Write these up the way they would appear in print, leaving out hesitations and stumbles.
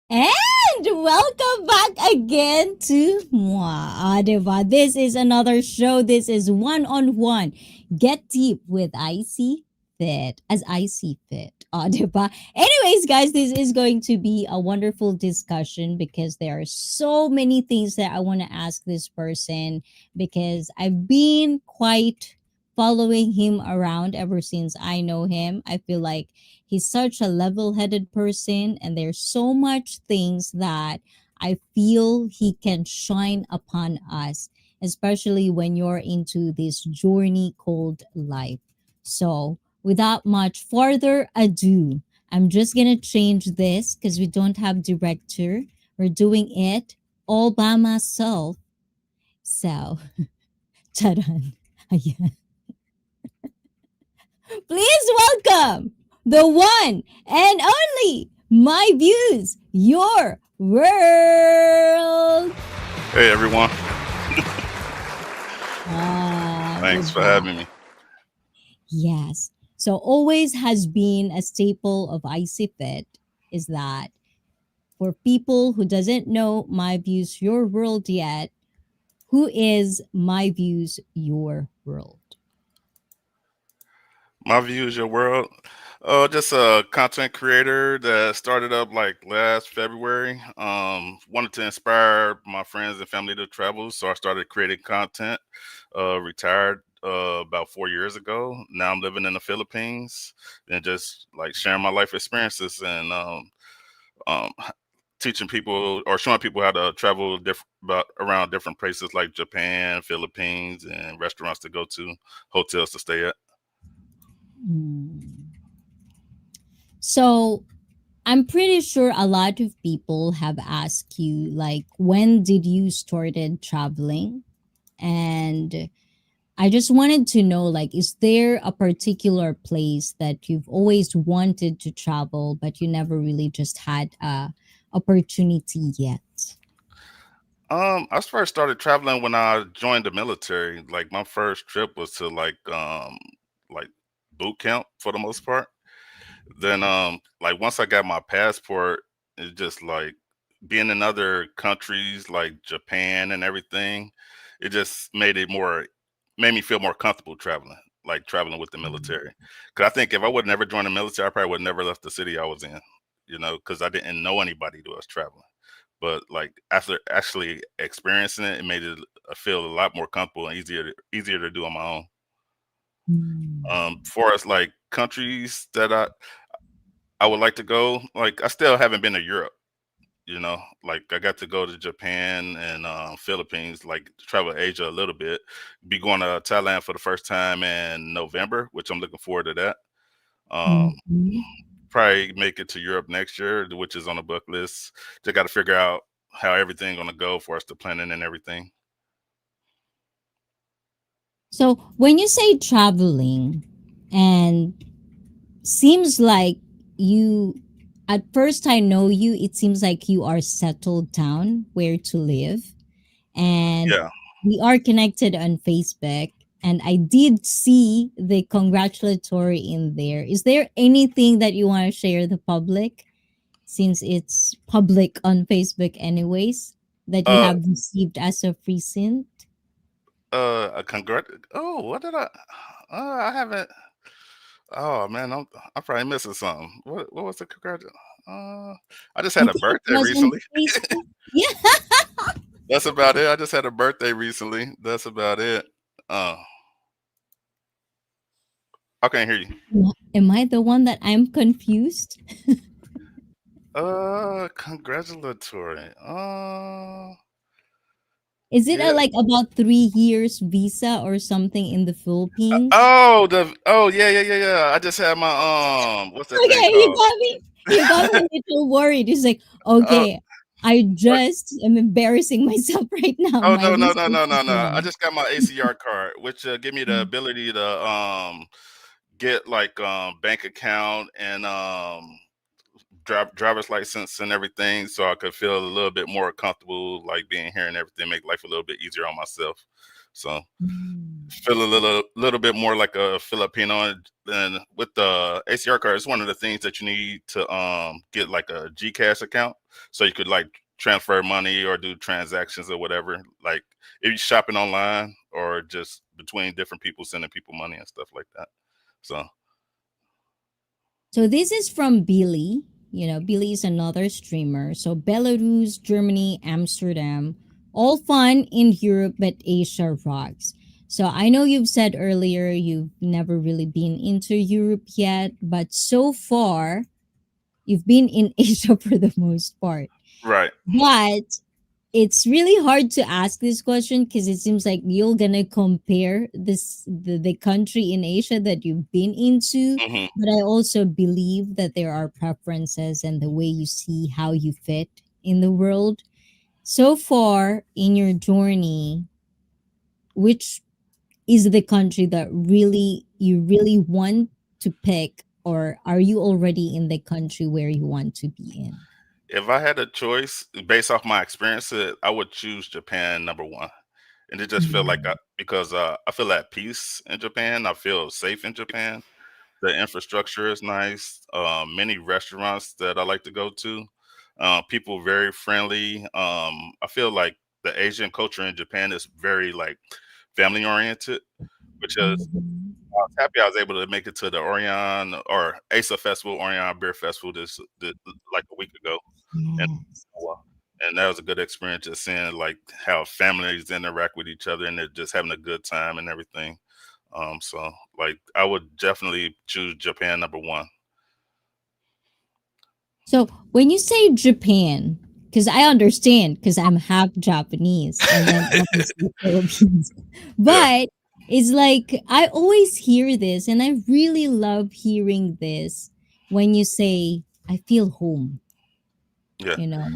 And welcome back again to Moi, diba? This is another show. This is one on one. Get deep with IC Fit as I see fit. Diba? Anyways, guys, this is going to be a wonderful discussion because there are so many things that I want to ask this person because I've been quite following him around ever since I know him. I feel like he's such a level-headed person, and there's so much things that I feel he can shine upon us, especially when you're into this journey called life. So without much further ado, I'm just gonna change this because we don't have director. We're doing it all by myself. So, charan. Ayan. Please welcome the one and only My Views, Your World. Hey everyone, Good thanks for job. having me. Yes. So always has been a staple of ICFit is that for people who doesn't know My Views, Your World yet, who is My Views, Your World? My view is your world. Just a content creator that started up like last February. Wanted to inspire my friends and family to travel, so I started creating content. Retired about 4 years ago. Now I'm living in the Philippines and just like sharing my life experiences and um, teaching people or showing people how to travel about around different places like Japan, Philippines, and restaurants to go to, hotels to stay at. Hmm. So I'm pretty sure a lot of people have asked you like when did you started traveling? And I just wanted to know like is there a particular place that you've always wanted to travel but you never really just had a opportunity yet? I first started traveling when I joined the military. Like my first trip was to like boot camp for the most part. Then like once I got my passport, it just like being in other countries like Japan and everything, it just made me feel more comfortable traveling, like traveling with the military. Cause I think if I would never joined the military, I probably would never left the city I was in, because I didn't know anybody that was traveling. But like after actually experiencing it, it made it feel a lot more comfortable and easier to do on my own. Mm. For us like countries that I would like to go, like I still haven't been to Europe. Like I got to go to Japan and Philippines, like travel Asia a little bit. Be going to Thailand for the first time in November, which I'm looking forward to that. Um, Mhm. Probably make it to Europe next year, which is on the bucket list. Just got to figure out how everything gonna go for us to planning and everything. So when you say traveling and seems like you at first I know you it seems like you are settled down where to live and Yeah. we are connected on Facebook and I did see the congratulatory in there. Is there anything that you want to share the public since it's public on Facebook anyways that you Uh. have received as of recent? A congrat. Oh, what did I? I haven't. Oh man, I'm probably missing something. What was the congrat? Uh, I just I had a think it birthday was on recently. Facebook. Yeah. That's about it. I just had a birthday recently. That's about it. Uh, I can't hear you. Am I the one that I'm confused? Congratulatory. Is it a, Yeah. like about 3 years visa or something in the Philippines? Yeah. I just had my what's that thing Okay, you called? got me. You got me a little worried. It's like, Oh, okay, I uh, just am embarrassing myself right now. oh My no no visa no no no is no! I wrong. just got my ACR card, which give me the Mm. ability to get like bank account and driver's license and everything, so I could feel a little bit more comfortable, like being here and everything, make life a little bit easier on myself. So Mm. feel a little bit more like a Filipino. And with the ACR card, it's one of the things that you need to get like a GCash account, so you could like transfer money or do transactions or whatever. Like if you're shopping online or just between different people, sending people money and stuff like that. So So this is from Billy. You know, Billy is another streamer. So Belarus, Germany, Amsterdam, all fun in Europe, but Asia rocks. So I know you've said earlier you've never really been into Europe yet, but so far you've been in Asia for the most part. right. But it's really hard to ask this question because it seems like you're gonna compare the country in Asia that you've been into. Hmm. But I also believe that there are preferences and the way you see how you fit in the world. So far in your journey, which is the country that really you really want to pick, or are you already in the country where you want to be in? If I had a choice based off my experiences, I would choose Japan number one. And it just feel like Mm. because I feel at peace in Japan. I feel safe in Japan. The infrastructure is nice. Many restaurants that I like to go to. People very friendly. I feel like the Asian culture in Japan is very like family oriented, which is Mhm. I was happy I was able to make it to the Orion or ASA Festival, Orion Beer Festival this like a week ago. And Yes. well, and that was a good experience just seeing like how families interact with each other and they're just having a good time and everything. So like I would definitely choose Japan number one. So when you say Japan, because I understand, because I'm half Japanese and then obviously Philippines, Yeah, but it's like I always hear this, and I really love hearing this when you say I feel home. yeah. You know,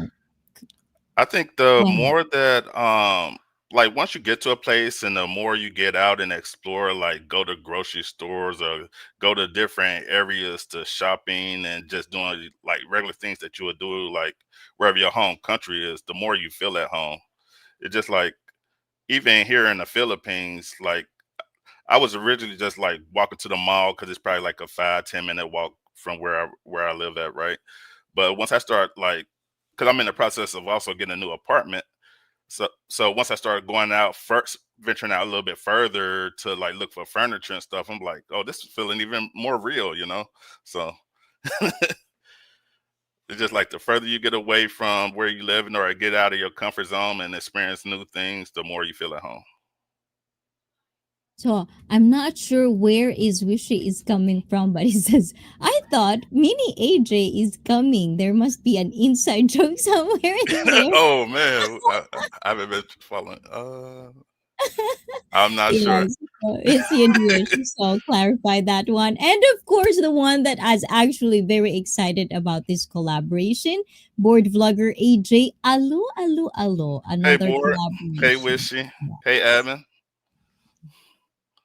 I think the when more that like once you get to a place and the more you get out and explore, like go to grocery stores or go to different areas to shopping and just doing like regular things that you would do like wherever your home country is, the more you feel at home. It's just like even here in the Philippines, like I was originally just like walking to the mall because it's probably like a 5-10 minute walk from where I live at, right? But once I start like, because I'm in the process of also getting a new apartment, so once I started going out first, venturing out a little bit further to like look for furniture and stuff, I'm like, oh, this is feeling even more real, you know? So it's just like the further you get away from where you live or get out of your comfort zone and experience new things, the more you feel at home. so I'm not sure where is Wishy is coming from, but he says I thought Mini AJ is coming. There must be an inside joke somewhere in there. Oh man, I haven't been following. I'm not sure. Yes, so it's in Wish. So I'll clarify that one. And of course, the one that is actually very excited about this collaboration, board vlogger AJ. Alo, alo, alo. Hey, Another board. Hey, collaboration. Wishy. Hey, Yes. Evan.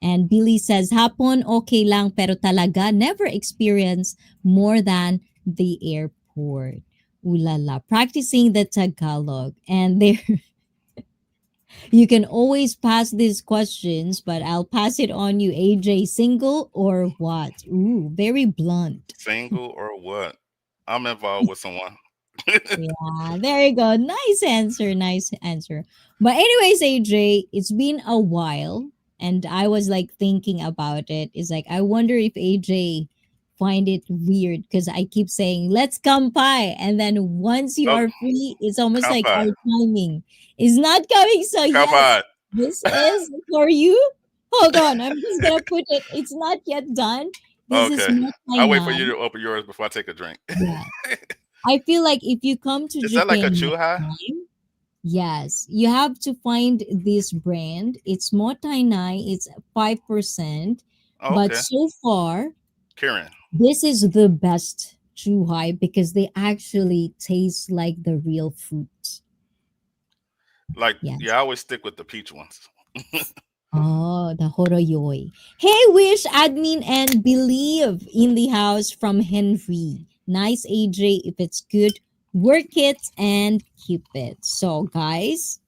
And Billy says, hapon okay lang pero talaga never experience more than the airport. Ulala. Practicing the Tagalog. And there you can always pass these questions, but I'll pass it on you, AJ. Single or what? Ooh, very blunt. Single or what? I'm involved with someone. Yeah, there you go. Nice answer. Nice answer. But, anyways, AJ, it's been a while, and I was like thinking about it. It's like, I wonder if AJ find it weird because I keep saying, let's come by. And then once you Oh, are free, it's almost come like our by. timing is not coming. So, Come yes, by. this is for you. Hold on. I'm just going to put it, it's not yet done. This is Okay. not my I'll wait for you nine. to open yours before I take a drink. Yeah. I feel like if you come to Is that like Japan a chew next high? time, yes, you have to find this brand. It's Motainai. It's 5%. Oh, But okay. so far, Karen. this is the best Chuhai because they actually taste like the real fruit. Like, Yes. yeah, I always stick with the peach ones. Oh, the Horoyoi. Hey, Wish, admin, and believe in the house from Henry. Nice, AJ. If it's good, work it and keep it. So, guys,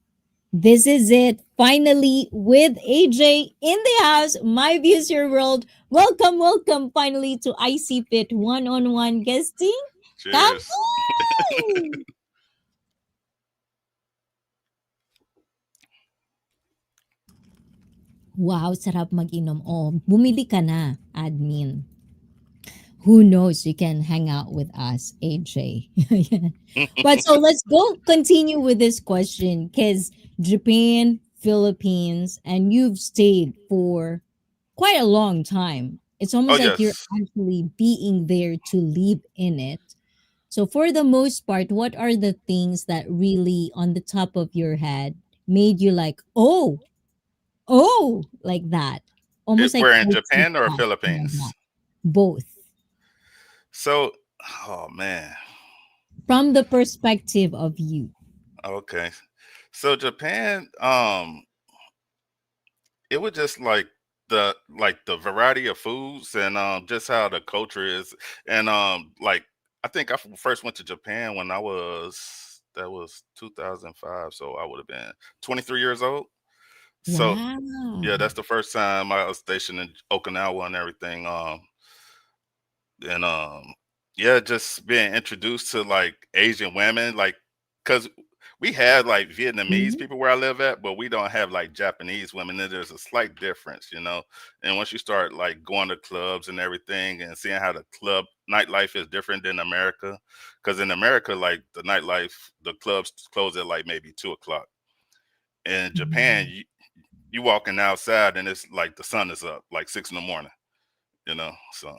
This is it. Finally, with AJ in the house, my views, your world. Welcome, welcome finally to IC Fit one on one guesting. Cheers. Kaboom! Wow, sarap mag-inom. Oh, bumili ka na, admin. Who knows, you can hang out with us, AJ. But so let's go continue with this question because Japan, Philippines, and you've stayed for quite a long time. It's Oh almost like you're yes. actually being there to live in it. So, for the most part, what are the things that really on the top of your head made you like, like that? Almost like We're in culture Japan or shock and all that. Philippines. Both. So, oh man. From the perspective of you. Okay. So Japan, it was just like the variety of foods and just how the culture is and like I think first went to Japan when I was that was 2005, so I would have been 23 years old. So Wow. yeah, that's the first time I was stationed in Okinawa and everything. And yeah, just being introduced to like Asian women, like because we had like Vietnamese Mhm. people where I live at, but we don't have like Japanese women. And there's a slight difference, you know. And once you start like going to clubs and everything and seeing how the club nightlife is different than America, because in America, like the nightlife, the clubs close at like maybe 2 o'clock. In Japan, Mhm. you walking outside and it's like the sun is up, like 6 in the morning, you know. So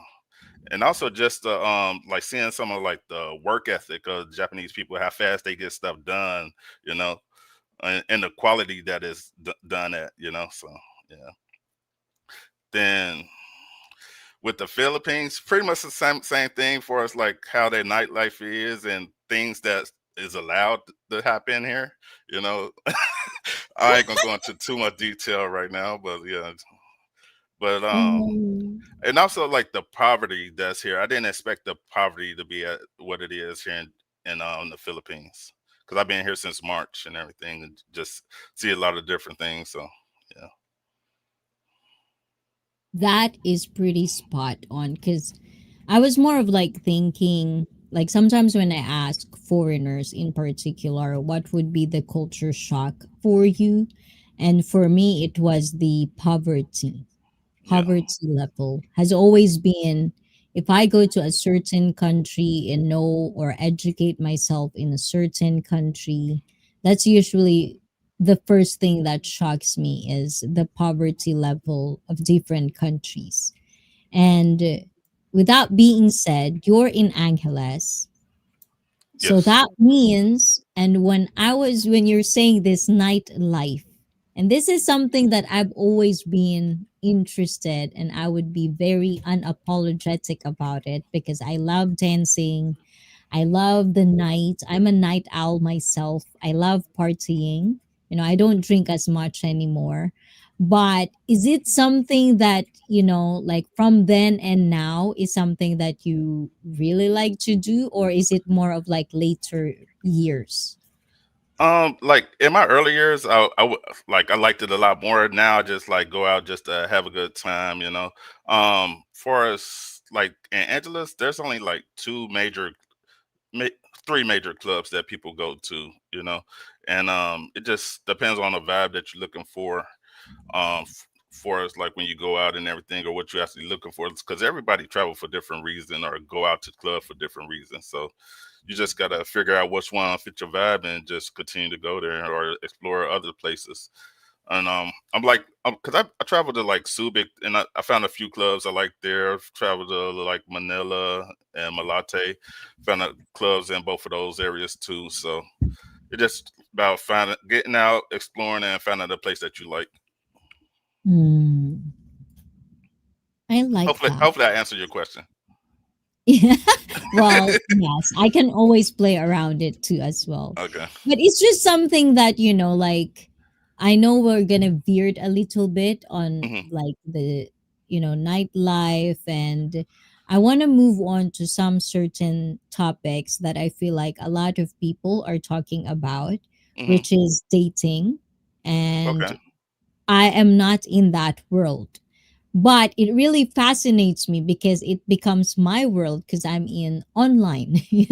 and also just like seeing some of like the work ethic of Japanese people, how fast they get stuff done, you know, and the quality that is done at, you know. So yeah. Then with the Philippines, pretty much the same thing for us, like how their nightlife is and things that is allowed to happen here. You know, I ain't gonna go into too much detail right now, but yeah. But Mhm. and also like the poverty that's here. I didn't expect the poverty to be at what it is here in the Philippines because I've been here since March and everything, and just see a lot of different things. So yeah. That is pretty spot on because I was more of like thinking, like sometimes when I ask foreigners in particular, what would be the culture shock for you? And for me, it was the Yeah. poverty level has always been if I go to a certain country and know or educate myself in a certain country, that's usually the first thing that shocks me is the poverty level of different countries. And with that being said, you're in Angeles, so Yes. that means, and when you're saying this nightlife, and this is something that I've always been interested, and I would be very unapologetic about it because I love dancing. I love the night. I'm a night owl myself. I love partying. I don't drink as much anymore. But is it something that, like from then and now is something that you really like to do, or is it more of like later years? Like in my early years, I liked it a lot more. Now I just like go out just to have a good time, you know. For us, like in Angeles, there's only like ma- three major clubs that people go to, you know, and it just depends on the vibe that you're looking for. For us, like when you go out and everything, or what you're actually looking for, because everybody travel for different reasons or go out to club for different reasons. So you just gotta figure out which one fit your vibe and just continue to go there or explore other places. And I'm like, because I traveled to like Subic and I found a few clubs I like there. I've traveled to like Manila and Malate, found out clubs in both of those areas too. So it's just about finding, getting out, exploring, and finding a place that you like. Hmm, I like that. Hopefully, I answered your question. Yeah. Well, yes, I can always play around it too as well. Okay. But it's just something that, like I know we're gonna veer a little bit on Hmm. like the, nightlife, and I wanna move on to some certain topics that I feel like a lot of people are talking about, Hmm. which is dating. and Okay. I am not in that world. But it really fascinates me because it becomes my world because I'm in online, you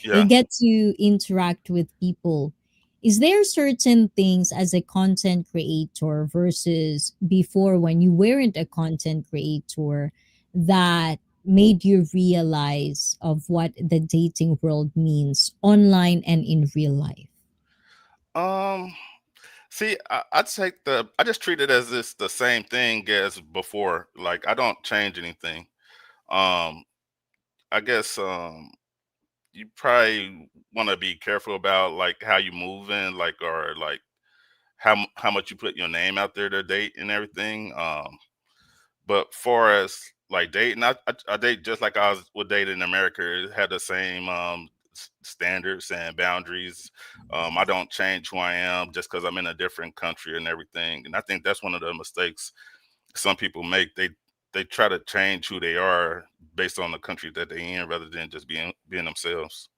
Yeah. get to interact with people. Is there certain things as a content creator versus before when you weren't a content creator that made you realize of what the dating world means online and in real life? Um. See, I take I just treat it as this the same thing as before. Like I don't change anything. Um. I guess you probably want to be careful about like how you move in, like or like how much you put your name out there to date and everything. But far as like dating, I date just like I was would date in America. It had the same standards and boundaries. I don't change who I am just because I'm in a different country and everything. And I think that's one of the mistakes some people make. They try to change who they are based on the country that they're in rather than just being themselves.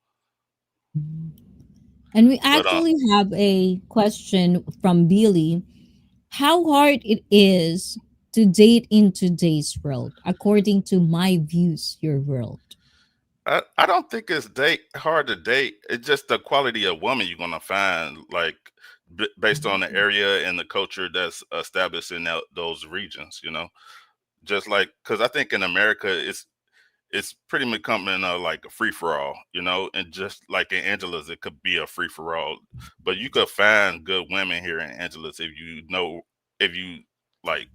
And we But actually have a question from Billy. How hard it is to date in today's world, according to my views, your world. I don't think it's date hard to date. It's just the quality of woman you're gonna find, like based on the area and the culture that's established in those regions. Just like because I think in America it's pretty much becoming like a free for all. And just like in Angeles, it could be a free for all, but you could find good women here in Angeles if you like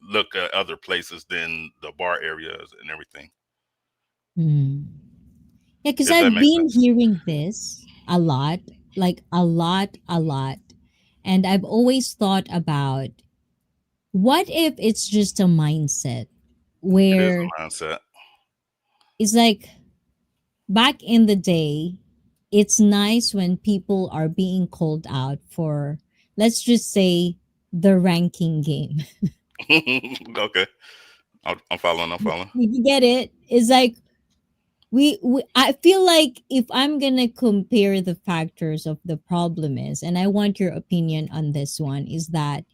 look at other places than the bar areas and everything. Hmm. Yeah, because If that I've makes been sense. hearing this a lot, like a lot, a lot. And I've always thought about what if it's just a mindset It is where a mindset. it's like back in the day, it's nice when people are being called out for, let's just say, the ranking game. Okay. I'm following. I'm following. You get it? It's like we I feel like if I'm gonna compare the factors of the problem is, and I want your opinion on this one, is that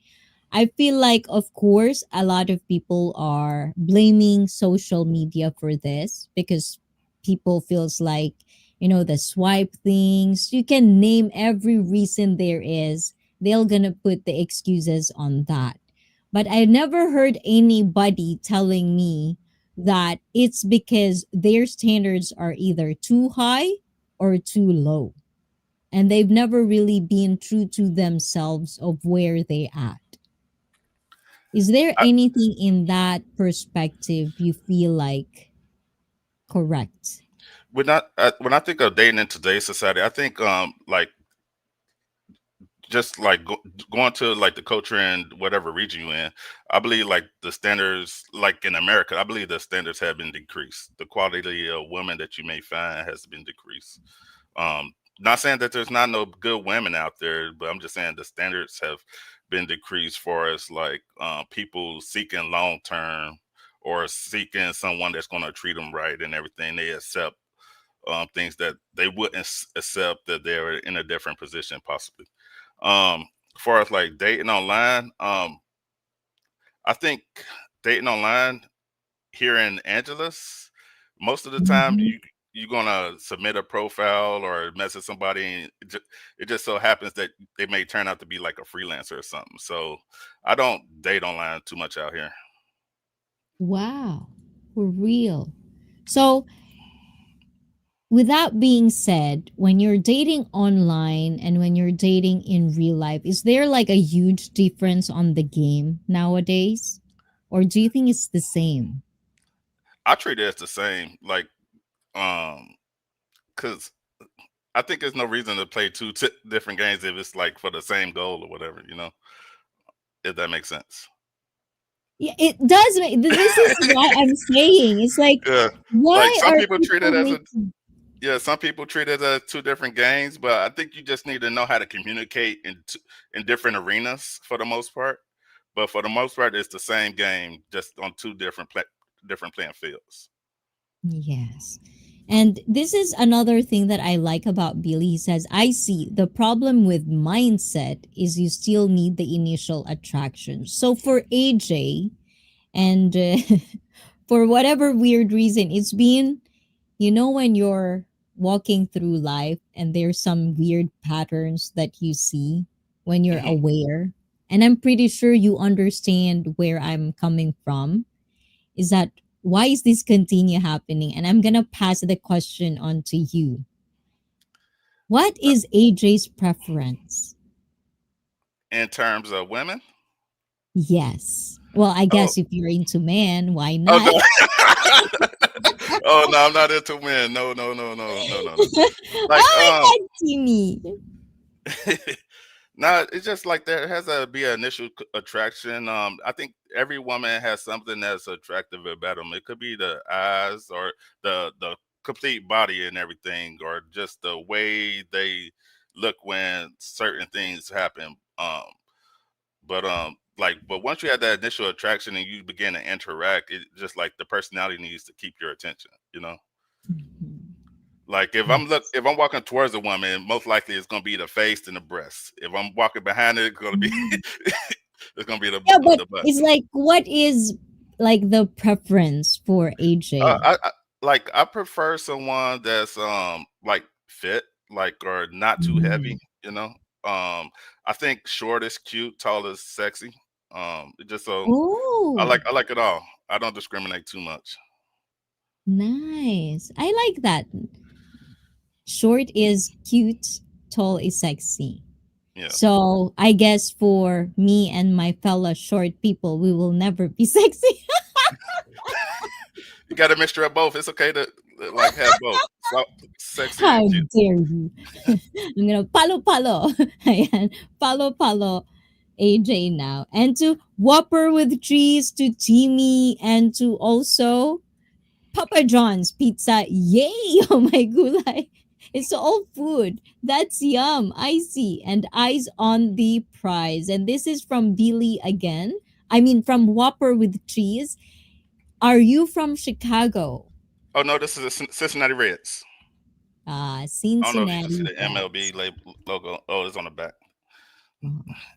I feel like, of course, a lot of people are blaming social media for this because people feels like, the swipe things. You can name every reason there is. They're gonna put the excuses on that. But I never heard anybody telling me that it's because their standards are either too high or too low. And they've never really been true to themselves of where they at. Is there I, anything in that perspective you feel like correct? when I think of dating in today's society, I think like just like going to like the culture in whatever region you're in. I believe like the standards, like in America, I believe the standards have been decreased. The quality of women that you may find has been decreased. Not saying that there's not no good women out there, but I'm just saying the standards have been decreased for us, like people seeking long term or seeking someone that's going to treat them right and everything. They accept things that they wouldn't accept that they're in a different position, possibly. As far as like dating online, I think dating online here in Angeles, most of the time Mhm. you're gonna submit a profile or message somebody, and it just so happens that they may turn out to be like a freelancer or something. So I don't date online too much out here. Wow, for real. So, with that being said, when you're dating online and when you're dating in real life, is there like a huge difference on the game nowadays? Or do you think it's the same? I treat it as the same, like because I think there's no reason to play two different games if it's like for the same goal or whatever, if that makes sense. Yeah, it does make, this is why I'm saying it's like, Yeah, like why some are people treat people it as a making. yeah, some people treat it as two different games, but I think you just need to know how to communicate in different arenas for the most part. But for the most part, it's the same game, just on two different playing fields. Yes. And this is another thing that I like about Billy. He says, I see the problem with mindset is you still need the initial attraction. So for AJ, and for whatever weird reason, it's been, when you're walking through life and there's some weird patterns that you see when you're Hmm. aware. And I'm pretty sure you understand where I'm coming from, is that why is this continue happening? And I'm gonna pass the question on to you. What is AJ's preference? In terms of women. Yes. Well, I Oh, guess if you're into men, why oh not? no. Oh no, I'm not into men. No, no, no, no, no, no, no. Like Oh my God, Timmy. no, it's just like there has to be an initial attraction. I think every woman has something that's attractive about them. It could be the eyes or the complete body and everything, or just the way they look when certain things happen. But once you have that initial attraction and you begin to interact, it just like the personality needs to keep your attention. Mhm. Like Yes. if I'm walking towards a woman, most likely it's gonna be the face and the breast. If I'm walking behind it, it's gonna be Mm. it's gonna be Yeah, but the butt. it's like, what is like the preference for AJ? I prefer someone that's like fit, like or not too heavy. Mm. You know, I think short is cute, tall is sexy. It just so Oh, I like it all. I don't discriminate too much. nice. I like that. Short is cute, tall is sexy. Yeah, So I guess for me and my fellow short people, we will never be sexy. you got to mixture of both. It's okay to like have both, so, sexy and How cute. dare you? I'm gonna palo palo. Ayan, palo palo AJ now. And to Whopper with cheese, to Timmy, and to also Papa John's pizza. Yay! Oh my gulay. It's all food. That's yum. I see. And eyes on the prize. And this is from Billy again. I mean, from Whopper with cheese. Are you from Chicago? Oh no, this is a Cincinnati Reds. I don't know if you can see Cincinnati the MLB Reds. logo. Oh, it's on the back. Uh,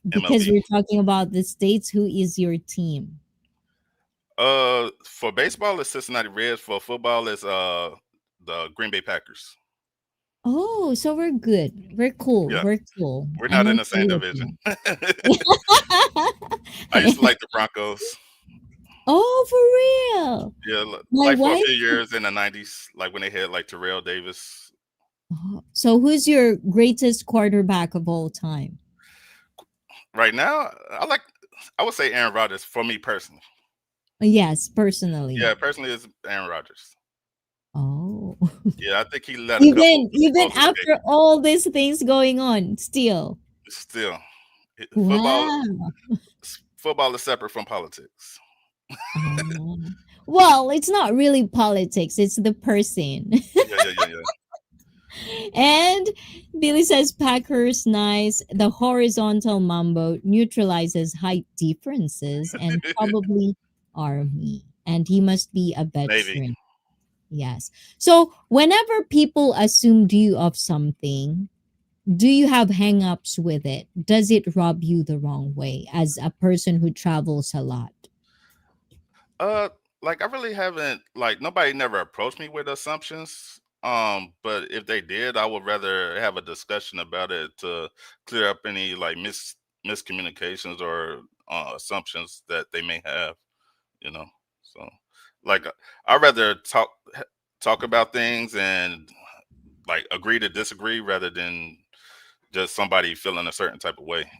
because MLB. we're talking about the states, who is your team? For baseball, it's Cincinnati Reds. For football, it's the Green Bay Packers. Oh, so we're good. We're cool. Yeah, We're cool. we're I'm not in okay the same with division. that. I used to like the Broncos. Oh, for real? Yeah, My like for a wife. few years in the '90s, like when they had like Terrell Davis. Oh, so who's your greatest quarterback of all time? Right now, I would say Aaron Rodgers for me personally. Yes, personally. Yeah, personally, it's Aaron Rodgers. Oh. Yeah, I think he let a couple Even explosive after games. all these things going on, still. Still, football Wow. football is separate from politics. Oh. Well, it's not really politics, it's the person. Yeah, yeah, yeah, yeah. And Billy says Packers nice. The horizontal mambo neutralizes height differences and probably army. And he must be a Maybe. veteran. Yes. So whenever people assumed you of something, do you have hang-ups with it? Does it rub you the wrong way as a person who travels a lot? Uh, like I really haven't like nobody never approached me with assumptions. But if they did, I would rather have a discussion about it to clear up any like miscommunications or assumptions that they may have. You know, so like I'd rather talk about things and like agree to disagree rather than just somebody feeling a certain type of way.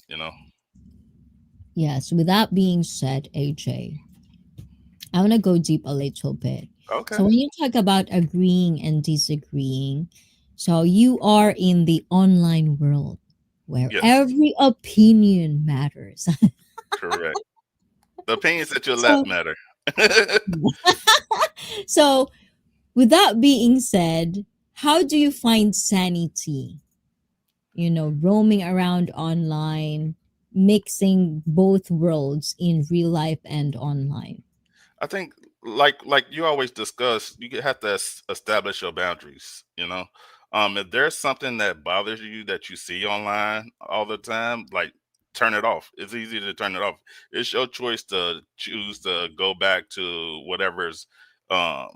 Yes, with that being said, AJ, I want to go deep a little bit. Okay. So when you talk about agreeing and disagreeing, so you are in the online world where Yes. every opinion matters. Correct. The opinions that you let so matter. so with that being said, how do you find sanity, roaming around online, mixing both worlds in real life and online? I think like you always discuss, have to establish your boundaries. If there's something that bothers you that you see online all the time, like turn it off. It's easy to turn it off. It's your choice to choose to go back to whatever's um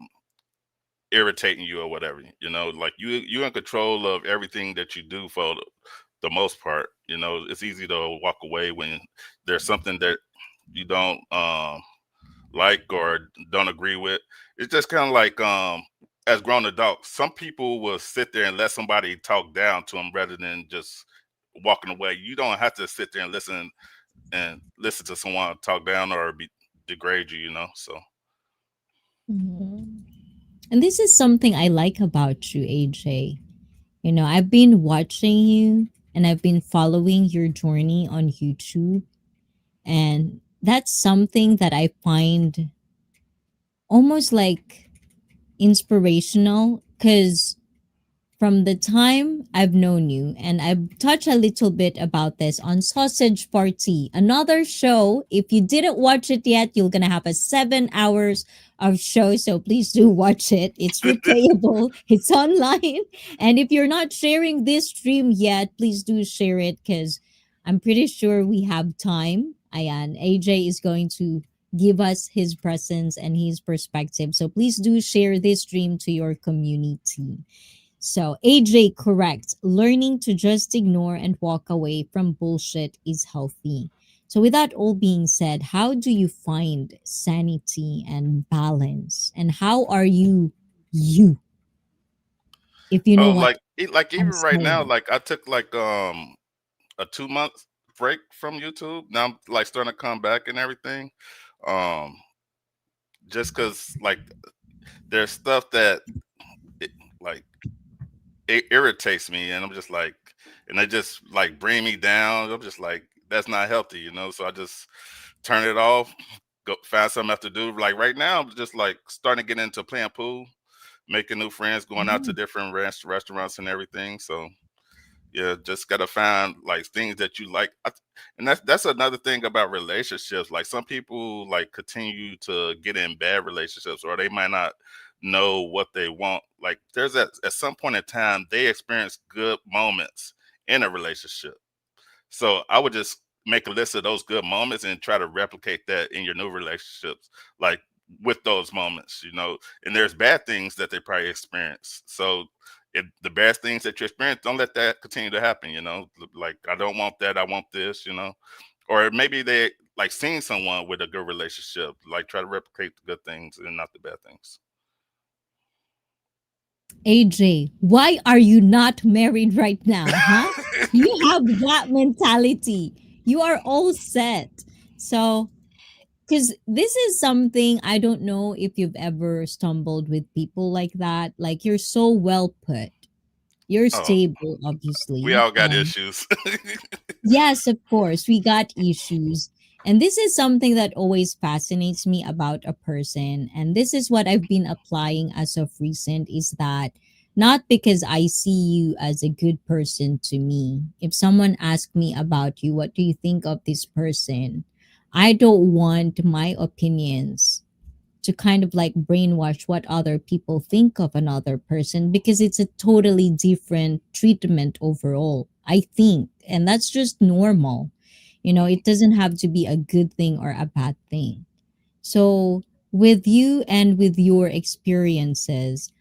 irritating you or whatever. Like you in control of everything that you do for the most part. It's easy to walk away when there's something that you don't like or don't agree with. It's just kind of like as grown adults, some people will sit there and let somebody talk down to them rather than just walking away. You don't have to sit there and listen to someone talk down or degrade you. So Mhm. And this is something I like about you, AJ. I've been watching you and I've been following your journey on YouTube. And that's something that I find almost like inspirational because from the time I've known you, and I've touched a little bit about this on Sausage Party, another show. If you didn't watch it yet, you're gonna have a 7 hours of show. So please do watch it. It's replayable. It's online. And if you're not sharing this stream yet, please do share it because I'm pretty sure we have time. And AJ is going to give us his presence and his perspective. So please do share this stream to your community. So, AJ, correct. Learning to just ignore and walk away from bullshit is healthy. So, with that all being said, how do you find sanity and balance? And how are you, if you know oh, what like I'm even right now, saying? like I took like a 2 month break from YouTube. Now I'm like starting to come back and everything. Um, just because like there's stuff that it, like it irritates me, and I'm just like, and they just like bring me down. I'm just like, that's not healthy. So I just turn it off, go find something else to do. Like right now, I'm just like starting to get into playing pool, making new friends, going out to Mm. different restaurants and everything. So yeah, just gotta find like things that you like. And that's another thing about relationships. Like some people like continue to get in bad relationships, or they might not know what they want. Like there's at some point in time they experience good moments in a relationship. So I would just make a list of those good moments and try to replicate that in your new relationships, like with those moments. And there's bad things that they probably experience. So if the bad things that you experience, don't let that continue to happen. Like I don't want that, I want this. Or maybe they like seeing someone with a good relationship, like try to replicate the good things and not the bad things. AJ, why are you not married right now, huh? You have that mentality. You are all set. So, because this is something I don't know if you've ever stumbled with people like that. Like you're so well put. You're Oh, stable, we obviously. all got And issues. yes, of course, we got issues. And this is something that always fascinates me about a person. And this is what I've been applying as of recent is that not because I see you as a good person to me. If someone asks me about you, what do you think of this person? I don't want my opinions to kind of like brainwash what other people think of another person because it's a totally different treatment overall, I think. And that's just normal. It doesn't have to be a good thing or a bad thing. So, with you and with your experiences,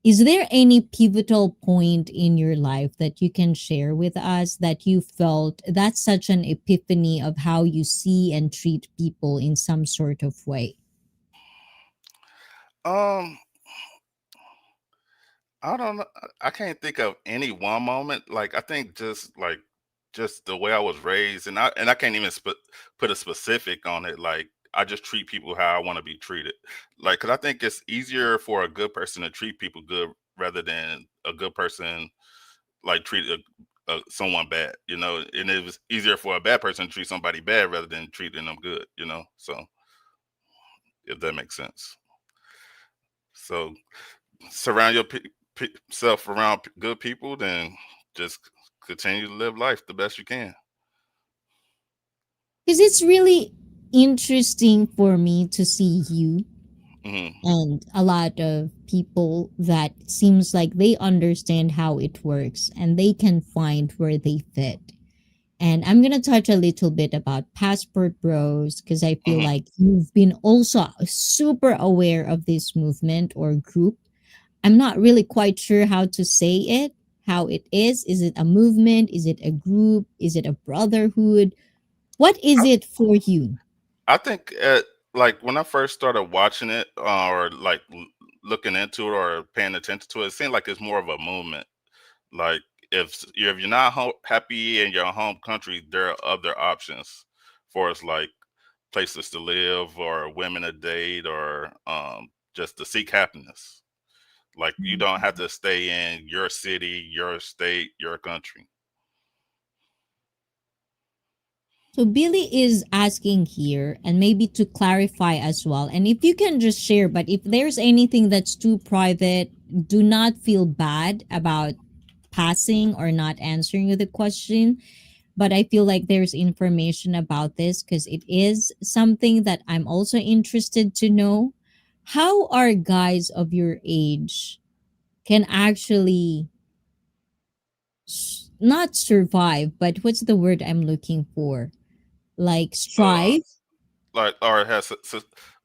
is there any pivotal point in your life that you can share with us that you felt that's such an epiphany of how you see and treat people in some sort of way? um I don't know. I can't think of any one moment. Like I think just the way I was raised, and I can't even put a specific on it. Like I just treat people how I want to be treated. Like, cause I think it's easier for a good person to treat people good rather than a good person like treat someone bad. And it was easier for a bad person to treat somebody bad rather than treating them good. So if that makes sense. So surround yourself around good people, then just continue to live life the best you can. Because it's really interesting for me to see you. Hmm. and a lot of people that seems like they understand how it works and they can find where they fit. And I'm going to touch a little bit about passport bros because I feel Hmm. like you've been also super aware of this movement or group. I'm not really quite sure how to say it, how it is. Is it a movement? Is it a group? Is it a brotherhood? What is I, it for you? I think like when I first started watching it or like looking into it or paying attention to it, it seemed like it's more of a movement. Like if you're not happy in your home country, there are other options for us, like places to live or women to date or just to seek happiness. Like you don't have to stay in your city, your state, your country. So Billy is asking here, and maybe to clarify as well. And if you can just share, but if there's anything that's too private, do not feel bad about passing or not answering the question. But I feel like there's information about this because it is something that I'm also interested to know. How are guys of your age can actually not survive, but what's the word I'm looking for? Like Uh, strive? like or has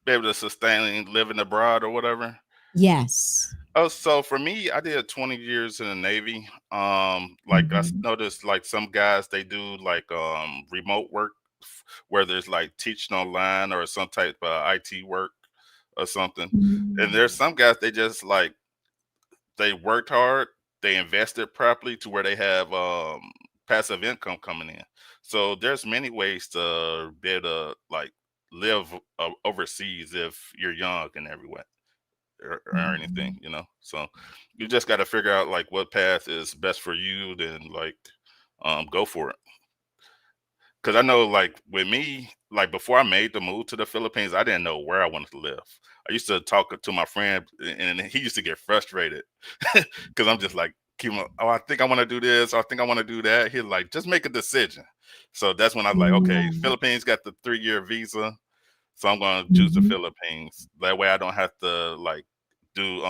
be able to sustain living abroad or whatever. Yes. Oh, so for me, I did 20 years in the Navy. Like Mhm. noticed like some guys they do like remote work, whether it's like teaching online or some type of IT work or something. And Mm. there's some guys they just like they worked hard, they invested properly to where they have passive income coming in. So there's many ways to be able to like live overseas if you're young and everywhere or anything, Mhm. you know. So you just got to figure out like what path is best for you, then like go for it. Because I know, like with me, like before I made the move to the Philippines, I didn't know where I wanted to live. I used to talk to my friend, and he used to get frustrated because I'm just like, oh, I think I want to do this, or I think I want to do that. He's like, just make a decision. So that's when I was like, okay, Yeah. Philippines got the 3-year visa, so I'm going to choose the Mhm. Philippines. That way, I don't have to like do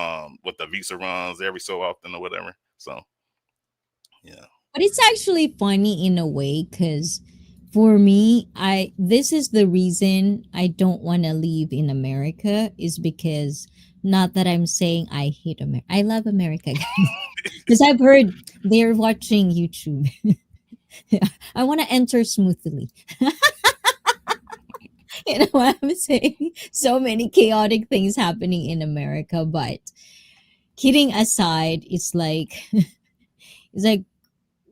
what the visa runs every so often or whatever. So yeah. But it's actually funny in a way because for me, I this is the reason I don't want to leave in America is because not that I'm saying I hate America. I love America, guys. Because I've heard they're watching YouTube. I want to enter smoothly. You know what I'm saying? So many chaotic things happening in America, but kidding aside, it's like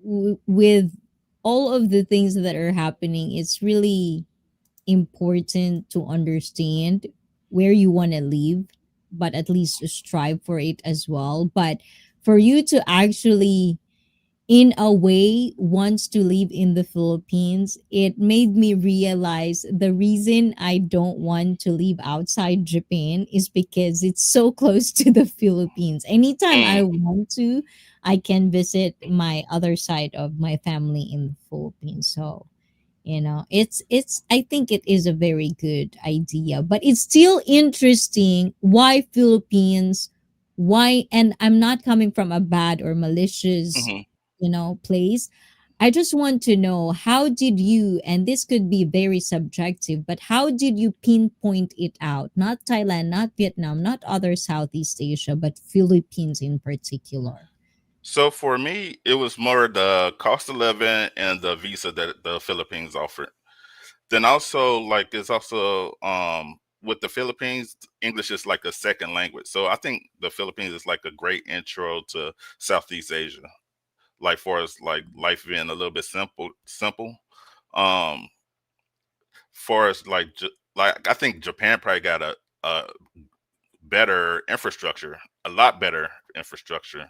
with all of the things that are happening, it's really important to understand where you want to live, but at least strive for it as well. But for you to actually in a way wants to live in the Philippines, it made me realize the reason I don't want to live outside Japan is because it's so close to the Philippines. Anytime I Mm. want to, I can visit my other side of my family in the Philippines. So, it's I think it is a very good idea, but it's still interesting why Philippines, why, and I'm not coming from a bad or malicious Hmm. place. I just want to know how did you, and this could be very subjective, but how did you pinpoint it out? Not Thailand, not Vietnam, not other Southeast Asia, but Philippines in particular. So for me, it was more the cost of living and the visa that the Philippines offered. Then also like it's also with the Philippines, English is like a second language. So I think the Philippines is like a great intro to Southeast Asia. Like for us like life being a little bit simple. Um for us like I think Japan probably got a better infrastructure, a lot better infrastructure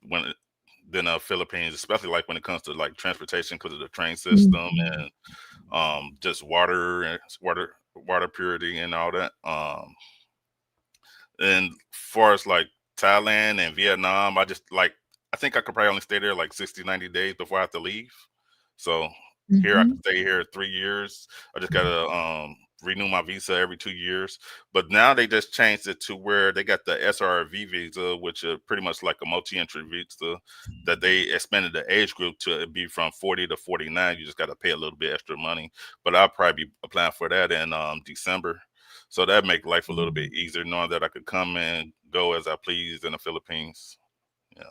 when than Philippines, especially like when it comes to like transportation because of the train system Mhm. and just water and water purity and all that. And far as like Thailand and Vietnam, I think I could probably only stay there like 60, 90 days before I have to leave. So here I Mhm. could stay here 3 years. I just gotta renew my visa every 2 years. But now they just changed it to where they got the SRV visa, which is pretty much like a multi-entry visa that they expanded the age group to be from 40 to 49. You just got to pay a little bit extra money. But I'll probably be applying for that in December. So that make life a little bit easier, knowing that I could come and go as I please in the Philippines. Yeah.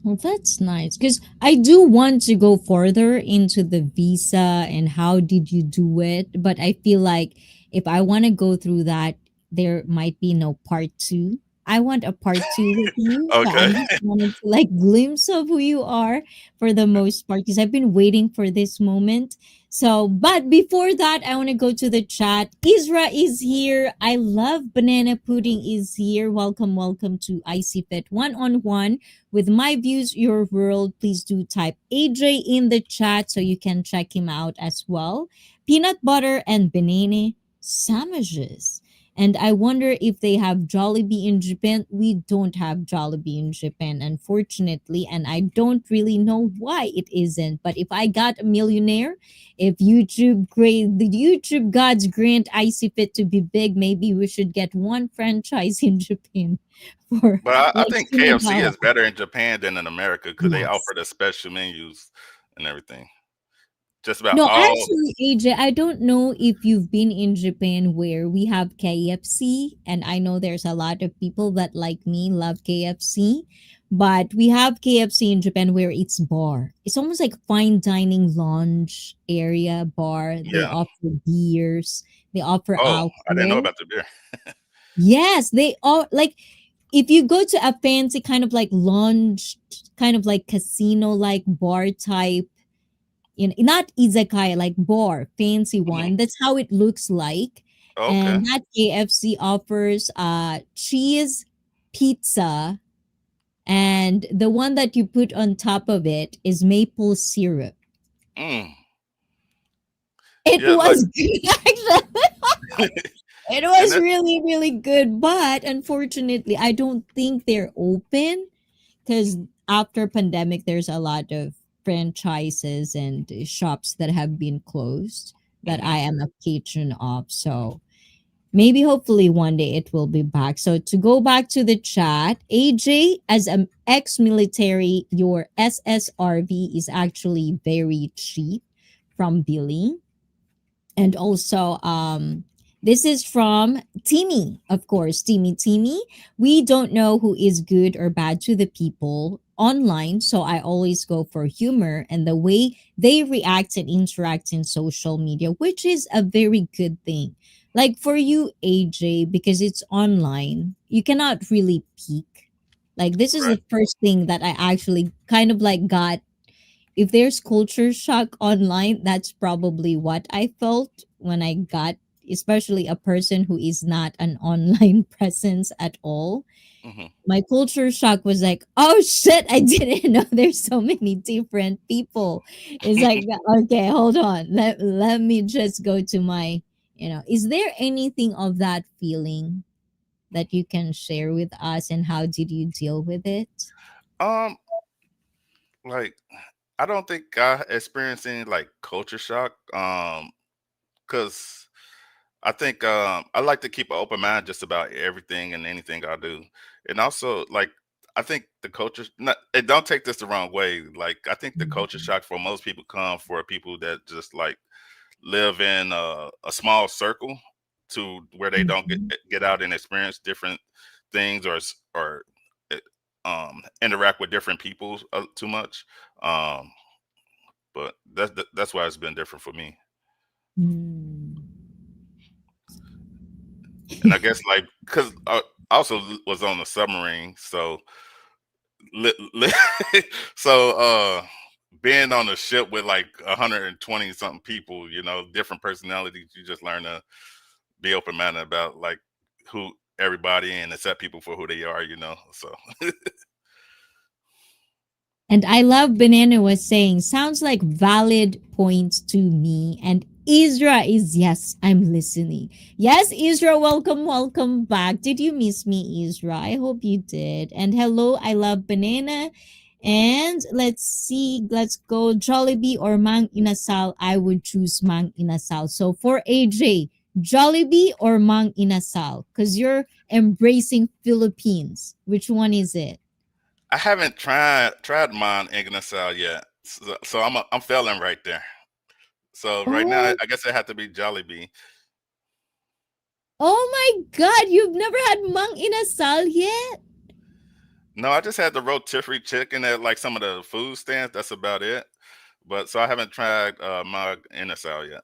Well, that's nice because I do want to go further into the visa and how did you do it. But I feel like if I want to go through that, there might be no part two. I want a part two with you. So Okay. I'm just wanting to like glimpse of who you are for the most part because I've been waiting for this moment. So, but before that, I want to go to the chat. Isra is here. I love banana pudding is here. Welcome, welcome to IC Fit One on One with my views, your world. Please do type AJ in the chat so you can check him out as well. Peanut butter and banana sandwiches. And I wonder if they have Jollibee in Japan. We don't have Jollibee in Japan, unfortunately, and I don't really know why it isn't. But if I got a millionaire, if the YouTube gods grant IC Fit to be big, maybe we should get one franchise in Japan for But I like think KFC Sumagawa. is better in Japan than in America because they offer Yes. the special menus and everything. Just about No, all. actually, AJ, I don't know if you've been in Japan where we have KFC, and I know there's a lot of people that like me love KFC, but we have KFC in Japan where it's bar. It's almost like fine dining lounge area bar. They Yeah. offer beers, they offer Oh, I didn't know alcohol. about the beer. Yes, they all like if you go to a fancy kind of like lounge, kind of like casino like bar type, not izakaya, like bar, fancy Mhm. one. That's how it looks like. Okay. And that KFC offers cheese pizza, and the one that you put on top of it is maple syrup. Mm. It Yeah, like was good, actually. It and was that. really, really good. But unfortunately, I don't think they're open because after pandemic there's a lot of franchises and shops that have been closed that Mhm. I am a patron of. So maybe hopefully one day it will be back. So to go back to the chat, AJ, as an ex-military, your SSRV is actually very cheap from billing. And also this is from Timmy, of course. Timmy, we don't know who is good or bad to the people online, so I always go for humor and the way they react and interact in social media, which is a very good thing. Like for you, AJ, because it's online, you cannot really peek. Like this is Right. the first thing that I actually kind of like got. If there's culture shock online, that's probably what I felt when I got, especially a person who is not an online presence at all. Mhm. My culture shock was like, oh shit, I didn't know there's so many different people. It's like, okay, hold on. Let me just go to my, is there anything of that feeling that you can share with us and how did you deal with it? um, like I don't think I experienced any like culture shock. Because I think I like to keep an open mind just about everything and anything I do, and also like I think the culture. Not, and don't take this the wrong way. Like I think the culture shock for most people come for people that just like live in a small circle to where they don't Mhm. get out and experience different things or interact with different people too much. Um, but that's why it's been different for me. Mm. And I guess like because I also was on the submarine, so li- li- so being on a ship with like 120 something people, different personalities, you just learn to be open minded about like who everybody and accept people for who they are. So And I love Banana was saying, sounds like valid points to me. And Isra is, yes, I'm listening. Yes, Isra, welcome, welcome back. Did you miss me, Isra? I hope you did. And hello, I love Banana. And let's see, let's go Jollibee or Mang Inasal. I would choose Mang Inasal. So for AJ, Jollibee or Mang Inasal? Because you're embracing Philippines. Which one is it? I haven't tried mine Ingnasal yet, so I'm failing right there. So right now, Oh, I guess it had to be Jollibee. oh my God! You've never had Mang Inasal yet? No, I just had the rotisserie chicken at like some of the food stands. That's about it. But so I haven't tried mug Inasal yet.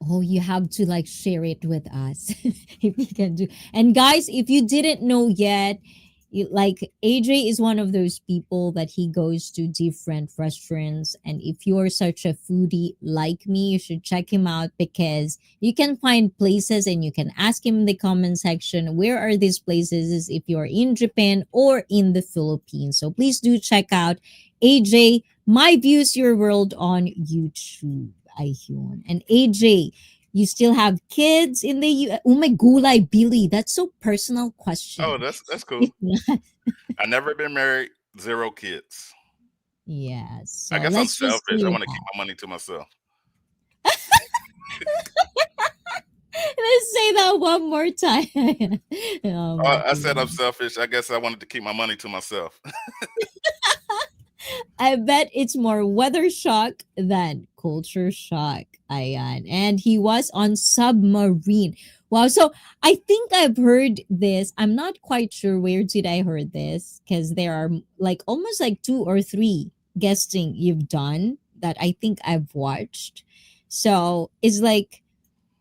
Oh, you have to like share it with us if you can do. And guys, if you didn't know yet, like AJ is one of those people that he goes to different restaurants. And if you're such a foodie like me, you should check him out because you can find places and you can ask him in the comment section where are these places if you're in Japan or in the Philippines. So please do check out AJ, My Views Your World on YouTube. Ayun. And AJ, you still have kids in the U. Oh my gulay, Billy. That's so personal Oh, question. that's cool. If not, I never been married, zero kids. yeah. I So guess I'm let's just selfish. I clear want to keep that. my money to myself. Let's say that one more time. Oh my I said I'm goodness. selfish. I guess I wanted to keep my money to myself. I bet it's more weather shock than culture shock, Ayan. And he was on submarine. Wow. So I think I've heard this. I'm not quite sure where did I heard this because there are like almost like two or three guesting you've done that I think I've watched. So it's like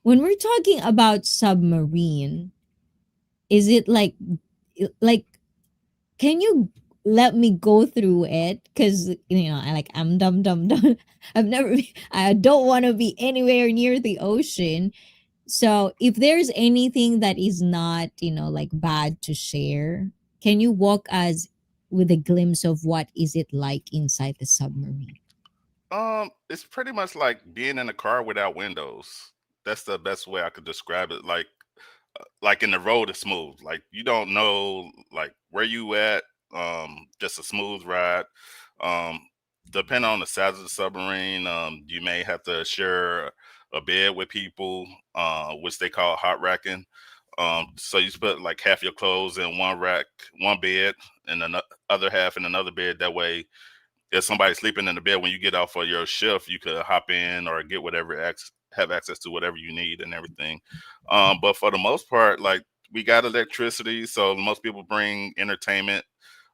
when we're talking about submarine, is it like can you let me go through it because I'm dumb. I don't want to be anywhere near the ocean. So if there's anything that is not like bad to share, can you walk us with a glimpse of what is it like inside the submarine? It's pretty much like being in a car without windows. That's the best way I could describe it. Like in the road is smooth. Like you don't know like where you at. Just a smooth ride. Um, depending on the size of the submarine, you may have to share a bed with people, which they call hot racking. So you put like half your clothes in one rack, one bed, and the other half in another bed. That way, if somebody's sleeping in the bed when you get off of your shift, you could hop in or get have access to whatever you need and everything. But for the most part, like we got electricity, so most people bring entertainment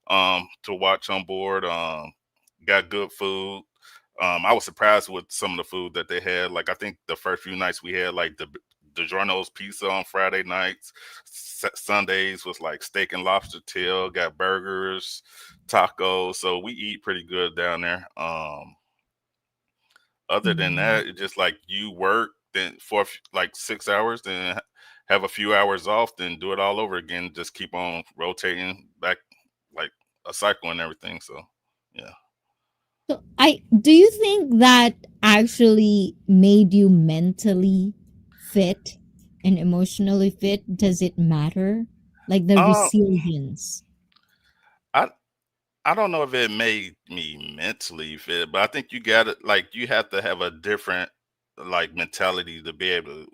to watch on board. Got good food. I was surprised with some of the food that they had. Like I think the first few nights we had like the DiGiorno's pizza on Friday nights. Sundays was like steak and lobster tail. Got burgers, tacos. So we eat pretty good down there. Other than Mm. that, it's just like you work then for like 6 hours, then have a few hours off, then do it all over again. Just keep on rotating back like a cycle and everything. So yeah. So I do you think that actually made you mentally fit and emotionally fit? Does it matter? Like the Um, resilience. I I don't know if it made me mentally fit, but I think you got to like you have to have a different like mentality to be able to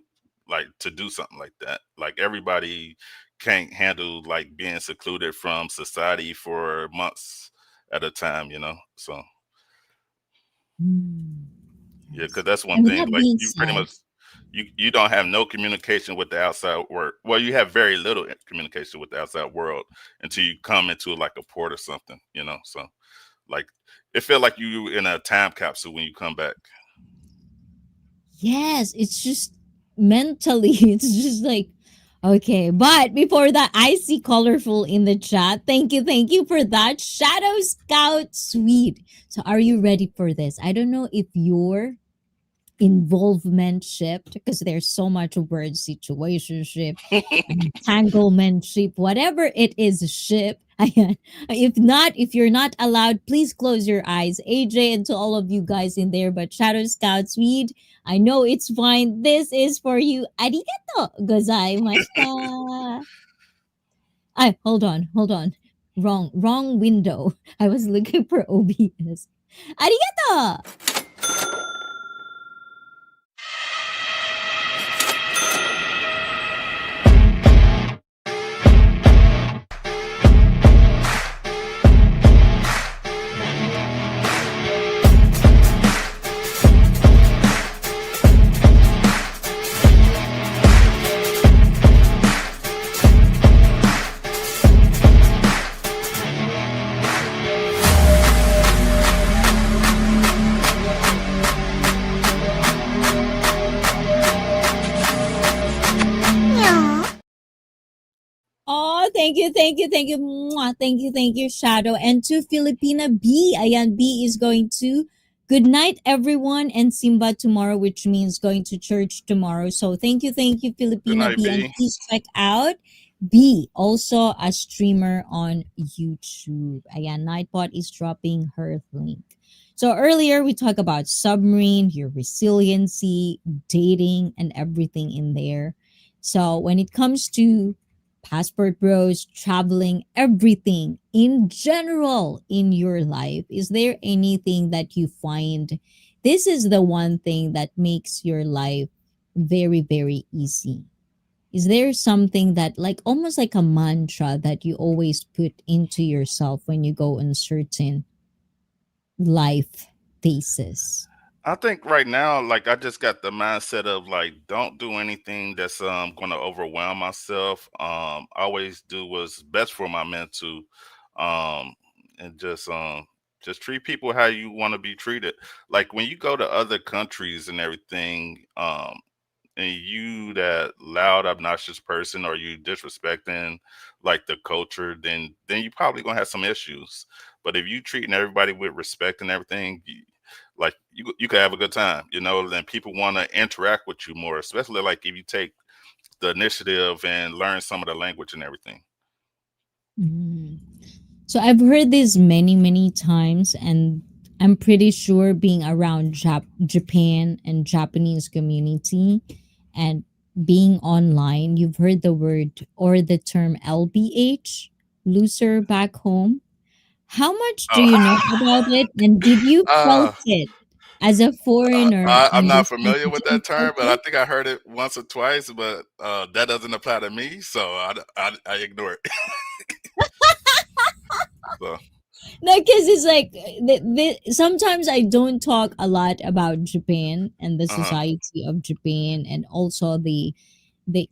like to do something like that. Like everybody can't handle like being secluded from society for months at a time, you know. So Mm, yeah, because yes. that's one And with thing. that Like being you pretty said, much you don't have no communication with the outside world. Well, you have very little communication with the outside world until you come into like a port or something, you know. So like it felt like you in a time capsule when you come back. yes, it's just mentally, it's just like, okay. But before that, I see colorful in the chat. Thank you for that. Shadow Scout Sweet. So, are you ready for this? I don't know if you're involvement ship because there's so much word situationship entanglement ship whatever it is ship. If not, if you're not allowed, please close your eyes, AJ, and to all of you guys in there. But Shadow Scout Swede, I know it's fine. This is for you. Arigato gozaimashita. Hold on, wrong window. I was looking for OBS. Arigato. Thank you. Mwah. Thank you, Shadow. And to Filipina B. Ayan, B is going to good night, everyone, and Simba tomorrow, which means going to church tomorrow. So thank you, Good Filipina night, B. And B. please check out B, also a streamer on YouTube. Ayan, Nightbot is dropping her link. So earlier we talked about submarine, your resiliency, dating, and everything in there. So when it comes to passport bros, traveling, everything in general in your life, is there anything that you find this is the one thing that makes your life very, very easy? Is there something that, like, almost like a mantra that you always put into yourself when you go on certain life phases? I think right now, like I just got the mindset of like, don't do anything that's gonna overwhelm myself. Always do what's best for my mental, um, and just treat people how you want to be treated. Like when you go to other countries and everything, and you that loud obnoxious person or you disrespecting like the culture, then you probably gonna have some issues. But if you treating everybody with respect and everything, like you could have a good time, then people want to interact with you more, especially like if you take the initiative and learn some of the language and everything. Mm. So I've heard this many, many times, and I'm pretty sure being around Japan and Japanese community and being online, you've heard the word or the term LBH, loser back home. How much do you know about Oh. it? And did you felt uh, it as a foreigner I'm in not this familiar country? with Did you that term, felt but I it? think I heard it once or twice, but that doesn't apply to me, so I ignore it. So, No, because it's like sometimes I don't talk a lot about Japan and the uh-huh. society of Japan and also the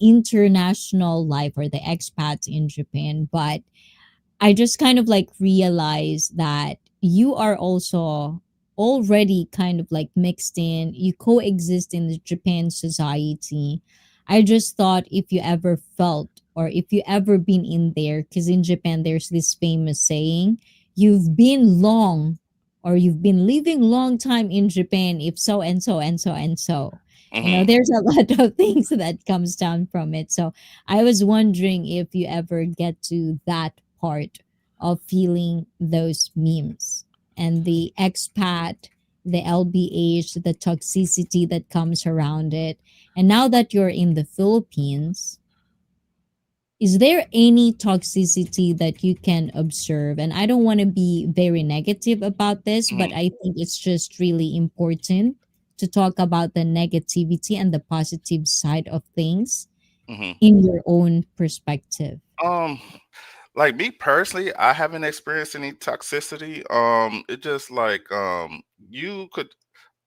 international life or the expats in Japan, but I just kind of like realized that you are also already kind of like mixed in, you coexist in the Japan society. I just thought if you ever felt or if you ever been in there, because in Japan there's this famous saying, you've been long or you've been living long time in Japan if so and so and so and so. Hmm. There's a lot of things that comes down from it. So I was wondering if you ever get to that part of feeling those memes and the expat, the LBH, the toxicity that comes around it. And now that you're in the Philippines, is there any toxicity that you can observe? And I don't want to be very negative about this, but Hmm. I think it's just really important to talk about the negativity and the positive side of things Hmm. in your own perspective. Um, like me personally, I haven't experienced any toxicity. It just like you could,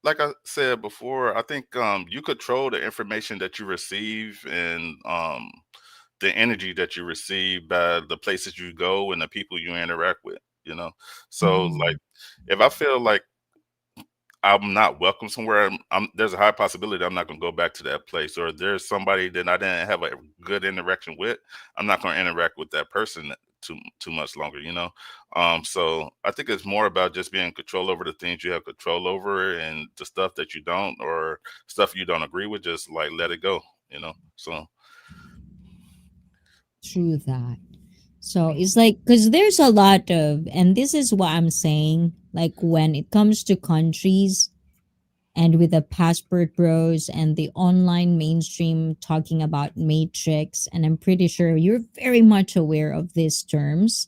like I said before, I think you control the information that you receive and the energy that you receive by the places you go and the people you interact with. You know, so like Mhm. if I feel like I'm not welcome somewhere, there's a high possibility I'm not going to go back to that place. Or if there's somebody that I didn't have a good interaction with, I'm not going to interact with that person too much longer. So I think it's more about just being in control over the things you have control over, and the stuff that you don't, or stuff you don't agree with, just like let it go. So True that. So it's like, because there's a lot of, and this is what I'm saying, like when it comes to countries and with the passport bros and the online mainstream talking about matrix, and I'm pretty sure you're very much aware of these terms,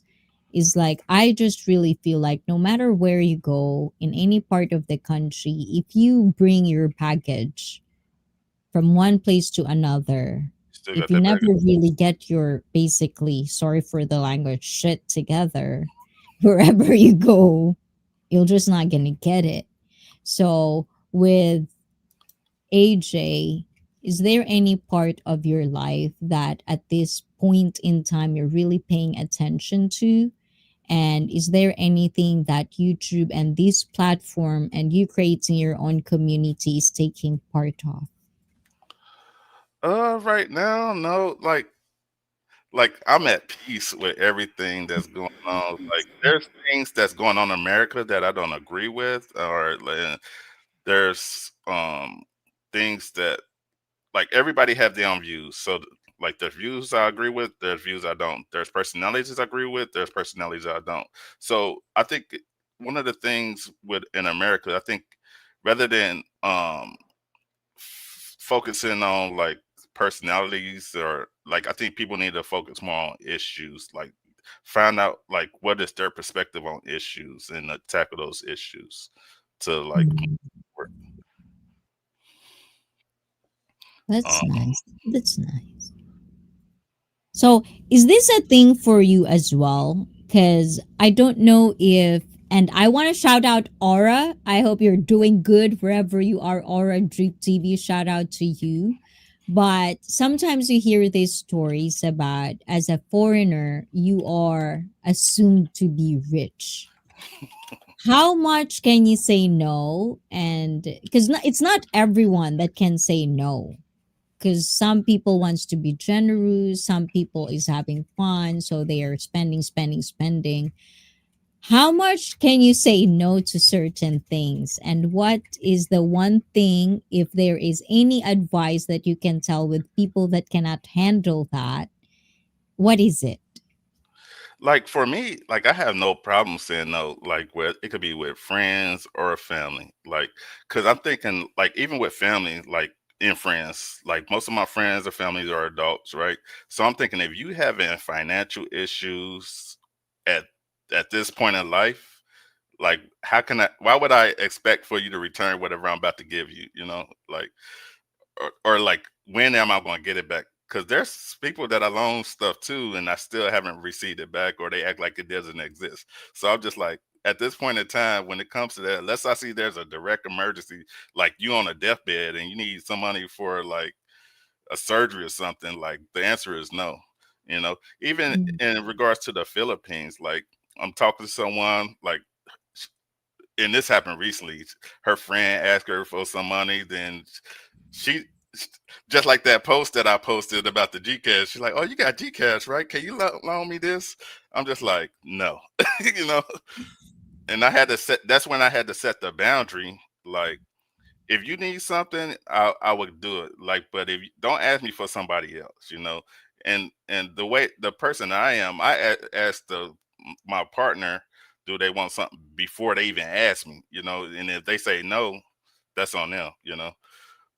is like, I just really feel like no matter where you go in any part of the country, if you bring your package from one place to another, still if got you that never baggage. really get your basically, sorry for the language, shit together, wherever you go, you're just not gonna get it. So with AJ, is there any part of your life that at this point in time you're really paying attention to? And is there anything that YouTube and this platform and you creating your own community is taking part of? Right now, no, like like I'm at peace with everything that's going on. Like there's things that's going on in America that I don't agree with, or there's things that like everybody have their own views. So like there's views I agree with, there's views I don't. There's personalities I agree with, there's personalities I don't. So I think one of the things with in America, I think rather than focusing on like personalities or like I think people need to focus more on issues, like find out like what is their perspective on issues and tackle those issues to like Mm, work. that's Um, nice. That's nice. So, is this a thing for you as well? Because I don't know if, and I want to shout out Aura. I hope you're doing good wherever you are, Aura Drip TV. Shout out to you. But sometimes you hear these stories about as a foreigner, you are assumed to be rich. How much can you say no? And because it's not everyone that can say no, because some people wants to be generous, some people is having fun, so they are spending. How much can you say no to certain things, and what is the one thing, if there is any advice that you can tell with people that cannot handle that, what is it? like for me, like I have no problem saying no. Like with it could be with friends or family. Like because I'm thinking like even with family, like in friends, like most of my friends or families are adults, right? So I'm thinking if you having financial issues at this point in life, like how can I? Why would I expect for you to return whatever I'm about to give you? You know, like or like when am I going to get it back? Because there's people that I loan stuff to and I still haven't received it back, or they act like it doesn't exist. So I'm just like, at this point in time, when it comes to that, unless I see there's a direct emergency, like you on a deathbed and you need some money for like a surgery or something, like the answer is no. You know, even Mm. in regards to the Philippines, like I'm talking to someone like and this happened recently. Her friend asked her for some money, then she just like that post that I posted about the Gcash. She's like, "Oh, you got Gcash, right? Can you loan me this?" I'm just like, "No," you know. And I had to set. That's when I had to set the boundary. Like, if you need something, I would do it. Like, but if you don't ask me for somebody else, you know. And the way the person I am, ask my partner, do they want something before they even ask me, you know. And if they say no, that's on them, you know.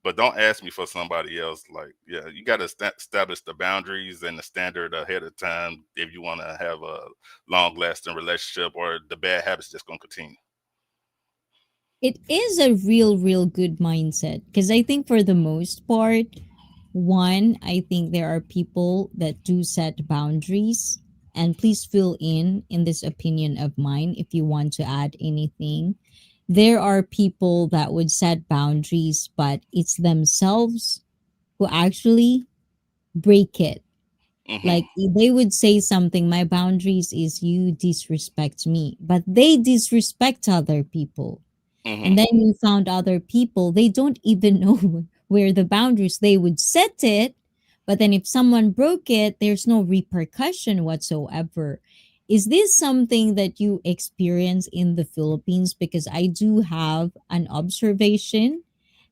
But don't ask me for somebody else. Like, yeah, you got to establish the boundaries and the standard ahead of time if you want to have a long lasting relationship, or the bad habits just gonna continue. It is a real good mindset, because I think for the most part, one, I think there are people that do set boundaries, and please fill in this opinion of mine if you want to add anything. There are people that would set boundaries, but it's themselves who actually break it. Hmm. Like they would say something, my boundaries is you disrespect me, but they disrespect other people. And Hmm. then you found other people, they don't even know where the boundaries, they would set it, but then if someone broke it, there's no repercussion whatsoever. Is this something that you experience in the Philippines? Because I do have an observation,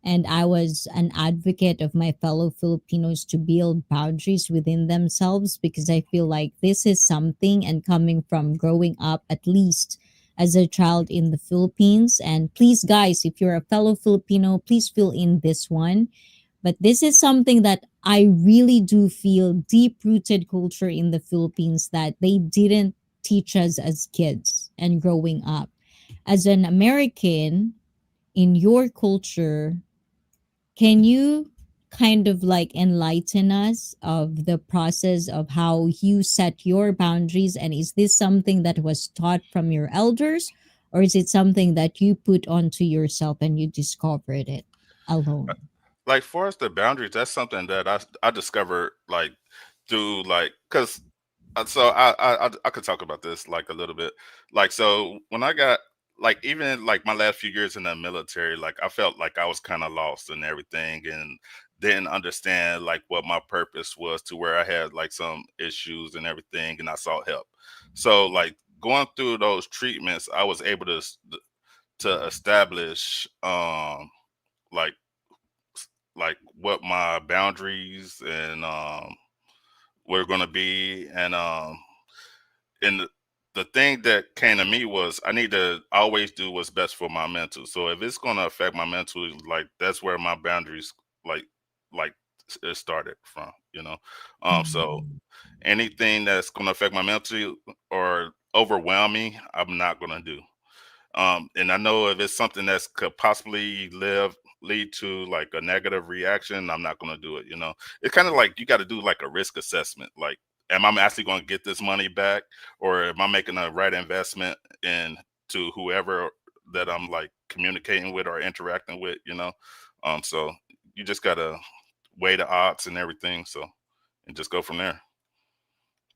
and I was an advocate of my fellow Filipinos to build boundaries within themselves, because I feel like this is something, and coming from growing up at least as a child in the Philippines. And please, guys, if you're a fellow Filipino, please fill in this one. But this is something that I really do feel deep rooted culture in the Philippines that they didn't teach us as kids and growing up. As an American, in your culture, can you kind of like enlighten us of the process of how you set your boundaries? And is this something that was taught from your elders, or is it something that you put onto yourself and you discovered it alone? Like for us, the boundaries, that's something that I discovered like through like because so I could talk about this like a little bit. Like so when I got like even like my last few years in the military, like I felt like I was kind of lost and everything. And didn't understand like what my purpose was, to where I had like some issues and everything, and I sought help. So like going through those treatments, I was able to establish like like what my boundaries and were going to be, and the thing that came to me was I need to always do what's best for my mental. So if it's going to affect my mental, like that's where my boundaries like like it started from, you know. So Mhm. anything that's going to affect my mental or overwhelm me, I'm not going to do. And I know if it's something that's could possibly lead to like a negative reaction, I'm not going to do it. You know, it's kind of like you got to do like a risk assessment. Like, am I actually going to get this money back, or am I making the right investment in to whoever that I'm like communicating with or interacting with? You know, so you just gotta weigh the odds and everything. So and just go from there.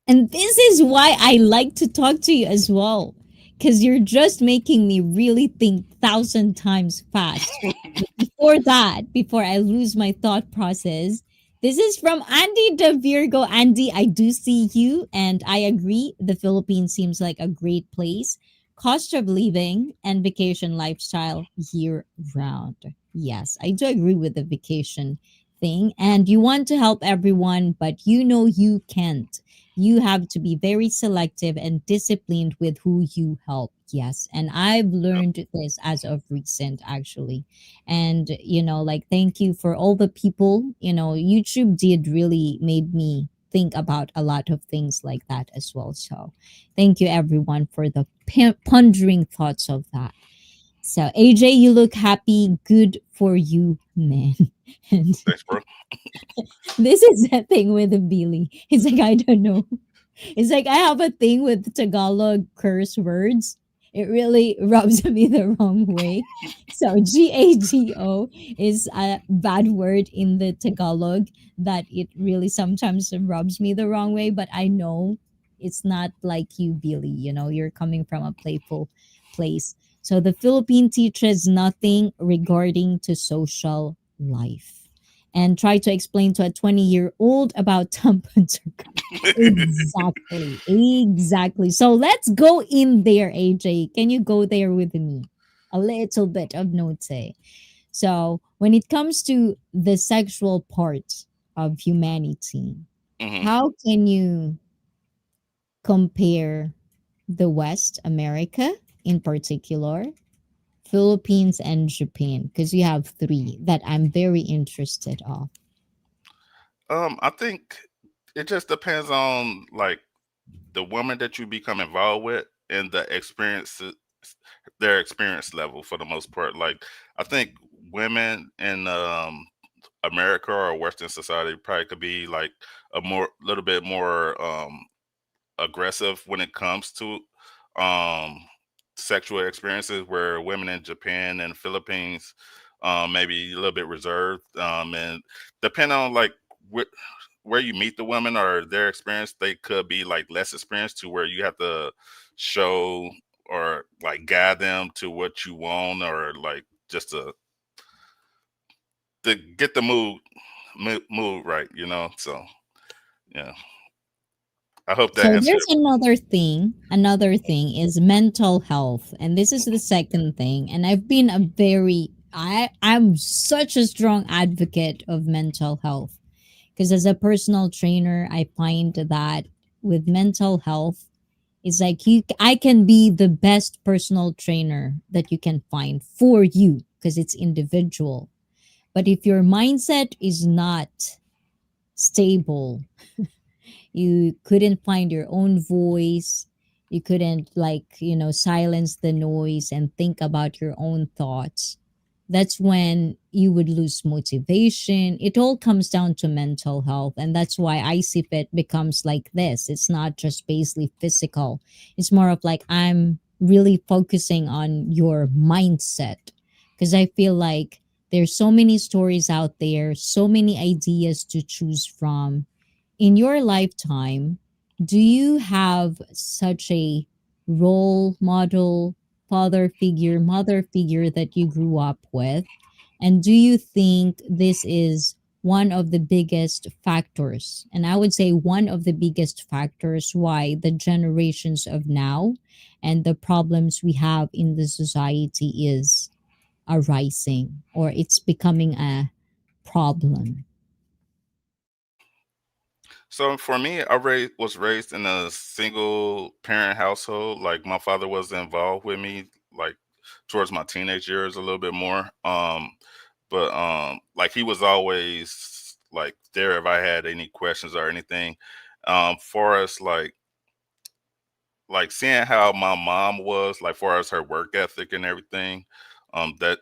And this is why I like to talk to you as well. Because you're just making me really think thousand times fast. But before that, before I lose my thought process, this is from Andy de Virgo. Andy, I do see you, and I agree. The Philippines seems like a great place. Cost of living and vacation lifestyle year round. Yes, I do agree with the vacation thing. And you want to help everyone, but you know you can't. You have to be very selective and disciplined with who you help. Yes. And I've Yep. learned this as of recent, actually. And, like, thank you for all the people. YouTube did really made me think about a lot of things like that as well. So thank you, everyone, for the pondering thoughts of that. So, AJ, you look happy. Good for you, man. And Thanks, bro. this is the thing with Billy. It's like, I don't know. It's like I have a thing with Tagalog curse words. It really rubs me the wrong way. So GAGO is a bad word in the Tagalog that it really sometimes rubs me the wrong way, but I know it's not like you, Billy. You're coming from a playful place. So the Philippine teaches nothing regarding to social life and try to explain to a 20-year-old about tampons or exactly. Exactly. So let's go in there, AJ. Can you go there with me? A little bit of notes. So, when it comes to the sexual part of humanity, Hmm. how can you compare the West America in particular, Philippines and Japan? Because you have three that I'm very interested of. I think it just depends on like the woman that you become involved with and their experience level for the most part. Like I think women in America or Western society probably could be like a little bit more aggressive when it comes to um sexual experiences, where women in Japan and Philippines maybe a little bit reserved, and depending on like where you meet the women or their experience, they could be like less experienced, to where you have to show or like guide them to what you want, or like just to get the mood right, you know. So yeah, I hope that So answered there's it. another thing. Another thing is mental health, and this is the second thing. And I've been I'm such a strong advocate of mental health because as a personal trainer, I find that with mental health, it's like I can be the best personal trainer that you can find for you because it's individual. But if your mindset is not stable, you couldn't find your own voice, you couldn't, like, silence the noise and think about your own thoughts, that's when you would lose motivation. It all comes down to mental health, and that's why ICFit becomes like this. It's not just basically physical, it's more of like I'm really focusing on your mindset, because I feel like there's so many stories out there, so many ideas to choose from. In your lifetime, do you have such a role model, father figure, mother figure that you grew up with? And do you think this is one of the biggest factors, and I would say one of the biggest factors why the generations of now and the problems we have in the society is arising, or it's becoming a problem. So for me, was raised in a single parent household. Like my father was involved with me, like towards my teenage years a little bit more. But like he was always like there if I had any questions or anything. For us, like seeing how my mom was like far as her work ethic and everything, that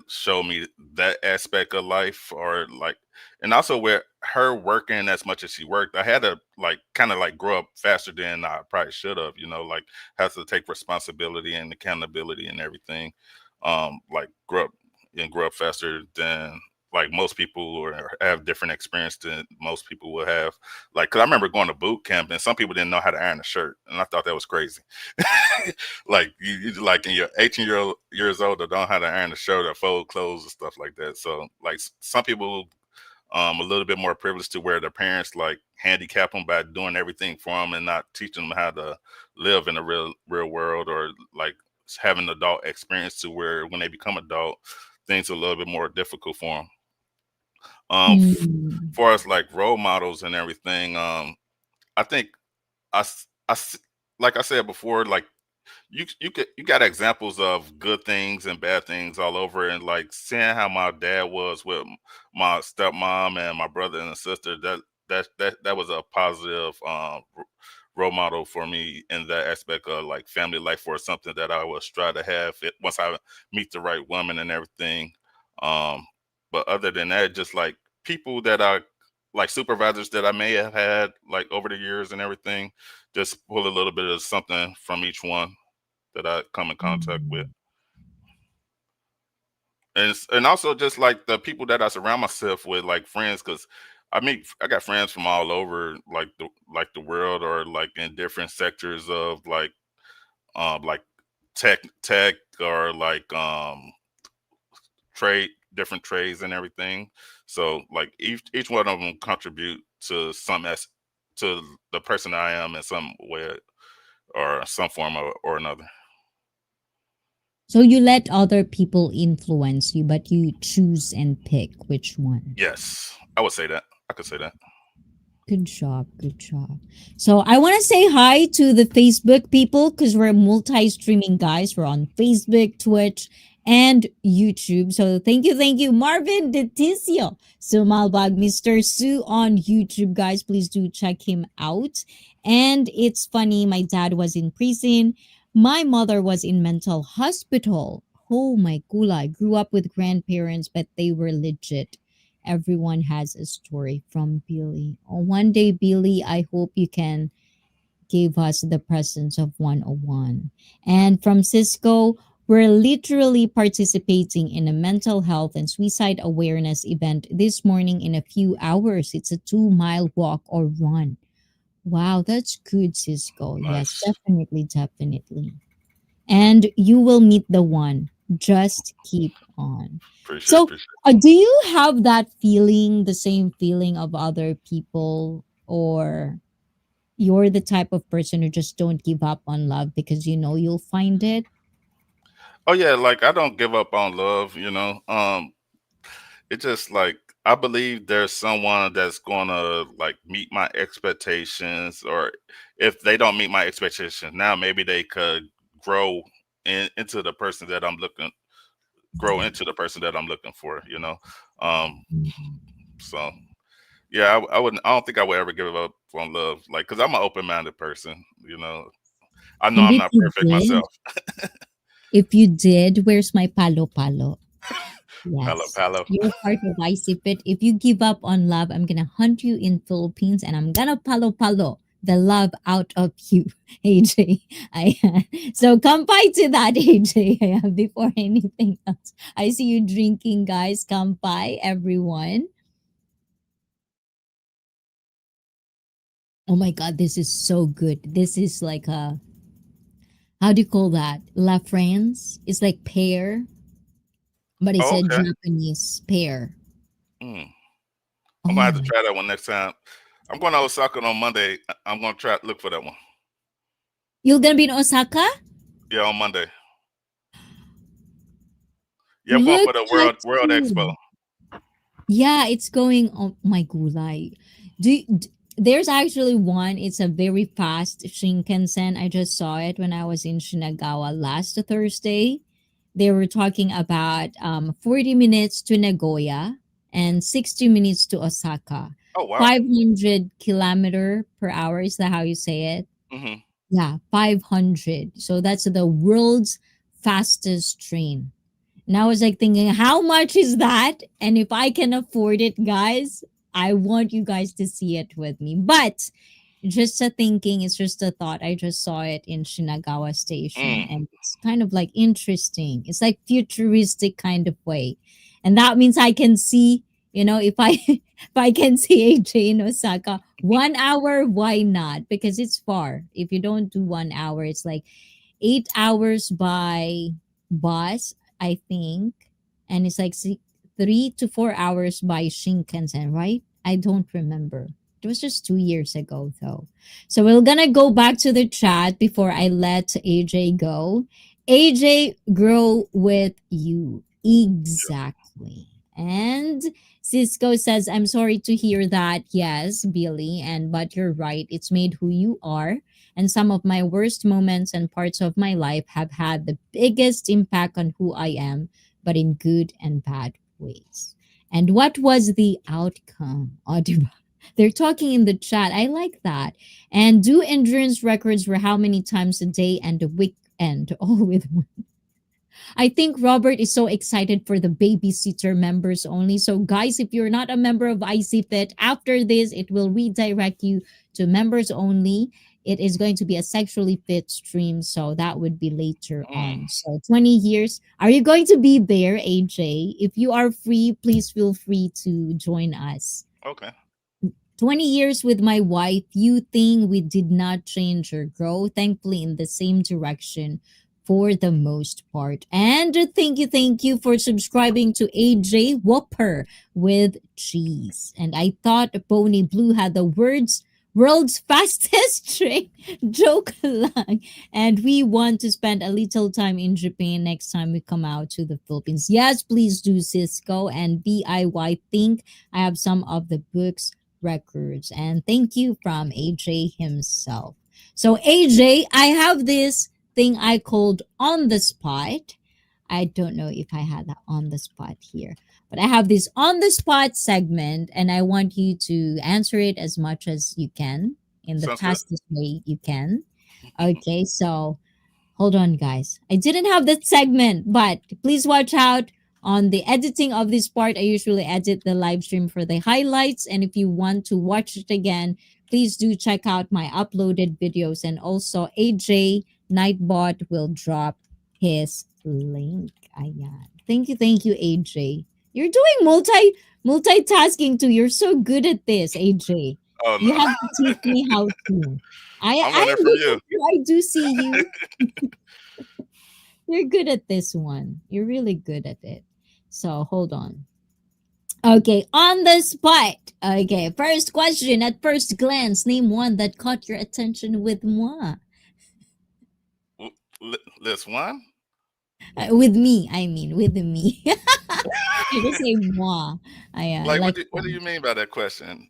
showed me that aspect of life, or like, and also with her working as much as she worked, I had to like kind of like grow up faster than I probably should have, like have to take responsibility and accountability and everything, like grow up faster than like most people, or have different experience than most people will have. Like, cause I remember going to boot camp and some people didn't know how to iron a shirt, and I thought that was crazy. Like you like in your 18-years old that don't know how to iron a shirt or fold clothes and stuff like that. So like some people a little bit more privileged to where their parents like handicap them by doing everything for them and not teaching them how to live in the real world, or like having adult experience to where when they become adult, things are a little bit more difficult for them. Mm. Far as like role models and everything, I think I, s- I s- like I said before, like you got examples of good things and bad things all over, and like seeing how my dad was with my stepmom and my brother and sister, that was a positive role model for me in that aspect of like family life, or something that I was try to have it once I meet the right woman and everything. Um but other than that, just like people that I like, supervisors that I may have had like over the years and everything, just pull a little bit of something from each one that I come in contact with. Mm. And also just like the people that I surround myself with, like friends, because I got friends from all over like the world, or like in different sectors of like tech, or like trade different trades and everything. So like each one of them contribute to to the person I am in some way or some form or another. So you let other people influence you, but you choose and pick which one. Yes, I would say that. I could say that. Good job. Good job. So I want to say hi to the Facebook people because we're multi streaming guys. We're on Facebook, Twitch, and YouTube. So thank you, Marvin Deticio. Sumalbag, Mr. Sue on YouTube, guys. Please do check him out. And it's funny, my dad was in prison. My mother was in mental hospital. Oh my gula. I grew up with grandparents, but they were legit. Everyone has a story from Billy. Oh, one day, Billy, I hope you can give us the presence of 101. And from Cisco, we're literally participating in a mental health and suicide awareness event this morning in a few hours. It's a 2 mile walk or run. Wow, that's good, Cisco. Yes, Nice. definitely. And you will meet the one. Just keep on. So, Appreciate. do you have that feeling, the same feeling of other people, or you're the type of person who just don't give up on love because you know you'll find it? Oh yeah, like I don't give up on love. It just like I believe there's someone that's gonna like meet my expectations, or if they don't meet my expectations now, maybe they could grow into the person that I'm looking grow into the person that I'm looking for. Um, so yeah, I wouldn't. I don't think I would ever give up on love, like, because I'm an open-minded person. I know And I'm not perfect myself. if you did, where's my palo palo? Palo Yes. palo. You're part of ICEE. If you give up on love, I'm gonna hunt you in Philippines and I'm gonna palo palo the love out of you, AJ. So come by to that, AJ. Before anything else. I see you drinking, guys. Come by, everyone. Oh my god, this is so good. This is like a, how do you call that? La France. It's like pear, but it's Oh, a okay. Japanese pear. Mm. I'm gonna Oh have to my. try that one next time. I'm going to Osaka on Monday. I'm gonna try to look for that one. You're gonna be in Osaka? Yeah, on Monday. Yeah, I'm going Look for the at World Expo. you. Yeah, it's going on my gulay. There's actually one. It's a very fast Shinkansen. I just saw it when I was in Shinagawa last Thursday. They were talking about 40 minutes to Nagoya and 60 minutes to Osaka. Oh wow. 500 kilometer per hour, is that how you say it? Hmm. Yeah, 500. So that's the world's fastest train. And I was like thinking, how much is that? And if I can afford it, guys, I want you guys to see it with me. But just a thinking, it's just a thought. I just saw it in Shinagawa Station Mm. and it's kind of like interesting. It's like futuristic kind of way. And that means I can see, if I if I can see AJ in Osaka 1 hour, why not? Because it's far. If you don't do 1 hour, it's like 8 hours by bus, I think, and it's like 3 to 4 hours by Shinkansen, right? I don't remember. It was just 2 years ago, though. So we're gonna go back to the chat before I let AJ go. AJ, grow with you. Exactly. And Cisco says, I'm sorry to hear that. Yes, Billy, and but you're right. It's made who you are, and some of my worst moments and parts of my life have had the biggest impact on who I am, but in good and bad ways. And what was the outcome? Oh, they're talking in the chat. I like that. And do endurance records for how many times a day and a weekend, all with I think Robert is so excited for the babysitter members only. So, guys, if you're not a member of IC Fit, after this, it will redirect you to members only. It is going to be a sexually fit stream. So, that would be later Mm. on. So, 20 years. Are you going to be there, AJ? If you are free, please feel free to join us. Okay. 20 years with my wife, you think we did not change or grow, thankfully, in the same direction for the most part. And thank you for subscribing to AJ Whopper with cheese. And I thought Boney Blue had the world's fastest train. Joke lang. And we want to spend a little time in Japan next time we come out to the Philippines. Yes, please do, Cisco and BIY Think. I have some of the books records. And thank you from AJ himself. So, AJ, I have this thing I called on the spot. I don't know if I had that on the spot here, but I have this on the spot segment, and I want you to answer it as much as you can in the Sounds good. fastest way you can. Okay, so hold on, guys. I didn't have that segment, but please watch out on the editing of this part. I usually edit the live stream for the highlights. And if you want to watch it again, please do check out my uploaded videos. And also, AJ Nightbot will drop his link. Ayan. Thank you, AJ. You're doing multitasking too. You're so good at this, AJ. Oh You no. have to teach me how to. I'm I learning from look you. at you. I do see you. You're good at this one. You're really good at it. So hold on. Okay, on the spot. Okay, first question at first glance. Name one that caught your attention with moi. This one. With me, I mean, with me. I just say moi. I Like, like what do that. you mean by that question?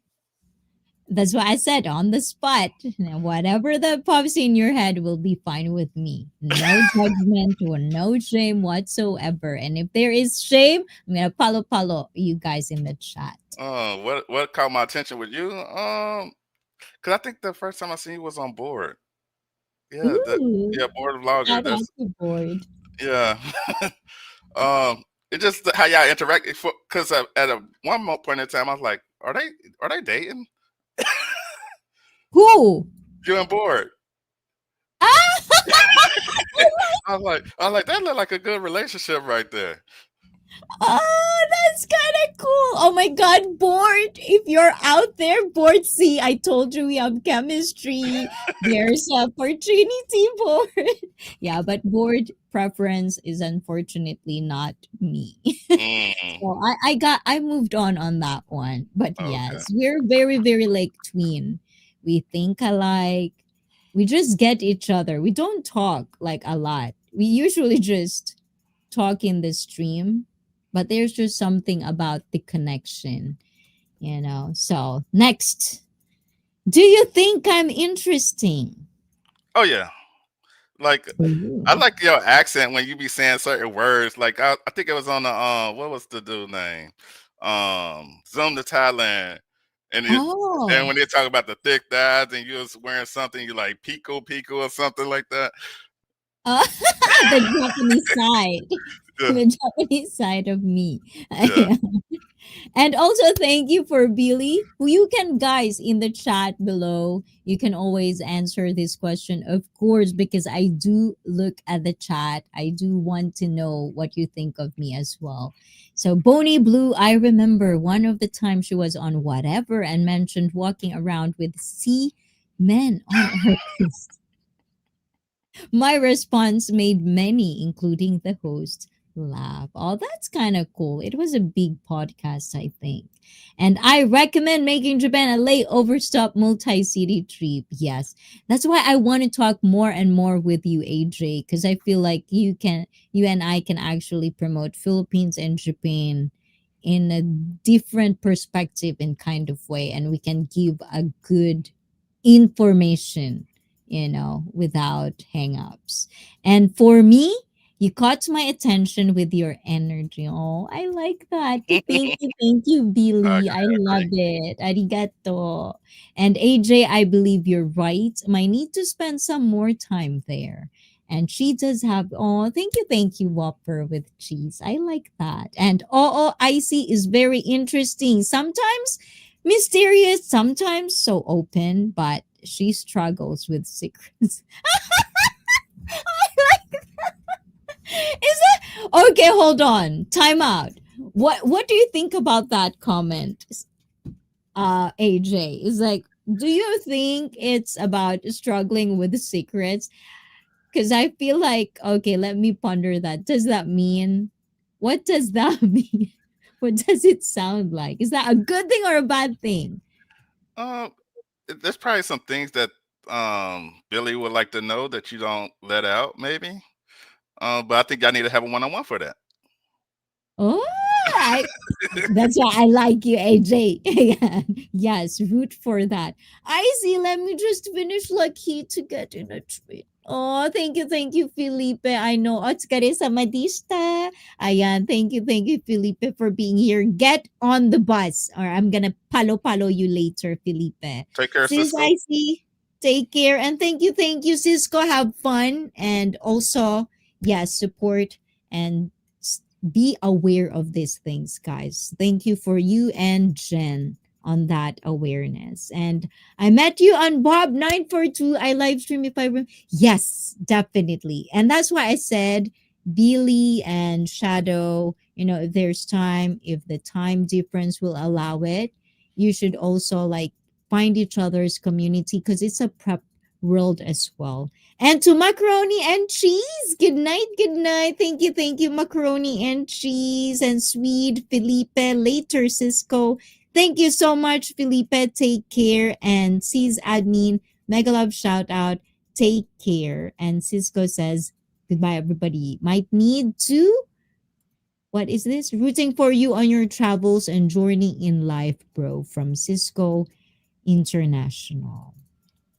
That's why I said on the spot. Now, whatever that pops in your head will be fine with me. No judgment or no shame whatsoever. And if there is shame, I'm gonna palo you guys in the chat. What caught my attention with you? Cause I think the first time I seen you was on board. Yeah, Ooh, board vlogger. shout out That's to board. yeah. It just how y'all interact. Cause at a point in time, I was like, are they dating? Who? You and board. Ah! I was like, that looked like a good relationship right there. Oh, that's kind of cool. Oh my God, Board. If you're out there, Board, see, I told you we have chemistry. There's opportunity, Board. Yeah, but Board, preference is unfortunately not me. Mm, So I moved on that one. But okay. yes, we're very, very like twin. We think alike. We just get each other. We don't talk like a lot. We usually just talk in the stream, but there's just something about the connection. So next, do you think I'm interesting? Oh yeah. Like I Ooh. like your accent when you be saying certain words. Like I think it was on the what was the dude name? Zoom to Thailand. And Oh, when they talk about the thick thighs and you was wearing something you like pico pico or something like that. uh, the Japanese side, Yeah, the Japanese side of me. yeah. And also thank you for Billy, who you can guys in the chat below. You can always answer this question, of course, because I do look at the chat. I do want to know what you think of me as well. So Bonnie Blue, I remember one of the times she was on whatever and mentioned walking around with sea men on her coast. My response made many, including the host, laugh. Oh, that's kind of cool. It was a big podcast, I think. And I recommend making Japan a layover stop multi city trip. Yes. That's why I want to talk more and more with you, AJ, because I feel like you and I can actually promote Philippines and Japan in a different perspective and kind of way. And we can give a good information, without hangups. And for me, you caught my attention with your energy. Oh, I like that. Thank you, Billy. Okay, I I love agree. it. Arigato. And AJ, I believe you're right. Might need to spend some more time there. And she does have, oh, thank you, Whopper with cheese. I like that. And ICEE is very interesting. Sometimes mysterious, sometimes so open, but she struggles with secrets. Is that okay? Hold on, time out. What do you think about that comment, AJ? Is like, do you think it's about struggling with the secrets? Because I feel like, okay, let me ponder that. Does that mean, what does that mean? What does it sound like? Is that a good thing or a bad thing? Um, there's probably some things that Billy would like to know that you don't let out, maybe. But I think y'all need to have a one-on-one for that. Oh, I, that's why I like you, AJ. Yeah. Yes, root for that. I see. Let me just finish lucky to get in a treat. Oh, thank you, Felipe. I know. Otsukare samadista. Ayan, thank you, Felipe, for being here. Get on the bus, or I'm gonna palo you later, Felipe. Take care, Sis, Cisco. I see. Take care, and thank you, Cisco. Have fun, and also, yes, support and be aware of these things, guys. Thank you for you and Jen on that awareness. And I met you on Bob 942. I live stream if I remember. Yes, definitely. And that's why I said Billy and Shadow, if there's time, if the time difference will allow it, you should also like find each other's community because it's a prep world as well. And to macaroni and cheese, good night, good night. Thank you, macaroni and cheese and sweet Felipe. Later, Cisco. Thank you so much, Felipe. Take care. And Cis admin, mega love shout out. Take care. And Cisco says, goodbye, everybody. Might need to, what is this? Rooting for you on your travels and journey in life, bro. From Cisco International.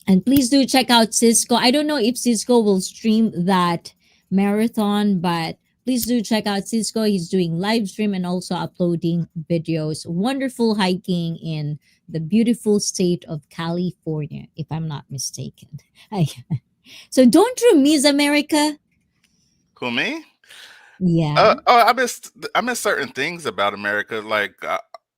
And please do check out Cisco. I don't know if Cisco will stream that marathon, but please do check out Cisco. He's doing live stream and also uploading videos. Wonderful hiking in the beautiful state of California, if I'm not mistaken. So don't you miss America? Who, me? Yeah. I miss certain things about America. Like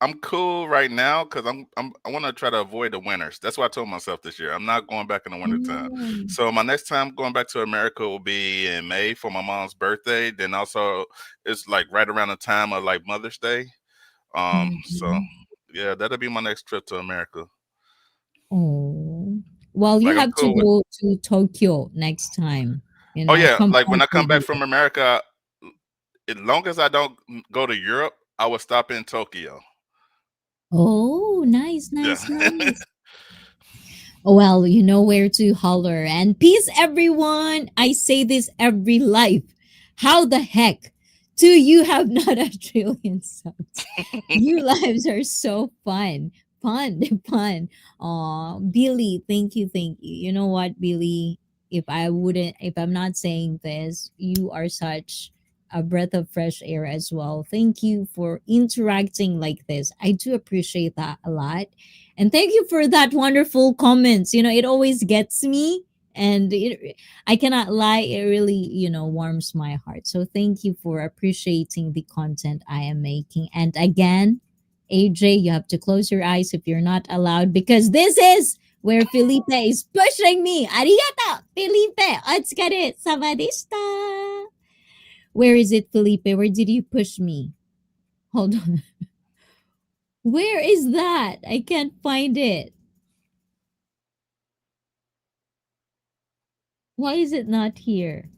I'm cool right now because I want to try to avoid the winters. That's what I told myself this year. I'm not going back in the wintertime. Mm. So my next time going back to America will be in May for my mom's birthday. Then also it's like right around the time of like Mother's Day. So Mhm. yeah, that'll be my next trip to America. Oh. Well, you Like I'm have to cool with go to Tokyo next time. Oh yeah, like when compared I to come back here. from America, as long as I don't go to Europe, I will stop in Tokyo. Oh, nice, Yeah. nice, nice. Well, you know where to holler. And peace, everyone. I say this every life. How the heck do you have not a trillion subs? You lives are so fun. Fun, fun. Aw, Billy, thank you, thank you. You know what, Billy? If I'm not saying this, you are such a breath of fresh air as well. Thank you for interacting like this. I do appreciate that a lot. And thank you for that wonderful comments. It always gets me. And I cannot lie, it really, warms my heart. So thank you for appreciating the content I am making. And again, AJ, you have to close your eyes if you're not allowed because this is where Felipe is pushing me. Arigato, Felipe. Otsukare sama deshita. Where is it, Felipe? Where did you push me? Hold on. Where is that? I can't find it. Why is it not here?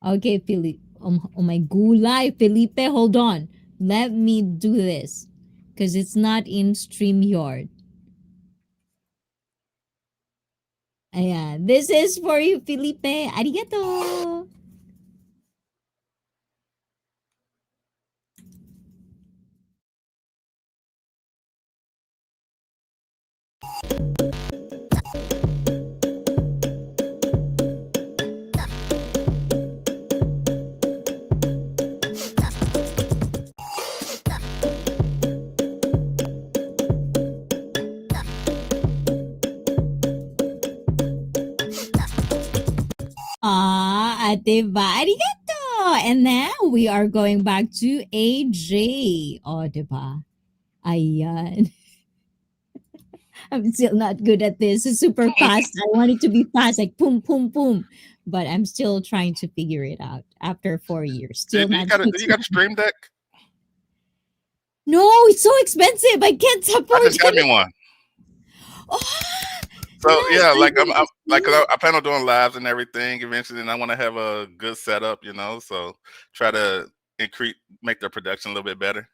Okay, Felipe. Oh my gulay, Felipe, hold on. Let me do this. Because it's not in StreamYard. Ayan. This is for you, Felipe. Arigato. Diba? Arigato. And now we are going back to AJ. Oh, diba? Ayan. I'm still not good at this. It's super fast. I want it to be fast, like boom, boom, boom. But I'm still trying to figure it out after 4 years. Still Do you not got a good. do you got a stream deck? No, it's so expensive. I can't I afford just got me it. one. Oh, So nice. yeah, I like need a like stream. I plan on doing lives and everything eventually, and I want to have a good setup, so try to increase make their production a little bit better.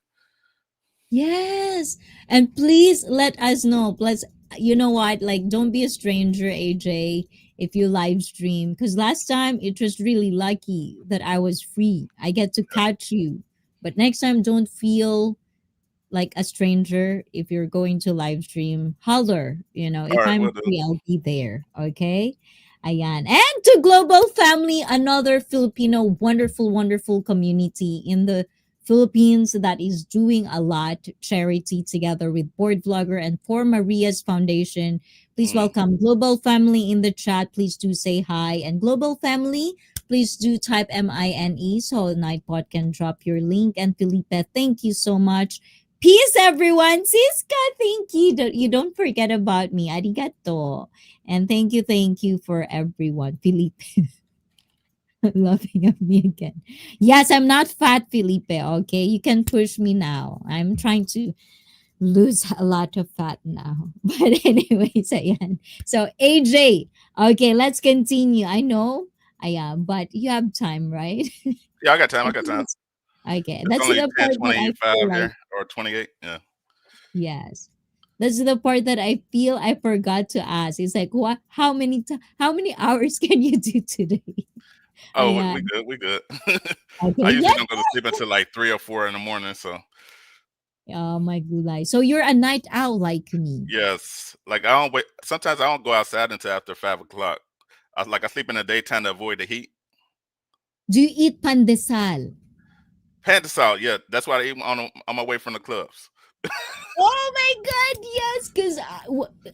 Yes. And please let us know. Plus, you know what? Like, don't be a stranger, AJ, if you live stream. Because last time it was really lucky that I was free. I get to catch you. But next time, don't feel like a stranger if you're going to live stream. Holler. All If right, I'm we'll do. free, I'll be there. Okay. Ayan. And to Global Family, another Filipino wonderful, wonderful community in the Philippines that is doing a lot charity together with Board Vlogger and For Maria's Foundation. Please Mm. welcome Global Family in the chat. Please do say hi. And Global Family, please do type MINE so Nightbot can drop your link. And Felipe, thank you so much. Peace, everyone. Siska, thank you. You don't forget about me. Arigato. And thank you for everyone. Felipe laughing at me again. Yes, I'm not fat, Felipe. Okay, you can push me now. I'm trying to lose a lot of fat now. But anyways, ayan. So AJ, okay, let's continue. I know I am, but you have time, right? Yeah, I got time. I I got think time. it's okay. It's That's only the ten part that twenty I five feel like here or 28. Yeah. yes. That's the part that I feel I forgot to ask. It's like, what? How many hours can you do today? Oh, we Ayan. good. We good. I Okay. usually Yes. don't go to sleep until like 3 or 4 in the morning. So Oh my gulay. So you're a night owl like me. yes, like I don't wait. Sometimes I don't go outside until after 5 o'clock. I sleep in the daytime to avoid the heat. Do you eat pandesal? Pantasol, yeah, that's why I eat on my way from the clubs. Oh my god, yes, because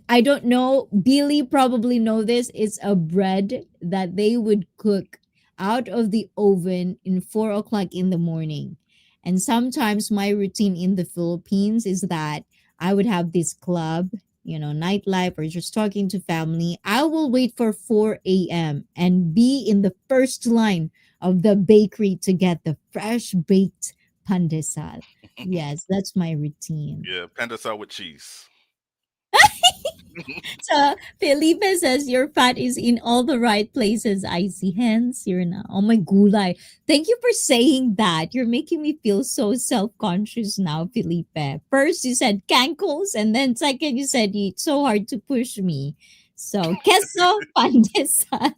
I don't know. Billy probably know this. It's a bread that they would cook out of the oven in 4 o'clock in the morning. And sometimes my routine in the Philippines is that I would have this club, nightlife or just talking to family. I will wait for 4 a.m. and be in the first line of the bakery to get the fresh baked pandesal. Yes, that's my routine. Yeah, Pantasol with cheese. So Felipe says your fat is in all the right places. I see. Hence, you're not. Oh my gulay. Thank you for saying that. You're making me feel so self-conscious now, Felipe. First you said cankles, and then second you said it's so hard to push me. So queso pandesal.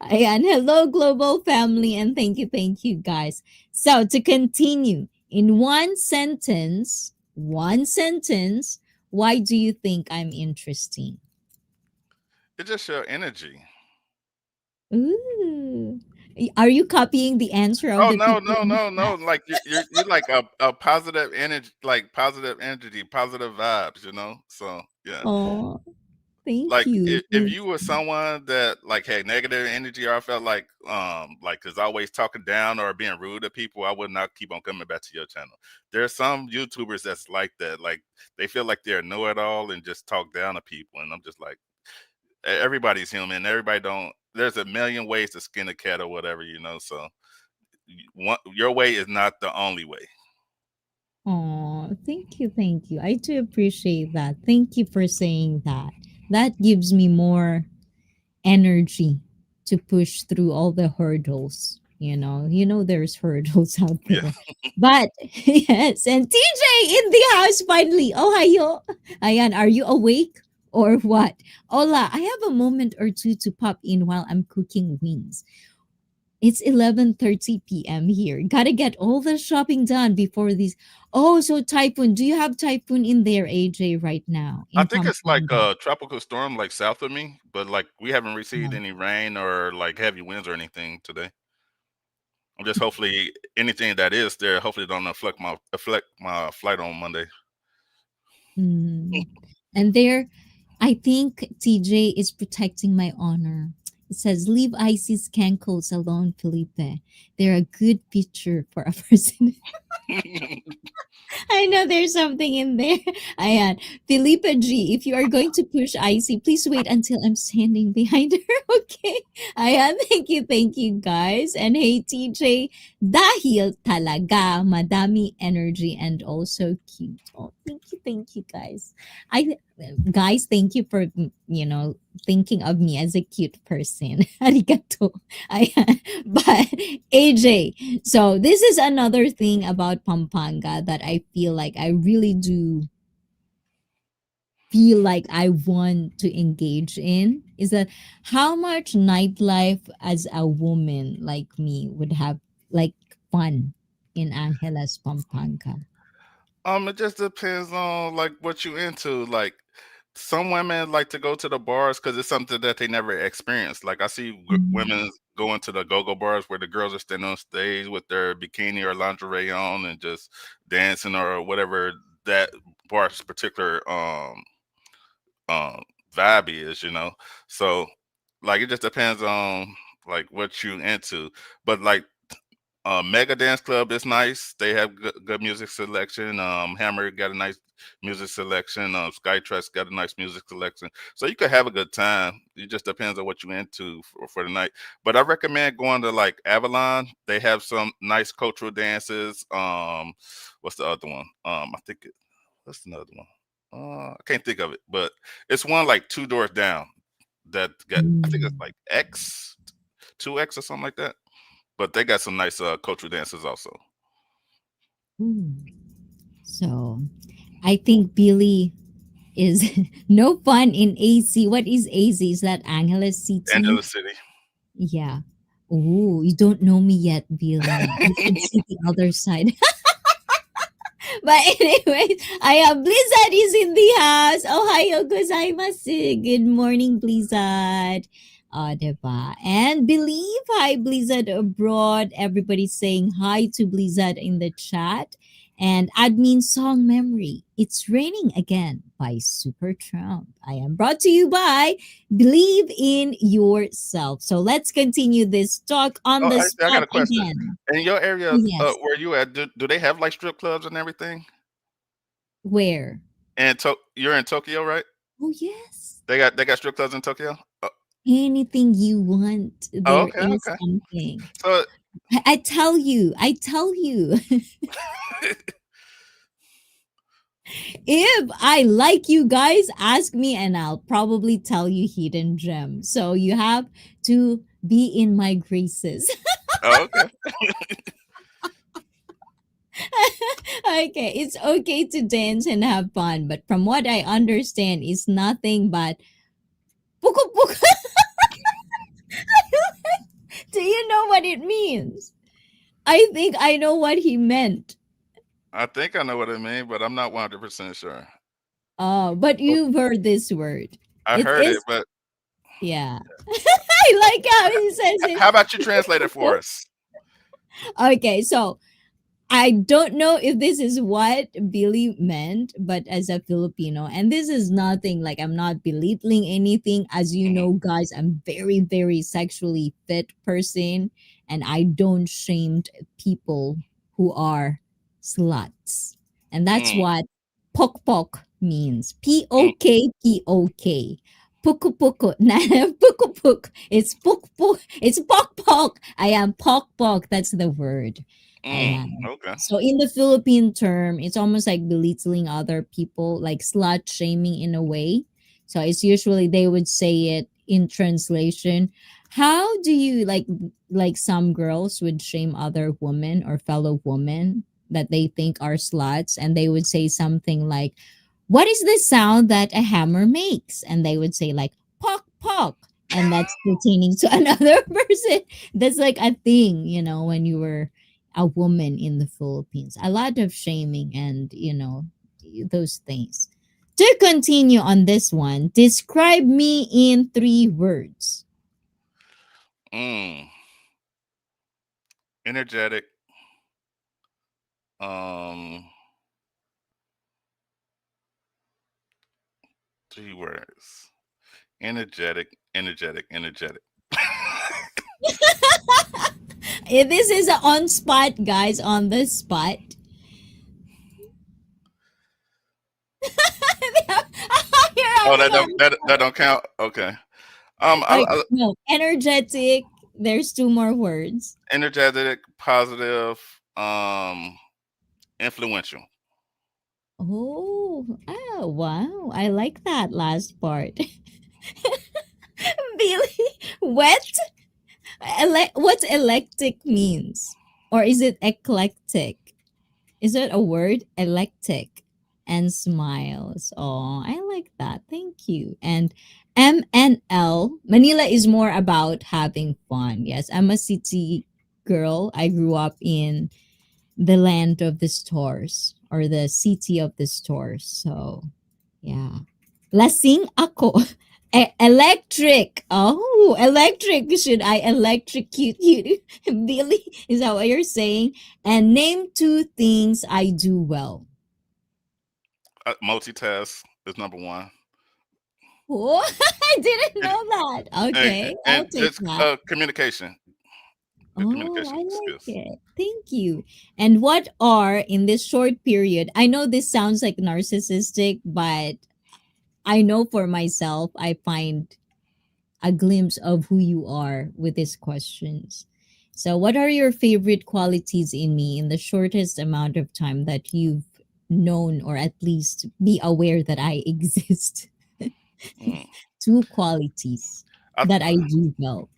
Ayan, hello global family, and thank you guys. So to continue, in one sentence, why do you think I'm interesting? It's just your energy. Ooh. Are you copying the answer of Oh the no, people no, in the no, no! chat? Like you're like a positive energy, like positive energy, positive vibes. So yeah. Oh, thank Like you. if you were someone that like had negative energy, or I felt like is always talking down or being rude to people, I would not keep on coming back to your channel. There are some YouTubers that's like that. Like they feel like they're know it all and just talk down to people, and I'm just like, everybody's human. Everybody don't. There's a million ways to skin a cat or whatever. So your way is not the only way. Oh, thank you. I do appreciate that. Thank you for saying that. That gives me more energy to push through all the hurdles. There's hurdles out Yeah. there. But yes, and TJ in the house finally. Ohio. Ayan, are you awake or what? Hola, I have a moment or two to pop in while I'm cooking wings. It's 11:30 p.m. here. Gotta get all the shopping done before these. Oh, so typhoon. Do you have typhoon in there, AJ, right now I in think it's like Pampanga? a tropical storm like south of me, but like we haven't received any rain or like heavy winds or anything today. I'm just hopefully anything that is there, hopefully don't affect my flight on Monday. Mm. And there, I think TJ is protecting my honor. It says, leave ICEE's cankles alone, Felipe. They're a good picture for a person. I know there's something in there. Ayan. Felipe G, if you are going to push IC, please wait until I'm standing behind her. Okay. Ayan. Thank you, guys. And hey, TJ, dahil talaga madami energy and also cute. Oh, thank you, guys. Guys, thank you for, thinking of me as a cute person. Arigato. Ayan. But AJ, so this is another thing about Pampanga that I feel like I really do feel like I want to engage in is that how much nightlife as a woman like me would have like fun in Angeles Pampanga. It just depends on like what you into. Like some women like to go to the bars because it's something that they never experienced. Like I see Mm. women going to the go-go bars where the girls are standing on stage with their bikini or lingerie on and just dancing or whatever that bar's particular um vibe is. So like it just depends on like what you into. But like Mega Dance Club is nice. They have good music selection. Hammer got a nice music selection. Skytrax got a nice music selection. So you could have a good time. It just depends on what you're into for the night. But I recommend going to like Avalon. They have some nice cultural dances. What's the other one? I think what's another one? I can't think of it, but it's one like two doors down that got. I think it's Mm. like X, 2X or something like that. But they got some nice cultural dances also. Mm. So I think Billy is no fun in AC. What is AC? Is that Angeles City? Angeles City. Yeah. Oh, you don't know me yet, Billy. You should see the other side. But anyway, I have Blizzard is in the house. Ohayo gozaimasu. Good morning, Blizzard. Diba? And believe hi Blizzard abroad. Everybody's saying hi to Blizzard in the chat. And admin song memory. It's raining again by Super Trump. I am brought to you by Believe in Yourself. So let's continue this talk on Oh, the actually, I got spot a question. again. In your area, Oh, yes. where you at, do they have like strip clubs and everything? Where? And you're in Tokyo, right? Oh, yes. They got strip clubs in Tokyo. Anything you want, Oh, there okay, is okay. something. So I tell you. If I like you guys, ask me and I'll probably tell you hidden gems. So you have to be in my graces. Oh, okay. Okay, it's okay to dance and have fun, but from what I understand, it's nothing but puku puku. Do you know what it means? I think I know what he meant. I think I know what it means, but I'm not 100% sure. Oh, but Oh, you've heard this word. I It heard it, is, but yeah. I like how he says how it. about you translate it for us? Okay, so I don't know if this is what Billy meant, but as a Filipino, and this is nothing like I'm not belittling anything. As you Mhm, know, guys, I'm very, very sexually fit person, and I don't shame people who are sluts, and that's mm, what pok pok means. mm, POK. Puku puku, na puku puk. It's puk puk. It's pok pok. I am pok pok. That's the word. I mm, am. okay. So in the Philippine term, it's almost like belittling other people, like slut shaming in a way. So it's usually they would say it in translation. How do you like some girls would shame other women or fellow women that they think are sluts and they would say something like, what is the sound that a hammer makes? And they would say like pock pock. And that's pertaining to another person. That's like a thing, when you were a woman in the Philippines. A lot of shaming and, those things. To continue on this one, describe me in 3 words. Mm, energetic. Um, 3 words. Energetic, energetic, energetic. This is on spot, guys, on the spot. You're Oh, having a that don't count. Okay. like no energetic. There's 2 more words. Energetic, positive, influential. Oh, wow. I like that last part. Billy, wet? What eclectic means? Or is it eclectic? Is it a word? Eclectic. And smiles. Oh, I like that. Thank you. And MNL, Manila is more about having fun. Yes, I'm a city girl. I grew up in the land of the stores or the city of the stores. So, yeah. Lasing ako. Electric. Oh, electric. Should I electrocute you, Billy? Is that what you're saying? And name 2 things I do well. Multitask is number one. Oh, I didn't And, know that. Okay, I'll and take just that. communication. Good Oh, I communication like skills. it. Thank you. And what are in this short period? I know this sounds like narcissistic, but I know for myself, I find a glimpse of who you are with these questions. So, what are your favorite qualities in me in the shortest amount of time that you've known, or at least be aware that I exist? Mm. 2 qualities I that I do well.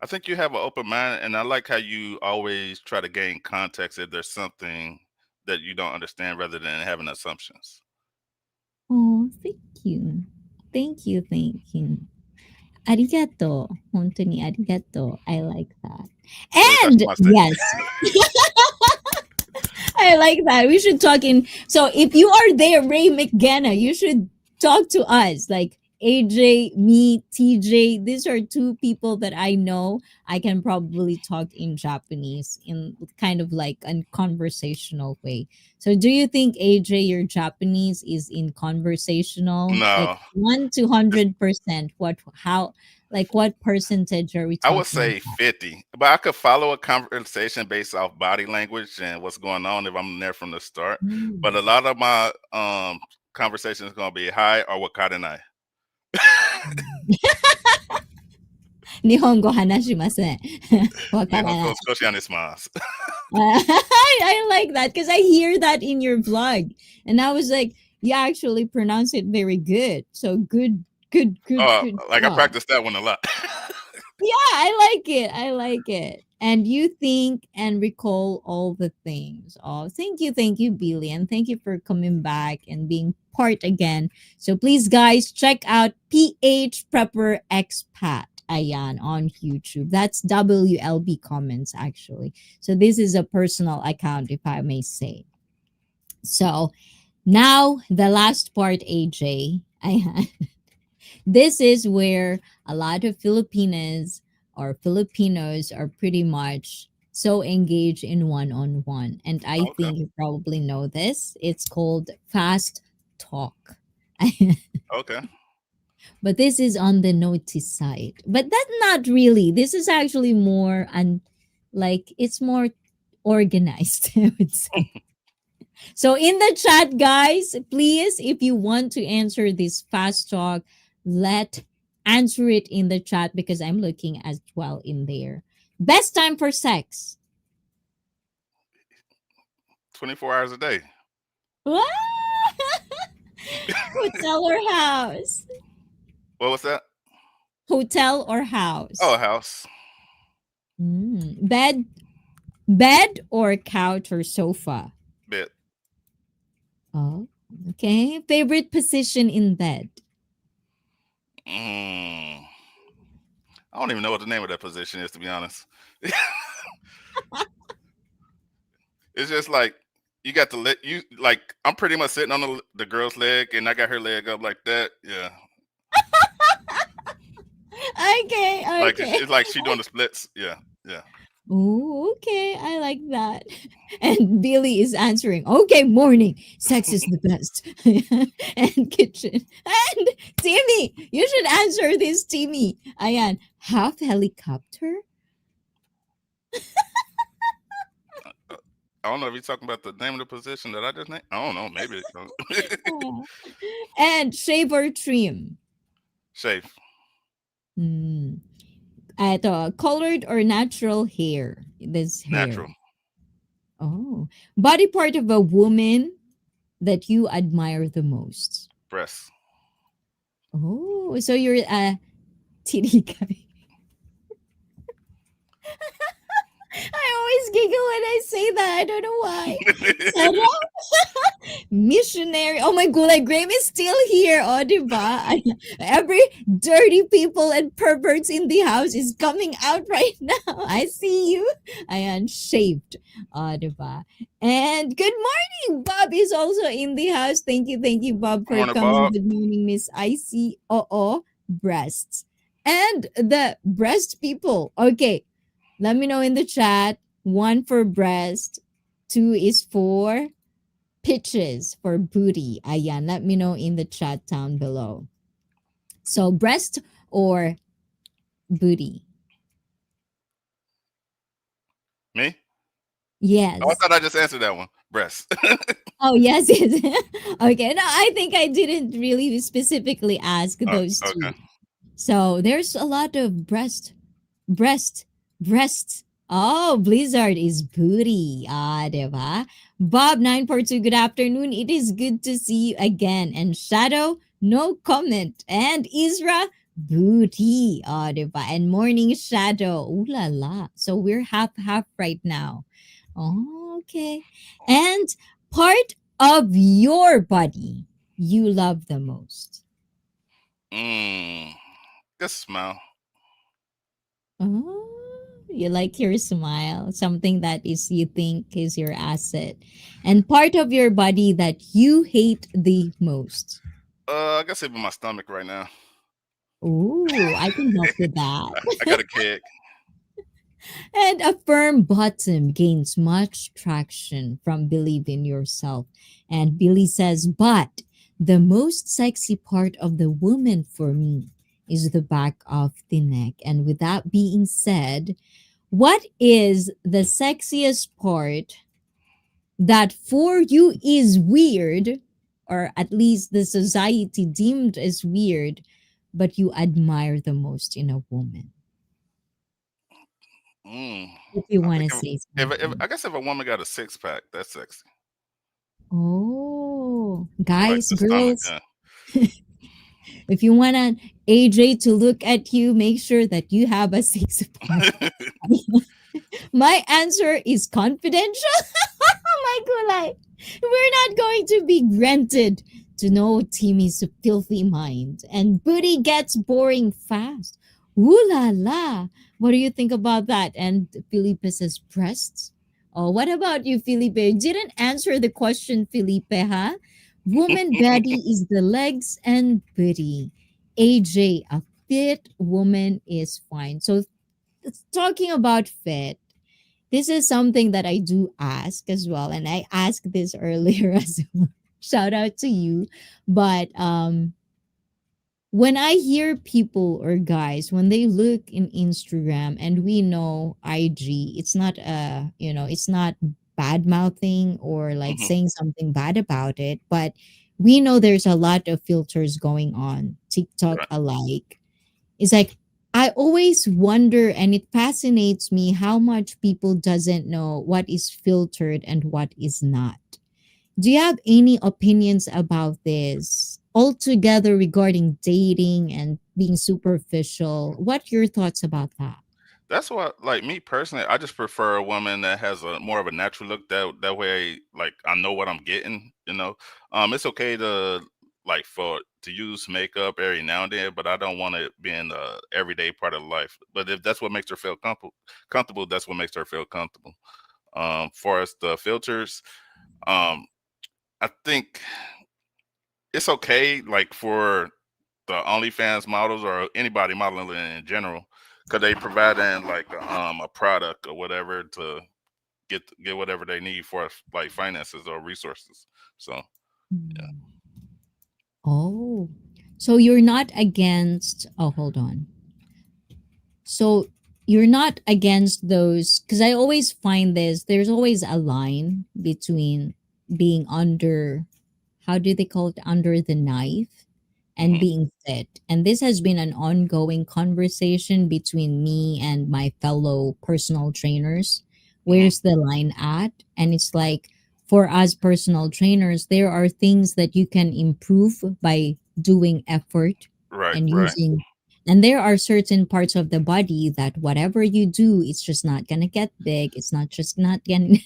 I think you have an open mind, and I like how you always try to gain context if there's something that you don't understand, rather than having assumptions. Oh, thank you. Thank you, thank you. Arigato. 本当にありがとう. I like that. And Irashimasu. yes, I like that. We should talk in. So if you are there, Ray McGanna, you should talk to us. Like AJ, me, TJ. These are 2 people that I know. I can probably talk in Japanese in kind of like a conversational way. So do you think AJ, your Japanese is in conversational? Like No, 1 to 100%. What percentage are we I would talking say 50, but I could follow a conversation based off body language and what's going on if I'm there from the start. about? But a lot of my conversation is going to be hi or wakarenai. 日本語話しません。わからない。Nihongo skoshi anismasu. I like that because I hear that in your vlog, and I was like, you actually pronounce it very good. So good, good, good, good Like I job. practiced that one a lot. Yeah, I like it. I like it. And you think and recall all the things. Oh, thank you, Billy, and thank you for coming back and being part again. So please, guys, check out PH Prepper Expat. Ayan on YouTube. That's WLB comments actually. So this is a personal account, if I may say. So now the last part, AJ. Ayan. This is where a lot of Filipinas or Filipinos are pretty much so engaged in one-on-one. And I Okay. think you probably know this. It's called fast talk. Okay. But this is on the notice side. But that's not really. This is actually more like it's more organized, I would say. So in the chat, guys, please, if you want to answer this fast talk, let answer it in the chat because I'm looking as well in there. Best time for sex. 24 hours a day. What? Hotel or house? What was that? Hotel or Oh, house? a house. Bed or couch or sofa? Bed. Oh, okay. Favorite position in bed? Mm. I don't even know what the name of that position is, to be honest. It's just like you got to let you like I'm pretty much sitting on the girl's leg, and I got her leg up like that. Yeah, Okay, like okay. it's like she doing the splits. Yeah, yeah. Oh, okay. I like that. And Billy is answering, okay, morning. Sex is the best. And kitchen. And Timmy, you should answer this, Timmy. Ayan, half helicopter? Uh, I don't know if you're talking about the name of the position that I just named. I don't know. Maybe Oh. And shave or trim? safe, Hmm. Colored or natural hair? This natural, hair. Oh. Body part of a woman that you admire the most? breasts. Oh, so you're a titty guy. I always giggle when I say that. I don't know why. Sarap. Missionary. Oh my god, like Graham is still here. Oh, diba? Every dirty people and perverts in the house is coming out right now. I see you. Ayan, shaved. Oh, diba? And good morning. Bob is also in the house. Thank you, Bob, for Morning, coming. Bob. Good morning, Miss ICEE. Breasts. And the breast people. Okay, let me know in the chat. One for breast, two is for pitches for booty. Ayan, let me know in the chat down below. So breast or booty? Me? Oh, I Yes. thought I just answered that one. Breasts. Oh yes, yes. Okay. No, I think I didn't really specifically ask Oh, those okay. two. So there's a lot of breast, breast. Oh, Blizzard is booty. Ah, diba? Bob 942, good afternoon. It is good to see you again. And Shadow, no comment. And Isra, booty. Ah, diba? And Morning Shadow. Ooh la la. So we're half right now. Oh, okay. And part of your body you love the most. Mm. Just smile. Oh, you like your smile, something that is you think is your asset, and part of your body that you hate the most. I guess it'd be my stomach right now. Oh, I can help with that. I got a keg. And a firm bottom gains much traction from believe in yourself. And Billy says, but the most sexy part of the woman for me is the back of the neck. And with that being said, what is the sexiest part that for you is weird, or at least the society deemed as weird, but you admire the most in a woman? Mm. if you I want think to say if something. I guess if a woman got a six pack, that's sexy. Oh, Like guys, the stomach, girls, if you want an AJ to look at you, make sure that you have a six pack. yeah. My answer is confidential. My kulay. We're not going to be granted to know Timmy's filthy mind. And booty gets boring fast. Ooh la la. What do you think about that? And Felipe says breasts. Oh, what about you, Felipe? You didn't answer the question, Felipe, huh? Woman body is the legs and booty. AJ, a fit woman is fine. So talking about fit, this is something that I do ask as well, and I asked this earlier as well. Shout out to you. But when I hear people or guys when they look in Instagram, and we know IG, it's not it's not bad mouthing or like Hmm. saying something bad about it, but we know there's a lot of filters going on, TikTok Right. alike. It's like I always wonder, and it fascinates me how much people doesn't know what is filtered and what is not. Do you have any opinions about this altogether regarding dating and being superficial? What your thoughts about that? That's what, like me personally, I just prefer a woman that has a more of a natural look. That way, like I know what I'm getting. It's okay to like for to use makeup every now and then, but I don't want it being the everyday part of life. But if that's what makes her feel comfortable, that's what makes her feel comfortable. For us, the filters, um, I think it's okay, like for the OnlyFans models or anybody modeling in general, because they providing like a product or whatever to get whatever they need for like finances or resources. So yeah. Hmm. Oh, so you're not against. Oh, hold on. So you're not against those, because I always find this. There's always a line between being under, how do they call it, under the knife, and Hmm. being fit. And this has been an ongoing conversation between me and my fellow personal trainers. Hmm. Where's the line at? And it's like, for us personal trainers, there are things that you can improve by doing effort Right, and right, using, and there are certain parts of the body that whatever you do, it's just not gonna get big. It's not just not gonna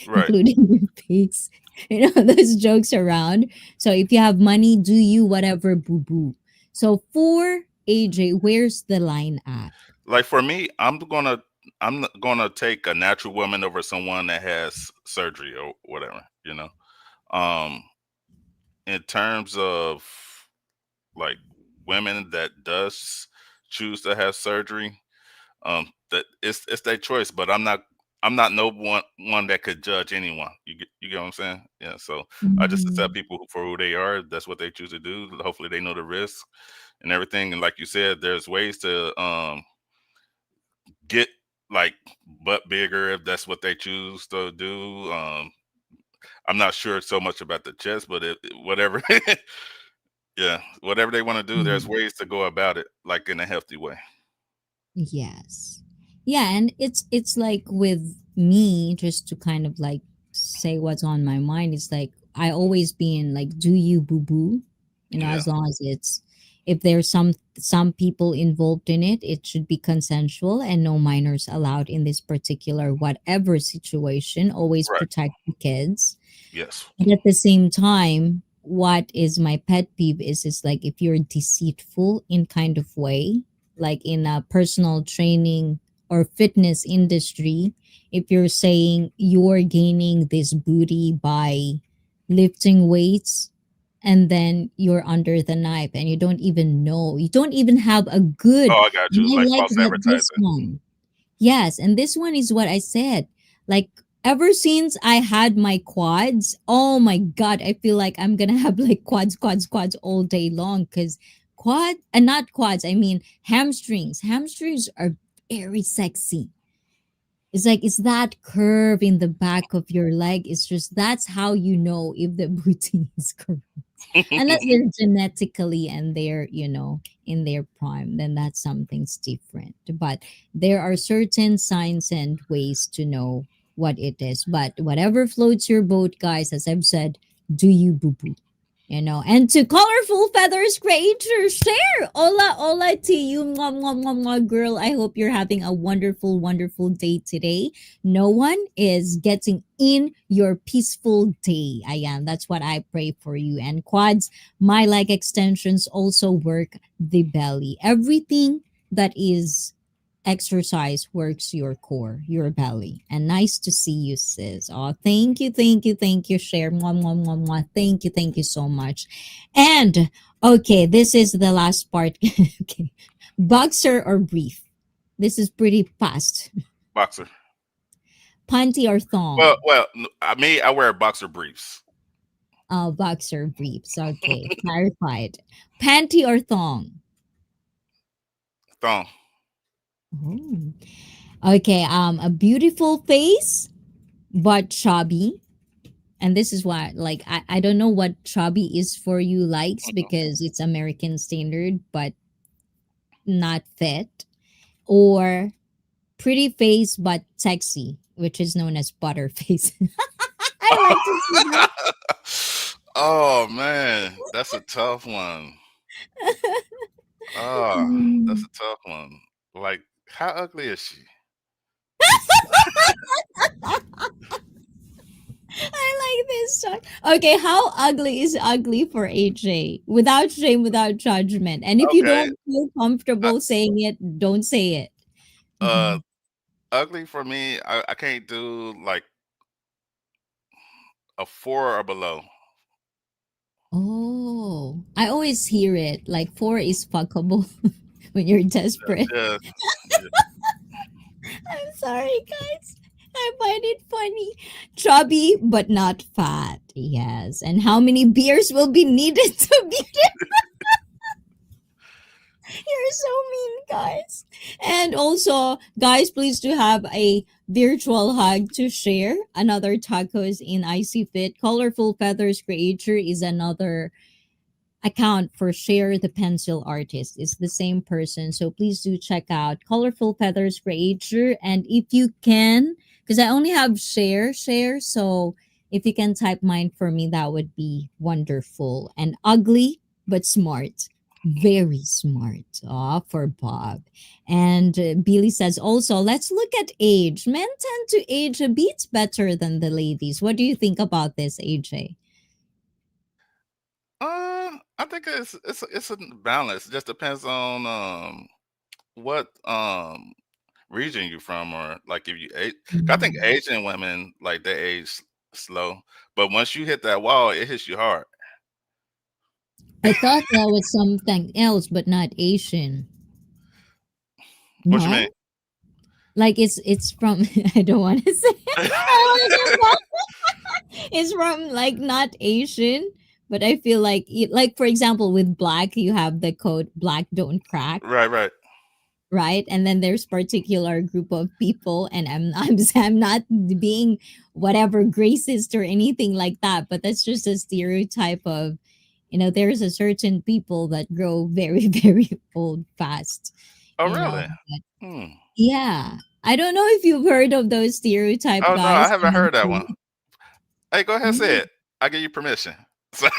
right. including your face. Those jokes around. So if you have money, do you whatever, boo boo. So for AJ, where's the line at? Like for me, I'm gonna take a natural woman over someone that has surgery or whatever. Um, in terms of like women that does choose to have surgery, that it's their choice, but I'm not no one that could judge anyone. You get what I'm saying? Yeah. So I just accept Mm, people for who they are. That's what they choose to do. Hopefully they know the risk and everything. And like you said, there's ways to get like butt bigger if that's what they choose to do. I'm not sure so much about the chest, but whatever. Yeah, whatever they want to do, there's mm. ways to go about it, like in a healthy way. Yes. Yeah, and it's like with me, just to kind of like say what's on my mind, it's like I always been like, do you boo boo? Yeah. As long as it's, if there's some people involved in it, it should be consensual and no minors allowed in this particular whatever situation. Always Right. protect the kids. Yes. And at the same time, what is my pet peeve is like if you're deceitful in kind of way, like in a personal training or fitness industry, if you're saying you're gaining this booty by lifting weights, and then you're under the knife and you don't even know, you don't even have a good, Oh, I got and you. I Like like false that this advertising. one. Yes, and this one is what I said. Like ever since I had my quads, oh my god, I feel like I'm gonna have like quads all day long, because quad and not quads, I mean hamstrings. Hamstrings are very sexy. It's like it's that curve in the back of your leg. It's just that's how you know if the booty is correct. Unless they're genetically and they're, in their prime, then that's something's different. But there are certain signs and ways to know what it is. But whatever floats your boat, guys, as I've said, do you boo boo? And to colorful feathers creator, share hola hola to you, mwah, mwah, mwah, mwah, girl. I hope you're having a wonderful wonderful day today. No one is getting in your peaceful day. Ayan, that's what I pray for you. And quads, my leg extensions also work the belly. Everything that is exercise works your core, your belly. And nice to see you, sis. Oh, thank you, thank you, thank you, share. Mwah, mwah, mwah, mwah. Thank you so much. And okay, this is the last part. Okay, boxer or brief? This is pretty fast. Boxer. Panty or Well, thong? well, I wear boxer briefs. Oh, boxer briefs. Okay, clarified. Panty or thong? Thong. Oh. Okay, a beautiful face but chubby. And this is why, like, I don't know what chubby is for you likes Mhm. because it's American standard, but not fit. Or pretty face but sexy, which is known as butter face. I like to see that. Oh man, that's a tough one. Oh, that's Mm. a tough one. Like, how ugly is she? I like this song. Okay, how ugly is ugly for AJ? Without shame, without judgment. And if you Okay. don't feel Uh, comfortable saying it, don't say it. uh Mhm. ugly for me, I can't do like a 4 or below. Oh, I always hear it. Like four is fuckable when you're desperate. Yeah, yeah. I'm sorry, guys. I find it funny. Chubby, but not fat. Yes. And how many beers will be needed to be You're so mean, guys. And also, guys, please do have a virtual hug to share. Another tacos in IC Fit. Colorful Feathers Creator is another account for Share the Pencil Artist. It's the same person. So please do check out Colorful Feathers Creator. And if you can, because I only have share. So if you can type mine for me, that would be wonderful. And ugly, but smart. Very smart. For Bob. And Billy says also, let's look at age. Men tend to age a bit better than the ladies. What do you think about this, AJ? I think it's a balance. It just depends on what region you from, or like if you age. I think Asian women like they age slow, but once you hit that wall, it hits you hard. I thought that was something else, but not Asian. What you mean? No, like it's from. I don't want to say. It's from like not Asian, but I feel like like for example with black, you have the code "Black don't crack," Right, right. right? And then there's particular group of people, and I'm not being whatever racist or anything like that, but that's just a stereotype of there's a certain people that grow very very old fast, Oh, you know. really? Hmm. Yeah. I don't know if you've heard of those stereotype Oh no, I guys. haven't heard that one. Hey, go ahead, say Mm. it. I give you permission. So, I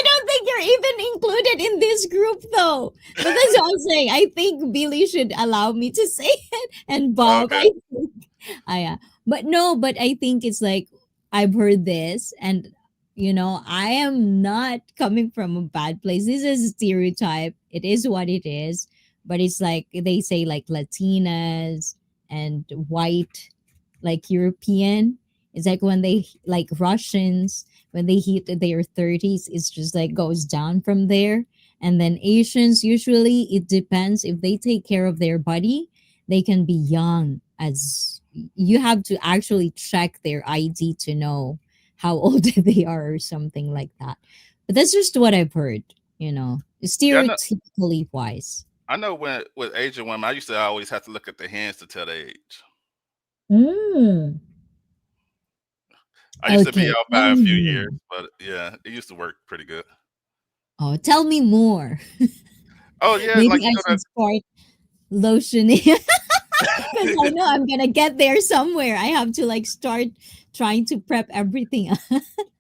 don't think you're even included in this group though. But that's what I'm saying. I think Billy should allow me to say it. And Bob, okay. I think yeah. But no, but I think it's like I've heard this and I am not coming from a bad place. This is a stereotype. It is what it is. But it's like they say like Latinas and white, like European. It's like when they like Russians, when they hit their 30s, it's just like goes down from there. And then Asians, usually it depends if they take care of their body, they can be young as you have to actually check their ID to know how old they are or something like that. But that's just what I've heard, Yeah, stereotypically wise. I know when with Asian women, I used to always have to look at their hands to tell their age. Mm. I used to be Okay, out tell by a me few more. years, but yeah, it used to work pretty good. Oh, tell me more. Oh yeah, Maybe like you I know should start lotioning because I that. know I'm gonna get there somewhere. I have to like start trying to prep everything.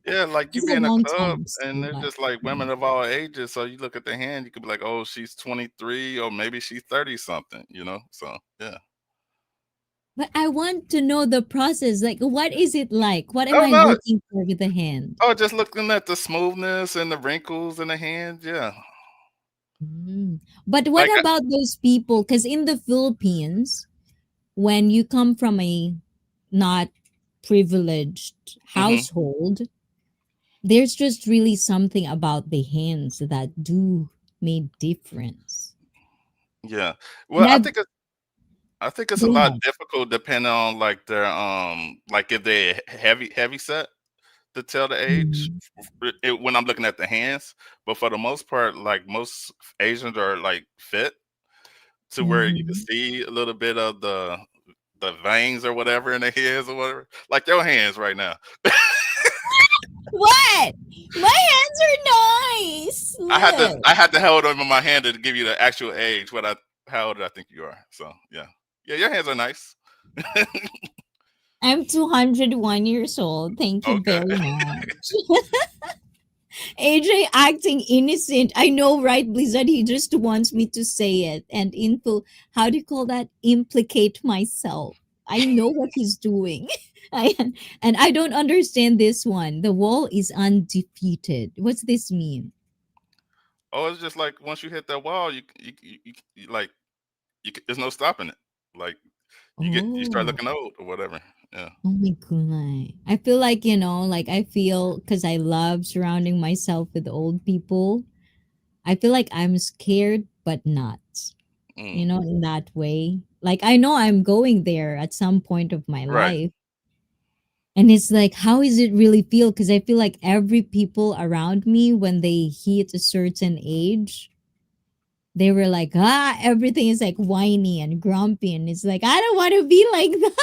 Yeah, like you It's be a in a long club time still, and they're but just like yeah. women of all ages. So you look at the hand, you could be like, oh, she's 23 or maybe she's 30 something, you know? So yeah. But I want to know the process. Like, what is it like? What am Oh I no. looking for with the hand? Oh, just looking at the smoothness and the wrinkles in the hand. Yeah. Mm. But what Like, about those people? Because in the Philippines, when you come from a not privileged hmm household, there's just really something about the hands that do make difference. yeah. Well, And I've I think it's a go lot ahead. difficult depending on like their like if they heavy set to tell the age Mm. when I'm looking at the hands. But for the most part, like most Asians are like fit to where you can Mhm. see a little bit of the veins or whatever in the hands or whatever. Like your hands right now. What? My hands are nice. Look. I had to hold them in my hand to give you the actual age. How old I think you are. So yeah. Yeah, your hands are nice. I'm 201 years old. Thank you Okay. very much. AJ acting innocent. I know, right, Blizzard? He just wants me to say it and how do you call that? Implicate myself. I know what he's doing. I, and I don't understand this one. The wall is undefeated. What's this mean? Oh, it's just like once you hit that wall, like there's no stopping it. Like you start Oh, looking old or whatever. Yeah. oh my god. I feel like, like I feel because I love surrounding myself with old people. I feel like I'm scared, but not. Mm, In that way. Like I know I'm going there at some point of my right. life. And it's like, how is it really feel? Because I feel like every people around me, when they hit a certain age, they were like, everything is like whiny and grumpy. And it's like, I don't want to be like that.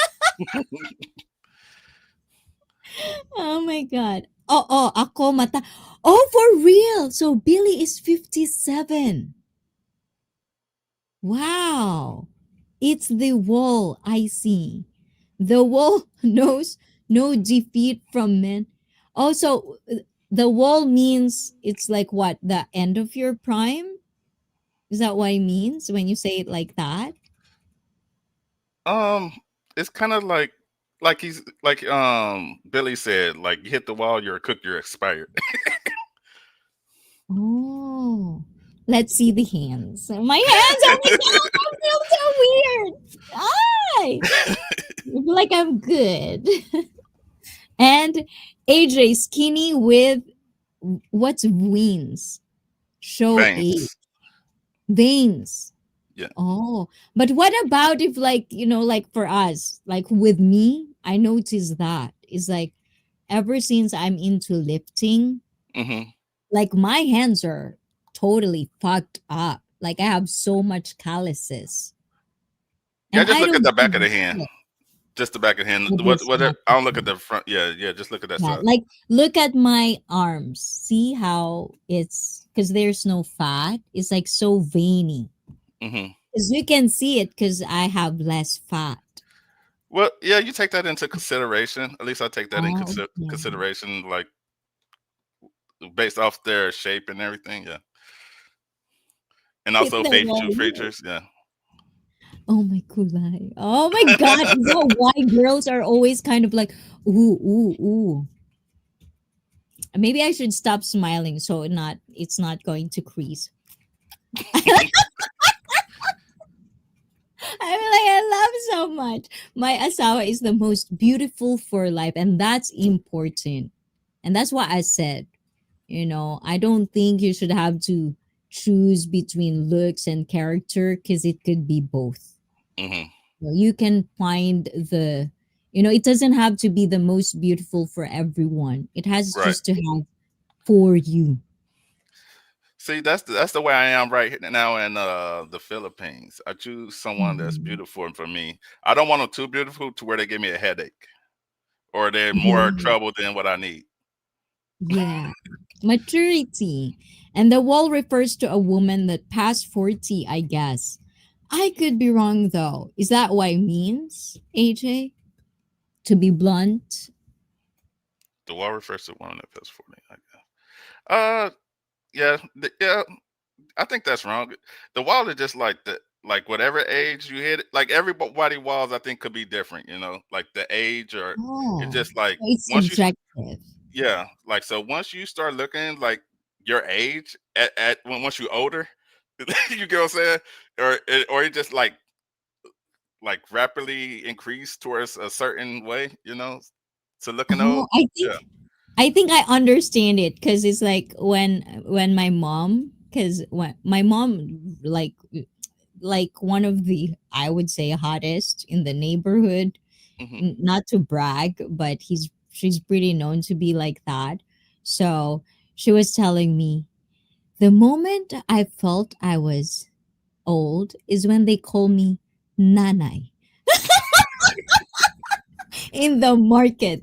Oh my God. Ako mata. Oh, for real. So Billy is 57. Wow. It's the wall I see. The wall knows no defeat from men. Also, the wall means it's like what? The end of your prime? Is that what it means when you say it like that? Um, it's kind of like he's like Billy said, like you hit the wall, you're a cook, you're expired. Oh, let's see the hands. My hands! Oh my God, I feel so weird. I feel like I'm good. And AJ, skinny with what's veins? Show age. Veins. Veins. Yeah. Oh, but what about if like, like for us, like with me, I noticed that it's like ever since I'm into lifting, hmm like my hands are totally fucked up. Like I have so much calluses. Yeah, And just I look at don't the back of do the hand. shit Just the back of the hand. with this What back I of don't look at me. the front. Yeah, yeah. Just look at that Yeah, side. like look at my arms. See how it's because there's no fat. It's like so veiny. hmm Because you can see it because I have less fat. Well, yeah, you take that into consideration. At least I take that in Oh, yeah. consideration, like based off their shape and everything. Yeah, and Hit also the facial wall. features. Yeah. Oh my kulay. Oh my god. Is that why girls are always kind of like, ooh, ooh, ooh. Maybe I should stop smiling so it's not going to crease. I mean, like I love so much. My asawa is the most beautiful for life, and that's important. And that's what I said. I don't think you should have to choose between looks and character because it could be both. hmm You can find it doesn't have to be the most beautiful for everyone. It has Right. just to have for you. See, that's the way I am right now in the Philippines. I choose someone that's Mhm. beautiful for me. I don't want them too beautiful to where they give me a headache or they're more Yeah. trouble than what I need. Yeah. Maturity. And the wall refers to a woman that passed 40, I guess. I could be wrong though. Is that what it means, AJ? To be blunt? The wall refers to one that feels 40. I guess. Uh, yeah, yeah. I think that's wrong. The wall is just like the like whatever age you hit it. Like everybody walls, I think could be different. Like the age or it's Oh, just like so it's once you subjective. yeah, like so once you start looking like your age at when once you older, you get what I'm saying, or it just like rapidly increase towards a certain way. To looking Oh, old. I Yeah. think I think I understand it because it's like when my mom, because when my mom like one of the, I would say, hottest in the neighborhood. Hmm. Not to brag, but she's pretty known to be like that. So she was telling me the moment I felt I was old is when they call me nanay in the market.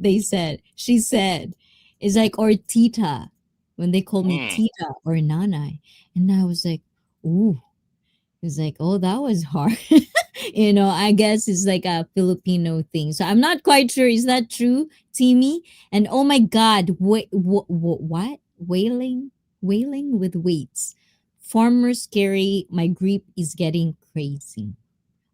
She said, it's like, or tita, when they call me Mm, tita or nanay. And I was like, ooh. It's like, oh, that was hard. I guess it's like a Filipino thing. So I'm not quite sure. Is that true, Timmy? And oh my God, what? Wailing? Wailing with weights. Farmers carry, my grip is getting crazy.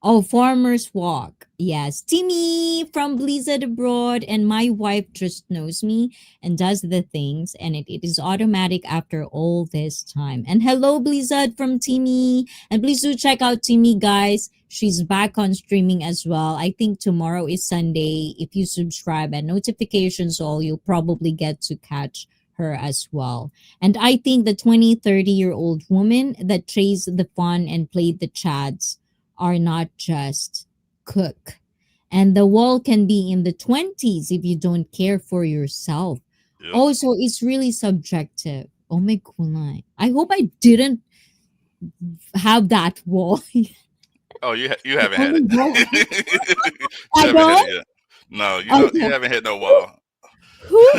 Oh, Farmer's Walk. Yes. Timmy from Blizzard Abroad. And my wife just knows me and does the things. And it is automatic after all this time. And hello, Blizzard from Timmy. And please do check out Timmy, guys. She's back on streaming as well. I think tomorrow is Sunday. If you subscribe and notifications all, you'll probably get to catch her as well. And I think the 20, 30-year-old woman that chased the fun and played the chads are not just cook. And the wall can be in the 20s if you don't care for yourself. yep. Also, it's really subjective. Oh my god. I hope I didn't have that wall. Oh, you The haven't had only wall it. You I haven't hit it don't? yet. No, you don't. You Okay. haven't hit no wall. Who?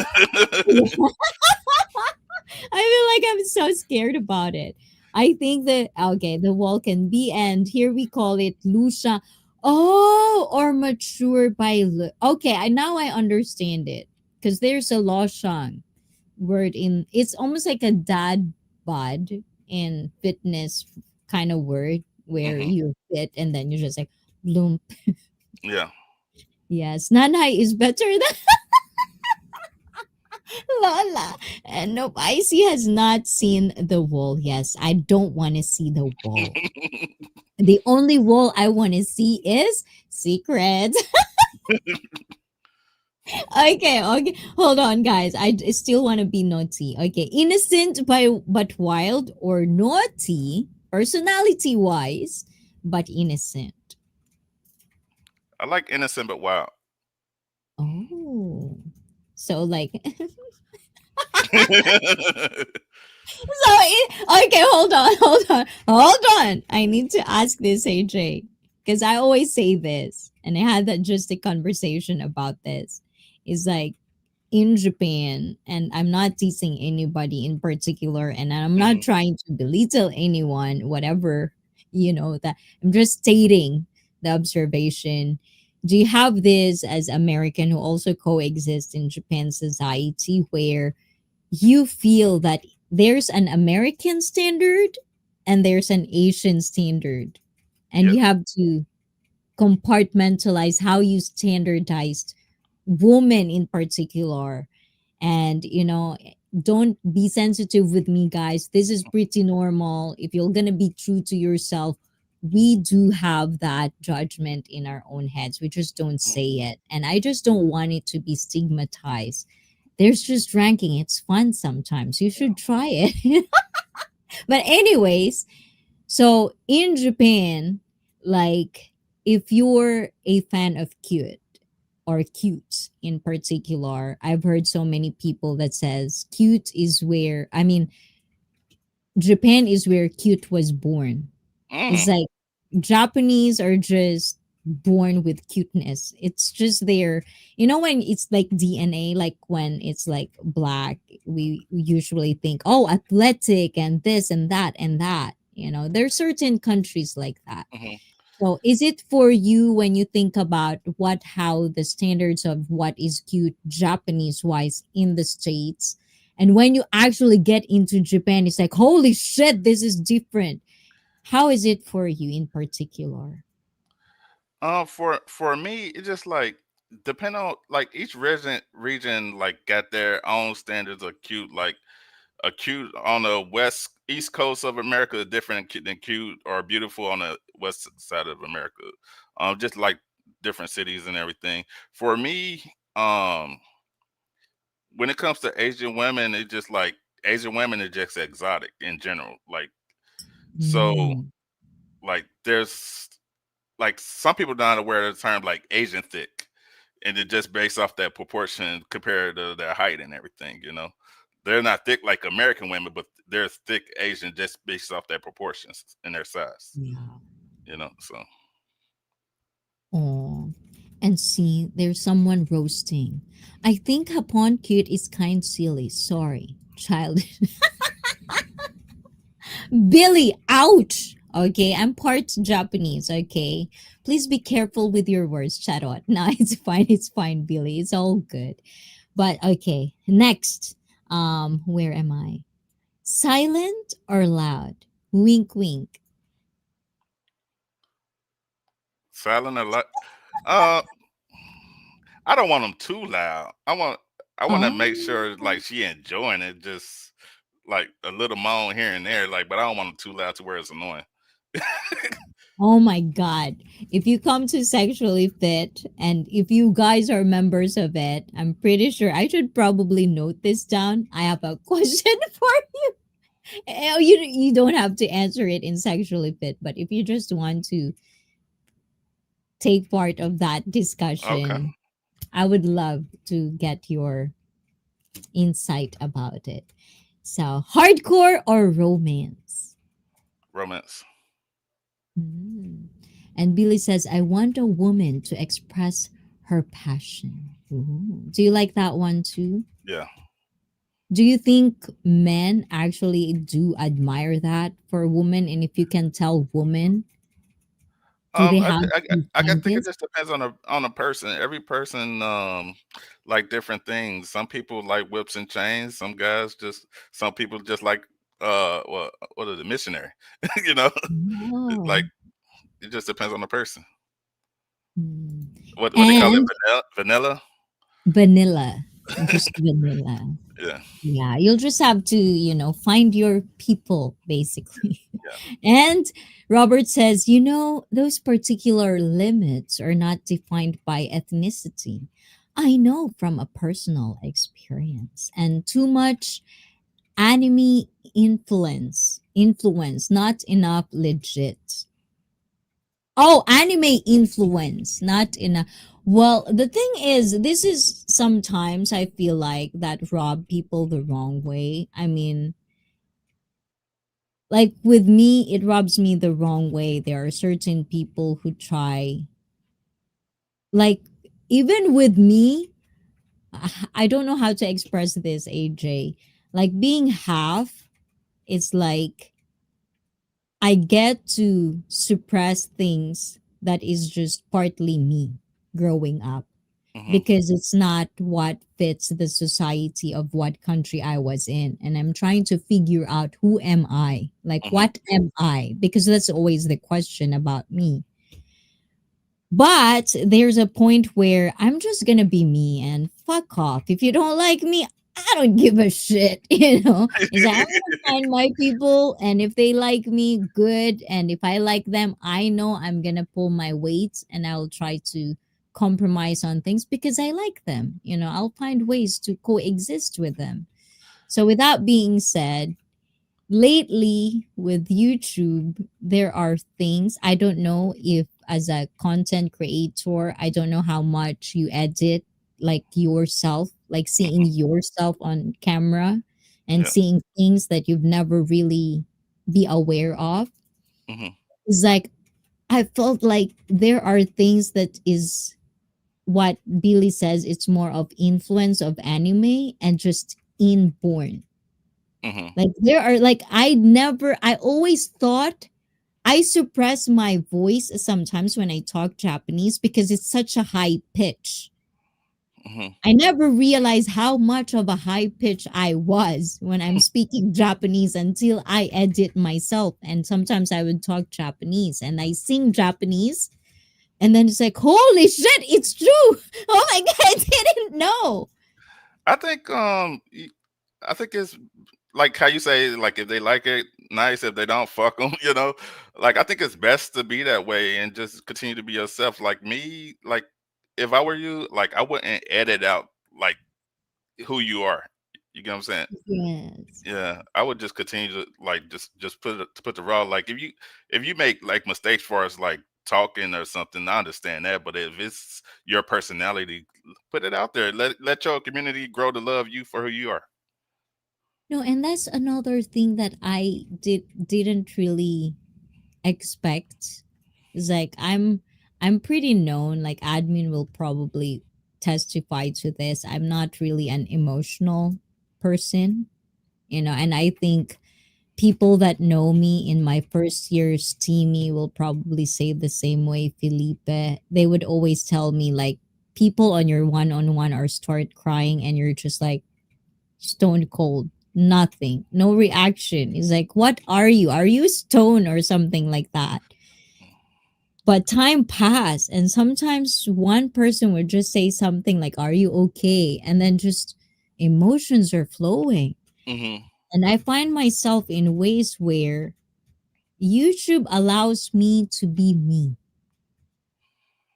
I feel like I'm so scared about it. I think that okay, the wall can be, and here we call it Lucia. Oh, or mature by okay. Now I understand it because there's a loshang word in. It's almost like a dad bod in fitness kind of word where Hmm. you fit and then you just like bloom. Yeah. Yes, nanay is better than Lola. And nope, Icy has not seen the wall. Yes, I don't want to see the wall. The only wall I want to see is secrets. Okay. Hold on, guys. Still want to be naughty. Okay, innocent but wild, or naughty personality wise, but innocent. I like innocent but wild. Oh, so like Hmm. okay, hold on. I need to ask this, AJ, because I always say this, and I had that just a conversation about this. Is like in Japan, and I'm not teasing anybody in particular, and I'm not trying to belittle anyone, whatever, that I'm just stating the observation. Do you have this as American who also coexist in Japan society where you feel that there's an American standard and there's an Asian standard, and Yes. you have to compartmentalize how you standardized women in particular. And don't be sensitive with me, guys. This is pretty normal. If you're gonna be true to yourself, we do have that judgment in our own heads. We just don't say it, and I just don't want it to be stigmatized. There's just ranking. It's fun sometimes. You should try it. But anyways, so in Japan, like if you're a fan of cute or cute in particular, I've heard so many people that says cute is where, I mean, Japan is where cute was born. It's Mm. like Japanese are just born with cuteness. It's just their, you know, when it's like DNA, like when it's like black, we usually think, oh, athletic and this and that and that. You know, there's certain countries like that. Hmm. So is it for you when you think about what how the standards of what is cute Japanese wise in the States, and when you actually get into Japan, it's like, holy shit, this is different. How is it for you in particular? For me, it's just like depend on like each region like got their own standards of cute. Like a cute on the east coast of America is different than cute or beautiful on the west side of America. Just like different cities and everything. For me, when it comes to Asian women, it's just like Asian women are just exotic in general. Like so, Mm, like there's like some people not aware of the term like Asian thick, and it just based off that proportion compared to their height and everything. You know, they're not thick like American women, but they're thick Asian just based off their proportions and their size. yeah. You know, so Oh, and see, there's someone roasting. I think Hapon cute is kind silly. Sorry, child. Billy, ouch. Okay, I'm part Japanese. Okay, please be careful with your words, Charot. No, it's fine, Billy. It's all good. But okay, next. Where am I? Silent or loud? Wink, wink. silent a lot. Uh, I don't want them too loud. I want to make Oh. sure like she enjoying it, just like a little moan here and there, like, but I don't want them too loud to where it's annoying. Oh my God. If you come to Sexually Fit and if you guys are members of it, I'm pretty sure I should probably note this down. I have a question for you. You don't have to answer it in Sexually Fit, but if you just want to take part of that Okay, discussion, I would love to get your insight about it. So, hardcore or romance? romance. Mm. And Billy says, I want a woman to express her passion. Ooh. Do you like that one too? Yeah. Do you think men actually do admire that for a woman? And if you can tell women, do they I, have th- I to think it this? just depends on a person. Every person like different things. Some people like whips and chains. Some people just like what is it, missionary? You know, like Oh. it just depends on the person. Mm. What they call it, And vanilla. vanilla, just vanilla. Yeah, Yeah, you'll just have to, find your people basically. yeah. And Robert says, those particular limits are not defined by ethnicity. I know from a personal experience and too much anime influence, not enough legit. Oh, anime influence, not enough. Well, the thing is, this is sometimes I feel like that rob people the wrong way. I mean, like with me, it rubs me the wrong way. There are certain people who try, like, even with me, I don't know how to express this, AJ. Like, being half, it's like I get to suppress things that is just partly me growing up Hmm. because it's not what fits the society of what country I was in. And I'm trying to figure out who am I? Like, Hmm. what am I? Because that's always the question about me. But there's a point where I'm just gonna be me and fuck off. If you don't like me, I don't give a shit, Is that I'm gonna find my people, and if they like me, good. And if I like them, I know I'm gonna pull my weight and I'll try to compromise on things because I like them. I'll find ways to coexist with them. So with that being said, lately with YouTube, there are things I don't know if as a content creator, I don't know how much you edit like yourself, like seeing Hmm. yourself on camera and Yeah. seeing things that you've never really be aware of. Hmm. It's like I felt like there are things that is what Billy says, it's more of influence of anime and just inborn. Hmm. Like there are like I always thought I suppress my voice sometimes when I talk Japanese because it's such a high pitch. Hmm. I never realized how much of a high pitch I was when I'm speaking Japanese until I edit myself. And sometimes I would talk Japanese and I sing Japanese. And then it's like, holy shit, it's true. Oh my God, I didn't know. I think I think it's like how you say, like if they like it, nice. If they don't, fuck them. You know, like I think it's best to be that way and just continue to be yourself. Like me, like if I were you, like I wouldn't edit out like who you are. You get what I'm saying? Yes. Yeah, I would just continue to like just put the raw. Like if you make like mistakes for us like talking or something, I understand that. But if it's your personality, put it out there. Let your community grow to love you for who you are. No, and that's another thing that I didn't really expect. It's like I'm pretty known, like admin will probably testify to this. I'm not really an emotional person, and I think people that know me in my first year's teamie will probably say the same way, Felipe. They would always tell me like people on your one-on-one are start crying and you're just like stone cold, nothing, no reaction. It's like, what are you? Are you stone or something like that? But time passed, and sometimes one person would just say something like, are you okay? And then just emotions are flowing. Hmm. And I find myself in ways where YouTube allows me to be me.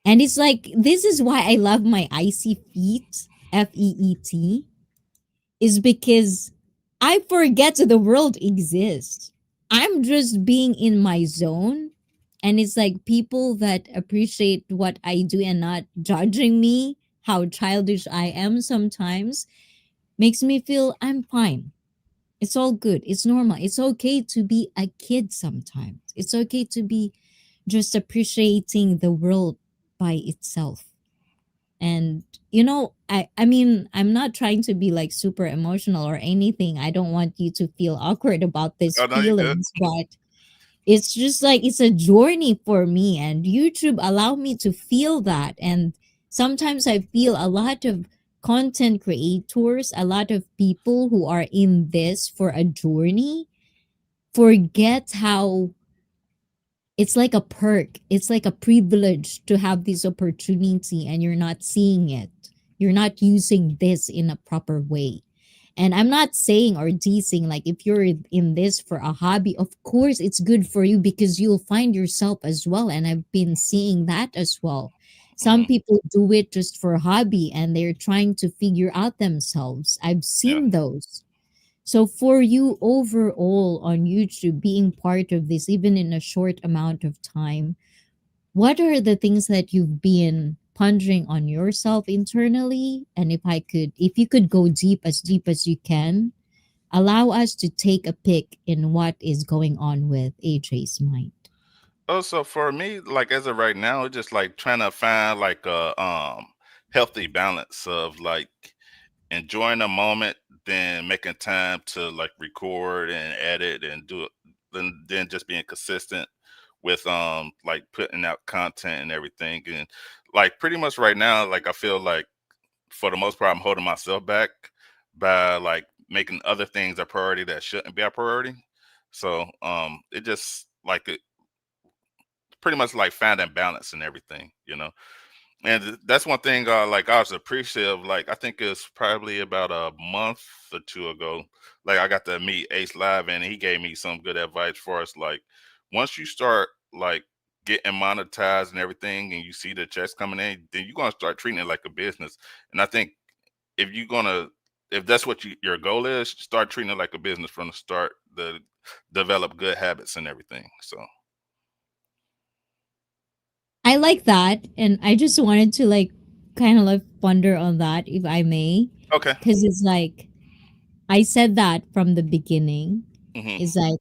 And it's like, this is why I love my icy feet, FEET, is because I forget the world exists. I'm just being in my zone. And it's like people that appreciate what I do and not judging me, how childish I am sometimes, makes me feel I'm fine. It's all good. It's normal. It's okay to be a kid sometimes. It's okay to be just appreciating the world by itself. And I mean, I'm not trying to be like super emotional or anything. I don't want you to feel awkward about these Oh no, you good. feelings, but it's just like it's a journey for me, and YouTube allow me to feel that. And sometimes I feel a lot of content creators, a lot of people who are in this for a journey forget how it's like a perk. It's like a privilege to have this opportunity and you're not seeing it. You're not using this in a proper way. And I'm not saying or teasing like if you're in this for a hobby, of course it's good for you because you'll find yourself as well. And I've been seeing that as well. Some Hmm. people do it just for a hobby and they're trying to figure out themselves. I've Yeah. seen those. So for you overall on YouTube, being part of this, even in a short amount of time, what are the things that you've been pondering on yourself internally? And if you could go deep as you can, allow us to take a pick in what is going on with AJ's mind. Oh, so for me, like as of right now, it's just like trying to find like a healthy balance of like enjoying the moment, then making time to like record and edit and do it, then just being consistent with like putting out content and everything. And like pretty much right now, like I feel like for the most part I'm holding myself back by like making other things a priority that shouldn't be a priority. So it just like it pretty much like finding balance and everything, you know. And that's one thing, like I was appreciative. Like I think it's probably about a month or two ago. Like I got to meet Ace Live, and he gave me some good advice for us. Like once you start like getting monetized and everything, and you see the checks coming in, then you're gonna start treating it like a business. And I think if you're gonna, if that's what your goal is, start treating it like a business from the start. The develop good habits and everything. So I like that. And I just wanted to like kind of like ponder on that, if I may. okay. Because it's like, I said that from the beginning. Hmm. It's like,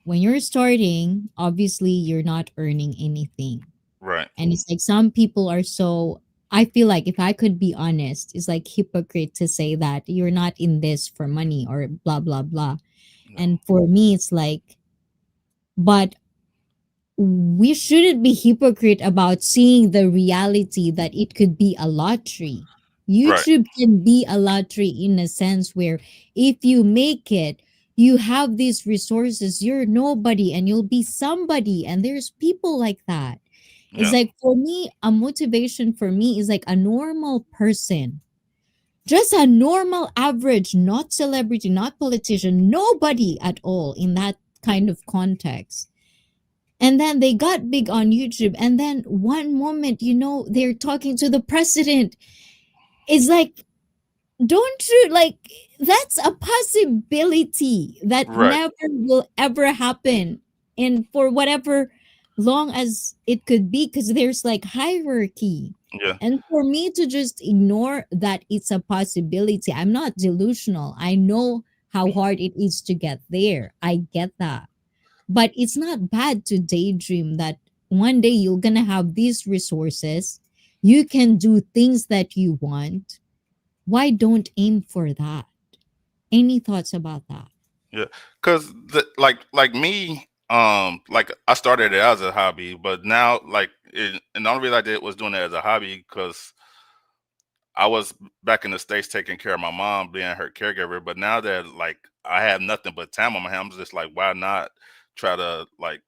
when you're starting, obviously you're not earning anything. Right. And it's like some people are so, I feel like if I could be honest, it's like hypocrite to say that you're not in this for money or blah blah blah. Yeah. And for me it's like, but we shouldn't be hypocrite about seeing the reality that it could be a lottery. Right. YouTube can be a lottery in a sense where if you make it, you have these resources, you're nobody and you'll be somebody. And there's people like that. It's Yeah. like for me, a motivation for me is like a normal person, just a normal average, not celebrity, not politician, nobody at all in that kind of context. And then they got big on YouTube. And then one moment, they're talking to the president. It's like, don't you like, that's a possibility that Right. never will ever happen. And for whatever long as it could be, because there's like hierarchy. Yeah. And for me to just ignore that it's a possibility, I'm not delusional. I know how hard it is to get there. I get that, but it's not bad to daydream that one day you're going to have these resources. You can do things that you want. Why don't aim for that? Any thoughts about that? Yeah. Cause like me, like I started it as a hobby, but now and the only reason I did was doing it as a hobby because I was back in the States taking care of my mom, being her caregiver. But now that like I have nothing but time on my hands, I'm just like, why not try to like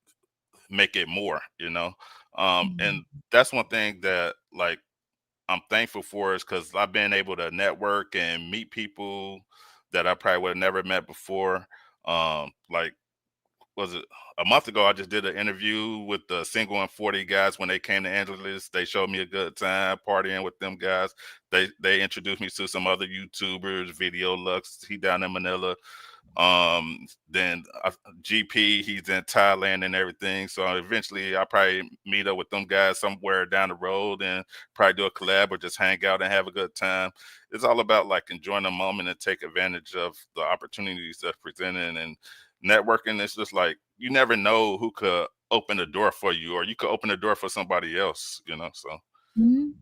make it more, you know? And Mm. that's one thing that like I'm thankful for is because I've been able to network and meet people that I probably would have never met before. Like was it a month ago? I just did an interview with the single and 40 guys when they came to Angeles. They showed me a good time partying with them guys. They introduced me to some other YouTubers, Video Lux, he down in Manila. Then GP, he's in Thailand and everything. So eventually, I'll probably meet up with them guys somewhere down the road and probably do a collab or just hang out and have a good time. It's all about like enjoying the moment and take advantage of the opportunities that's presented. And networking is just like you never know who could open the door for you, or you could open the door for somebody else. So Mhm.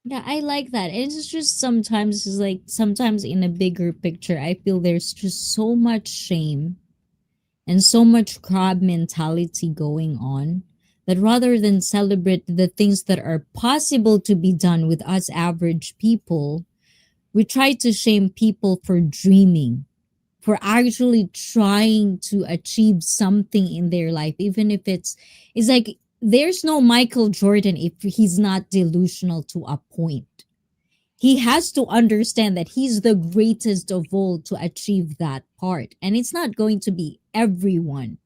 Yeah, I like that. And it's just sometimes it's like sometimes in a bigger picture, I feel there's just so much shame and so much crab mentality going on that rather than celebrate the things that are possible to be done with us average people, we try to shame people for dreaming, for actually trying to achieve something in their life, even if it's like there's no Michael Jordan if he's not delusional to a point. He has to understand that he's the greatest of all to achieve that part, and it's not going to be everyone,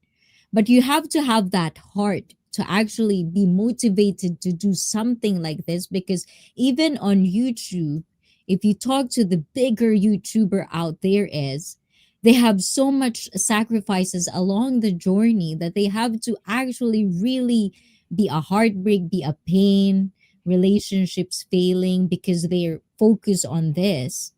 but you have to have that heart to actually be motivated to do something like this, because even on YouTube, if you talk to the bigger YouTuber out there is, they have so much sacrifices along the journey that they have to actually really be a heartbreak, be a pain, relationships failing because they're focused on this.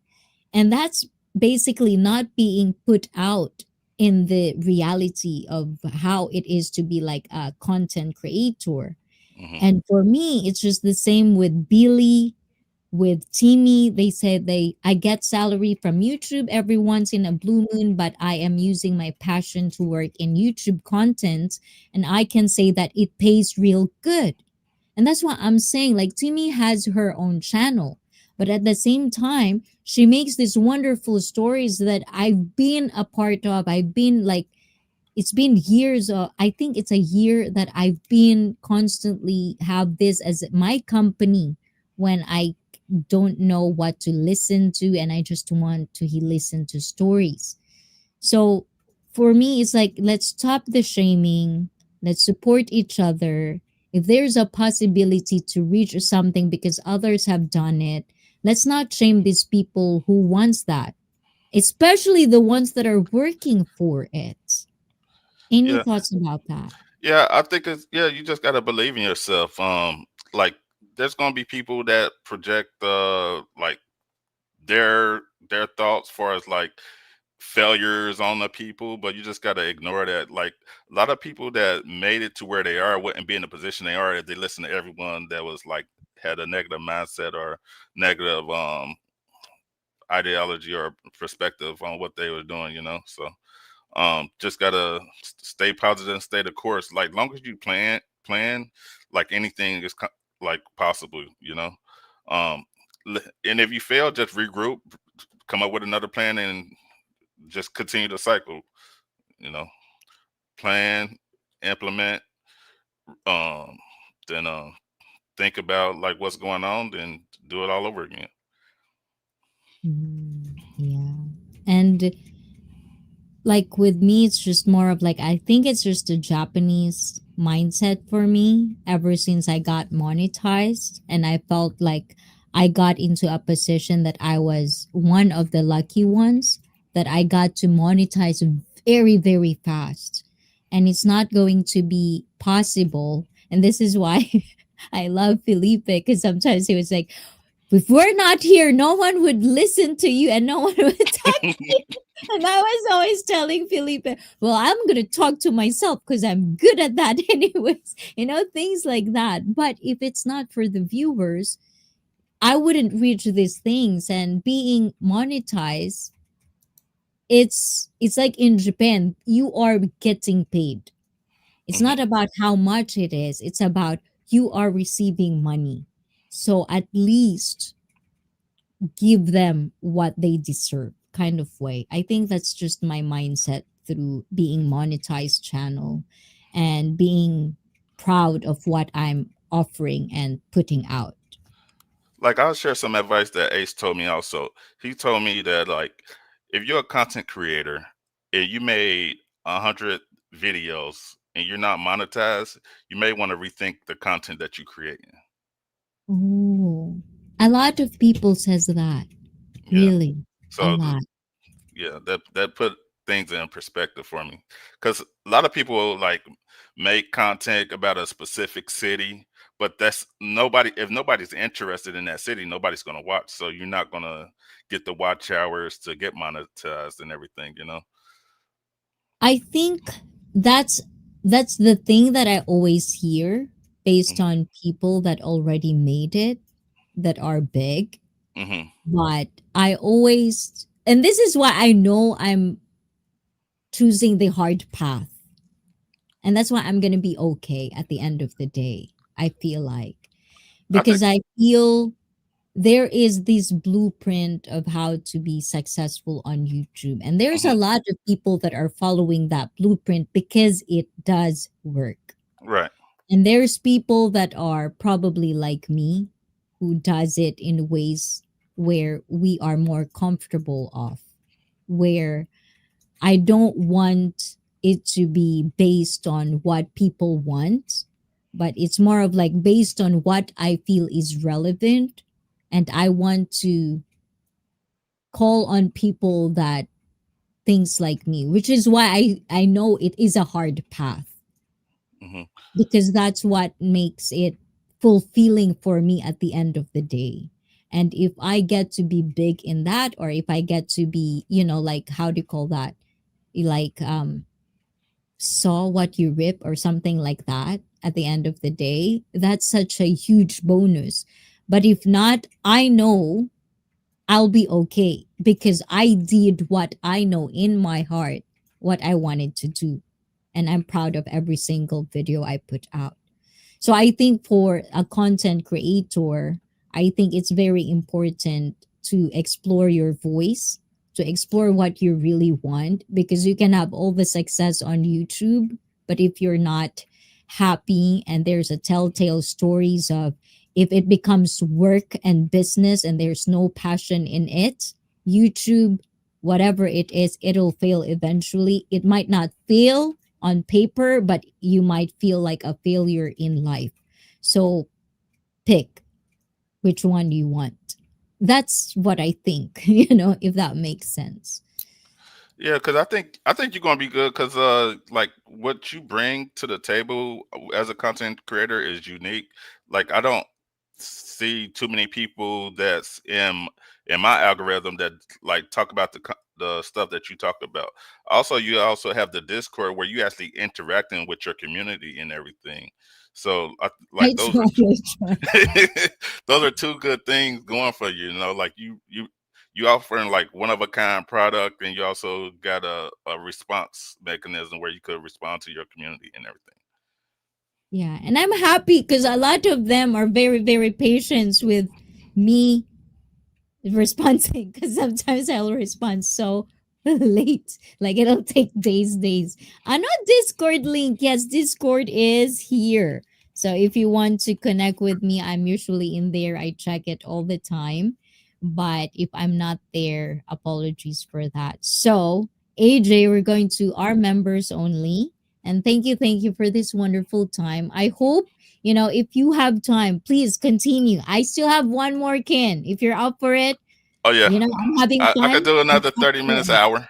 And that's basically not being put out in the reality of how it is to be like a content creator. hmm And for me it's just the same with Billy, with Timmy. They said I get salary from YouTube every once in a blue moon, but I am using my passion to work in YouTube content, and I can say that it pays real good. And that's what I'm saying. Like, Timmy has her own channel, but at the same time, she makes these wonderful stories that I've been a part of. I've been like, it's been years. I think it's a year that I've been constantly have this as my company when I don't know what to listen to and I just want to listen to stories. So for me, it's like, let's stop the shaming, let's support each other. If there's a possibility to reach something because others have done it, let's not shame these people who wants that, especially the ones that are working for it. Any yeah, thoughts about that? yeah. I think it's yeah. You just gotta believe in yourself. Like there's gonna be people that project like their thoughts, far as like failures on the people, but you just got to ignore that. Like a lot of people that made it to where they are wouldn't be in the position they are if they listened to everyone that was like had a negative mindset or negative ideology or perspective on what they were doing, you know. So just gotta stay positive and stay the course. Like long as you plan, like anything is like possible, you know. Um, and if you fail, just regroup, come up with another plan, and just continue the cycle. You know, plan, implement, um, then think about like what's going on, then do it all over again. Yeah. And like with me, it's just more of like, I think it's just a Japanese mindset for me ever since I got monetized. And I felt like I got into a position that I was one of the lucky ones that I got to monetize very, very fast. And it's not going to be possible. And this is why I love Felipe, because sometimes he was like, if we're not here, no one would listen to you and no one would talk to you. And I was always telling Felipe, well, I'm going to talk to myself because I'm good at that, anyways. Things like that. But if it's not for the viewers, I wouldn't reach these things. And being monetized, it's like in Japan, you are getting paid. It's Hmm. not about how much it is, it's about you are receiving money. So at least give them what they deserve, kind of way. I think that's just my mindset through being monetized channel and being proud of what I'm offering and putting out. Like I'll share some advice that Ace told me also. He told me that like if you're a content creator and you made 100 videos and you're not monetized, you may want to rethink the content that you create. Oh, a lot of people says that. Yeah. Really, a So lot. yeah, that put things in perspective for me. Because a lot of people like make content about a specific city, but that's nobody. If nobody's interested in that city, nobody's gonna watch. So you're not gonna get the watch hours to get monetized and everything. You know. I think that's that's the thing that I always hear based Hmm. on people that already made it, that are big. Hmm. But I always, and this is why I know I'm choosing the hard path. And that's why I'm going to be okay at the end of the day. I feel like, I think because I feel there is this blueprint of how to be successful on YouTube. And there's a hmm lot of people that are following that blueprint because it does work. right. And there's people that are probably like me who does it in ways where we are more comfortable of, where I don't want it to be based on what people want, but it's more of like based on what I feel is relevant. And I want to call on people that thinks like me, which is why I know it is a hard path, Hmm. because that's what makes it fulfilling for me at the end of the day. And if I get to be big in that, or if I get to be, like, how do you call that, like, saw what you rip or something like that at the end of the day, that's such a huge bonus. But if not, I know I'll be okay because I did what I know in my heart, what I wanted to do. And I'm proud of every single video I put out. So I think for a content creator, I think it's very important to explore your voice, to explore what you really want, because you can have all the success on YouTube, but if you're not happy and there's a telltale stories of, if it becomes work and business and there's no passion in it, YouTube, whatever it is, it'll fail eventually. It might not fail on paper, but you might feel like a failure in life. So pick which one you want. That's what I think, if that makes sense. Yeah, because I think you're gonna be good because like what you bring to the table as a content creator is unique. Like I don't see too many people that's in my algorithm that like talk about the the stuff that you talked about. Also, you also have the Discord where you actually interacting with your community and everything. So, like I those are try, I try. those are two good things going for you. You know, like you offering like one of a kind product, and you also got a response mechanism where you could respond to your community and everything. Yeah, and I'm happy because a lot of them are very, very patient with me responding because sometimes I'll respond so late. Like it'll take days. Ano Discord link? Yes, Discord is here. So if you want to connect with me, I'm usually in there. I check it all the time. But if I'm not there, apologies for that. So, AJ, we're going to our members only. And thank you for this wonderful time. I hope if you have time, please continue. I still have one more can. If you're up for it, Oh yeah, I'm having I could fun. do I'm another up 30 minutes, for it. hour.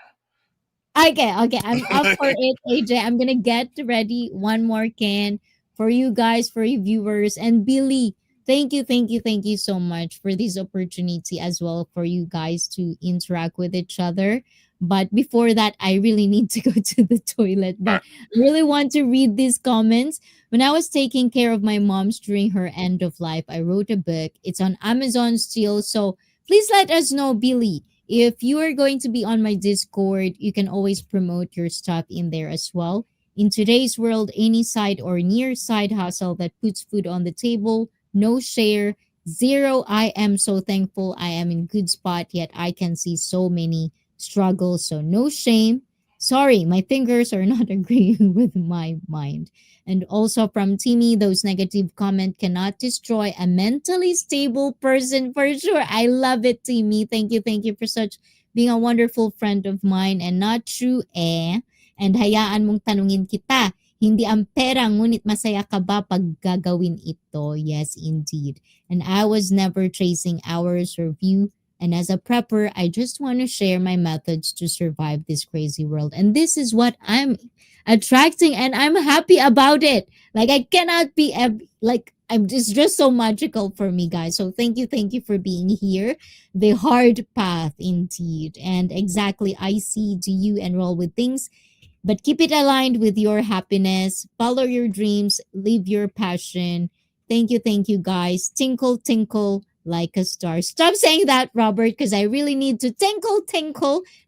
Okay. I'm up for it, AJ. I'm gonna get ready. One more can for you guys, for you viewers, and Billy. Thank you so much for this opportunity as well for you guys to interact with each other. But before that, I really need to go to the toilet. All But right. I really want to read these comments. When I was taking care of my mom's during her end of life, I wrote a book. It's on Amazon still. So please let us know, Billy, if you are going to be on my Discord, you can always promote your stuff in there as well. In today's world, any side or near side hustle that puts food on the table, no share, zero. I am so thankful I am in good spot, yet I can see so many struggles. So no shame. Sorry, my fingers are not agreeing with my mind. And also from Timmy, those negative comment cannot destroy a mentally stable person for sure. I love it, Timmy. Thank you for such being a wonderful friend of mine and not true And hayaan mong tanungin kita. Hindi ang pera, ngunit masaya ka ba pag gagawin ito? Yes, indeed. And I was never chasing hours or view. And as a prepper, I just want to share my methods to survive this crazy world. And this is what I'm attracting and I'm happy about it. Like I cannot be like I'm just so magical for me, guys. So thank you for being here. The hard path indeed. And exactly I see, do you enroll with things, but keep it aligned with your happiness. Follow your dreams, live your passion. Thank you, guys. Tinkle, tinkle like a star. Stop saying that, Robert, because I really need to tinkle,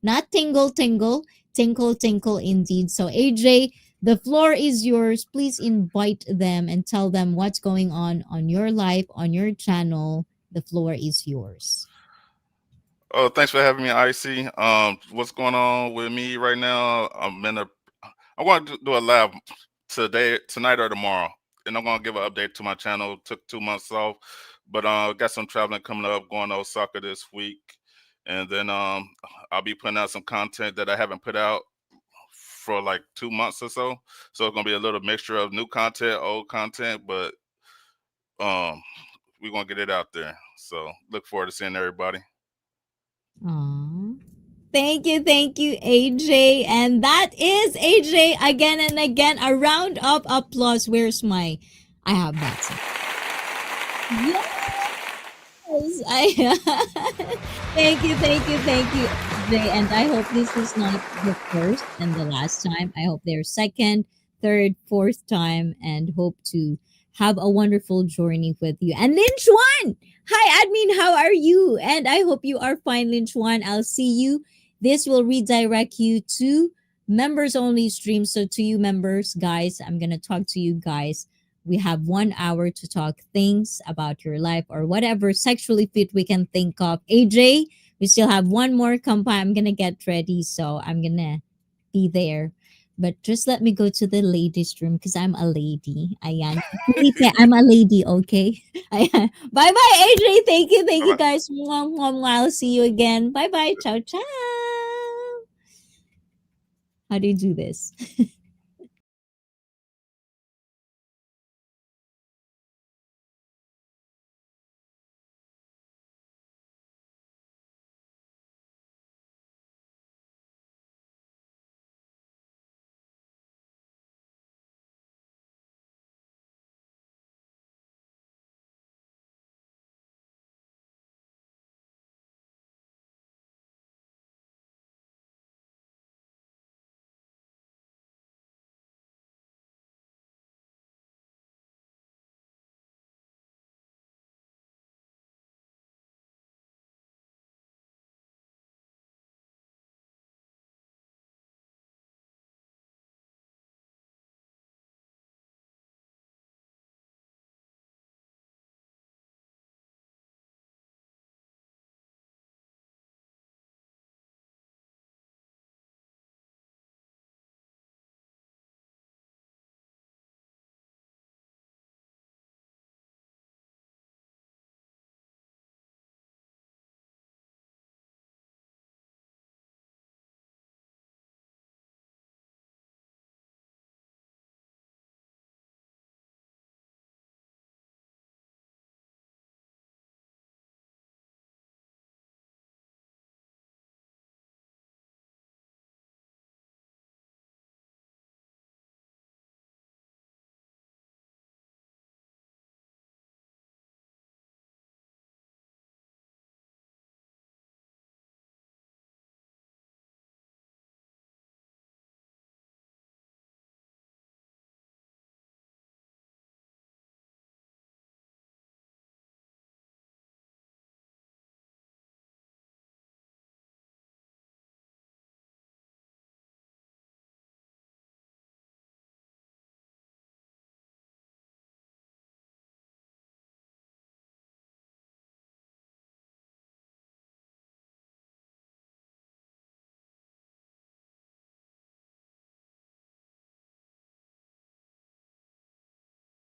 not tingle, tingle. Tinkle, indeed. So, AJ, the floor is yours. Please invite them and tell them what's going on your life, on your channel. The floor is yours. Oh, thanks for having me, Icy. What's going on with me right now? I'm going to do a live today, tonight or tomorrow, and I'm going to give an update to my channel. Took 2 months off, but got some traveling coming up. Going to Osaka this week, and then I'll be putting out some content that I haven't put out for like 2 months or so. So it's gonna be a little mixture of new content, old content, but um, we're gonna get it out there. So look forward to seeing everybody. Aww. Thank you, AJ. And that is AJ again and again. A round of applause. Where's my. I have that. Yes, I. Thank you, AJ. And I hope this is not the first and the last time. I hope there's second, third, fourth time, and hope to have a wonderful journey with you. And Lynch One! Hi, admin. How are you? And I hope you are fine, Lynch One. I'll see you. This will redirect you to members only stream. So, to you members, guys, I'm going to talk to you guys. We have 1 hour to talk things about your life or whatever sexually fit we can think of. AJ, we still have one more compa. I'm going to get ready. So, I'm going to be there. But just let me go to the ladies' room because I'm a lady. Ayan. Felipe, I'm a lady, okay? Ayan. Bye-bye, AJ. Thank you, Bye. guys. Mwah, mwah, mwah. I'll see you again. Bye-bye. Ciao, ciao. How do you do this?